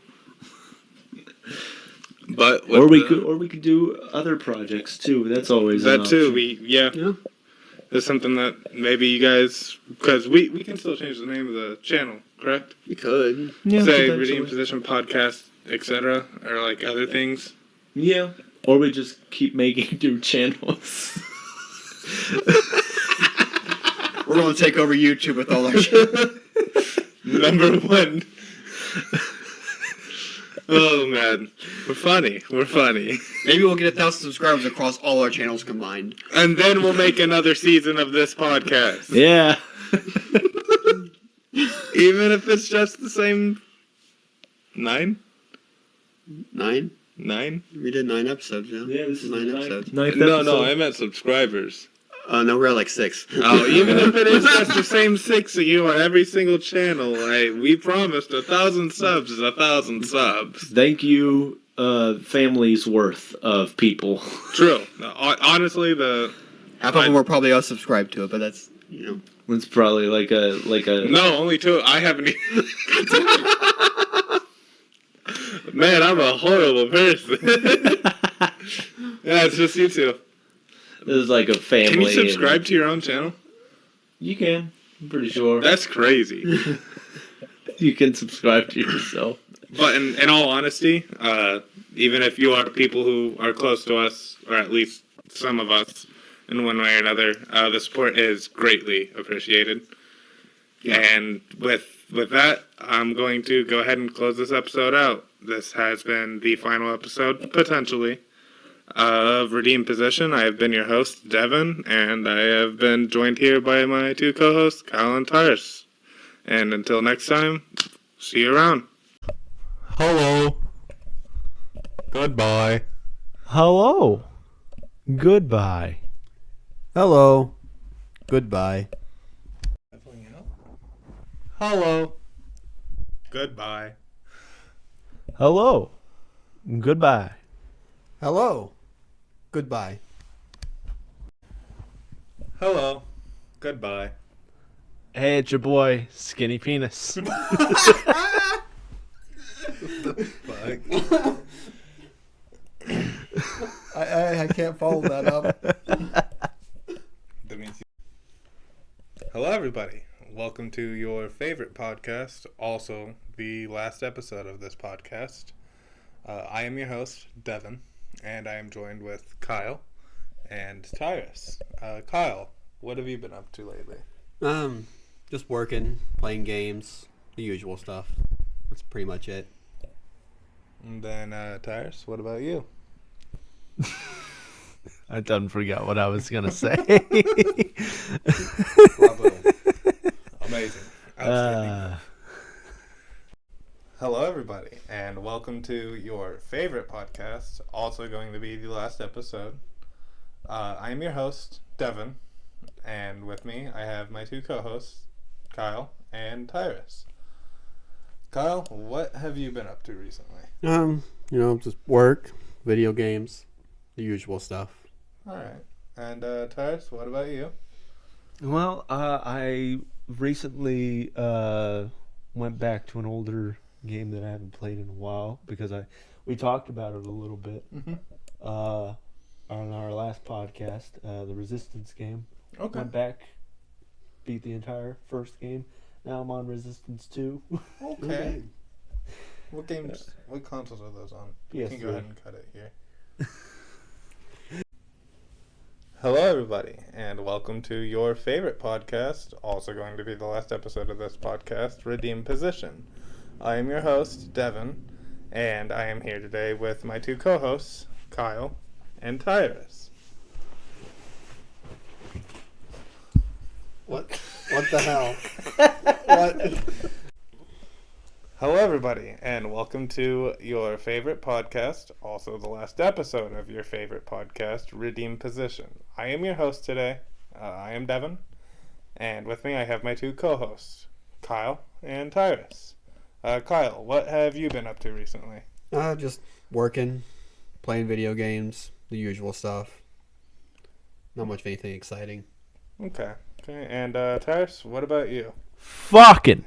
But Or we could do other projects too. That's always an that too. option. Yeah. There's something that maybe you guys, because we can still change the name of the channel, correct? We could. Yeah, Say potentially. Redeem Position Podcast, etc., or like other things. Yeah. Or we just keep making new channels. We're going to take over YouTube with all our Number one. Oh man, we're funny. Maybe we'll get 1,000 subscribers across all our channels combined. And then we'll make another season of this podcast. Yeah. Even if it's just the same 9? 9? 9? We did 9 episodes, yeah. Yeah, this is 9 the episodes. ninth No, episode. I meant subscribers. No, we're at like 6. Oh, even if it is just the same 6 of you on every single channel, we promised 1,000 subs is 1,000 subs. Thank you, family's worth of people. True. Honestly, Half of them were probably us subscribed to it, but that's, you know. It's probably like a no, only 2. I haven't even... Man, I'm a horrible person. Yeah, it's just you two. There's like a family. Can you subscribe to your own channel? You can. I'm pretty sure. That's crazy. You can subscribe to yourself. But in all honesty, even if you are people who are close to us, or at least some of us, in one way or another, the support is greatly appreciated. Yeah. And with that, I'm going to go ahead and close this episode out. This has been the final episode, potentially, of Redeem Position. I have been your host, Devin, and I have been joined here by my two co-hosts, Kyle and Tyrus. And until next time, see you around. Hello. Goodbye. Hello. Goodbye. Hello. Goodbye. Hello. Goodbye. Hello. Goodbye. Hello. Goodbye. Hello. Goodbye. Hey, it's your boy, Skinny Penis. I can't follow that up. That means Hello, everybody. Welcome to your favorite podcast, also the last episode of this podcast. I am your host, Devin, and I am joined with Kyle and Tyrus. Kyle, what have you been up to lately? Just working, playing games, the usual stuff. That's pretty much it. And then, Tyrus, what about you? I done forgot what I was going to say. Bravo. Amazing. Outstanding. Hello, everybody, and welcome to your favorite podcast, also going to be the last episode. I am your host, Devin, and with me I have my two co-hosts, Kyle and Tyrus. Kyle, what have you been up to recently? Just work, video games, the usual stuff. All right. And Tyrus, what about you? Well, I recently went back to an older game that I haven't played in a while because we talked about it a little bit on our last podcast, the Resistance game. Okay. Went back, beat the entire first game. Now I'm on Resistance 2. Okay. What games? What consoles are those on? You can go PS3. ahead and cut it here. Hello, everybody, and welcome to your favorite podcast, also going to be the last episode of this podcast, Redeem Position. I am your host, Devin, and I am here today with my two co-hosts, Kyle and Tyrus. What the hell? What? Hello, everybody, and welcome to your favorite podcast, also the last episode of your favorite podcast, Redeem Position. I am your host today. I am Devin, and with me I have my two co-hosts, Kyle and Tyrus. Kyle, what have you been up to recently? Just working, playing video games, the usual stuff. Not much of anything exciting. Okay, and Tyrus, what about you? Fucking.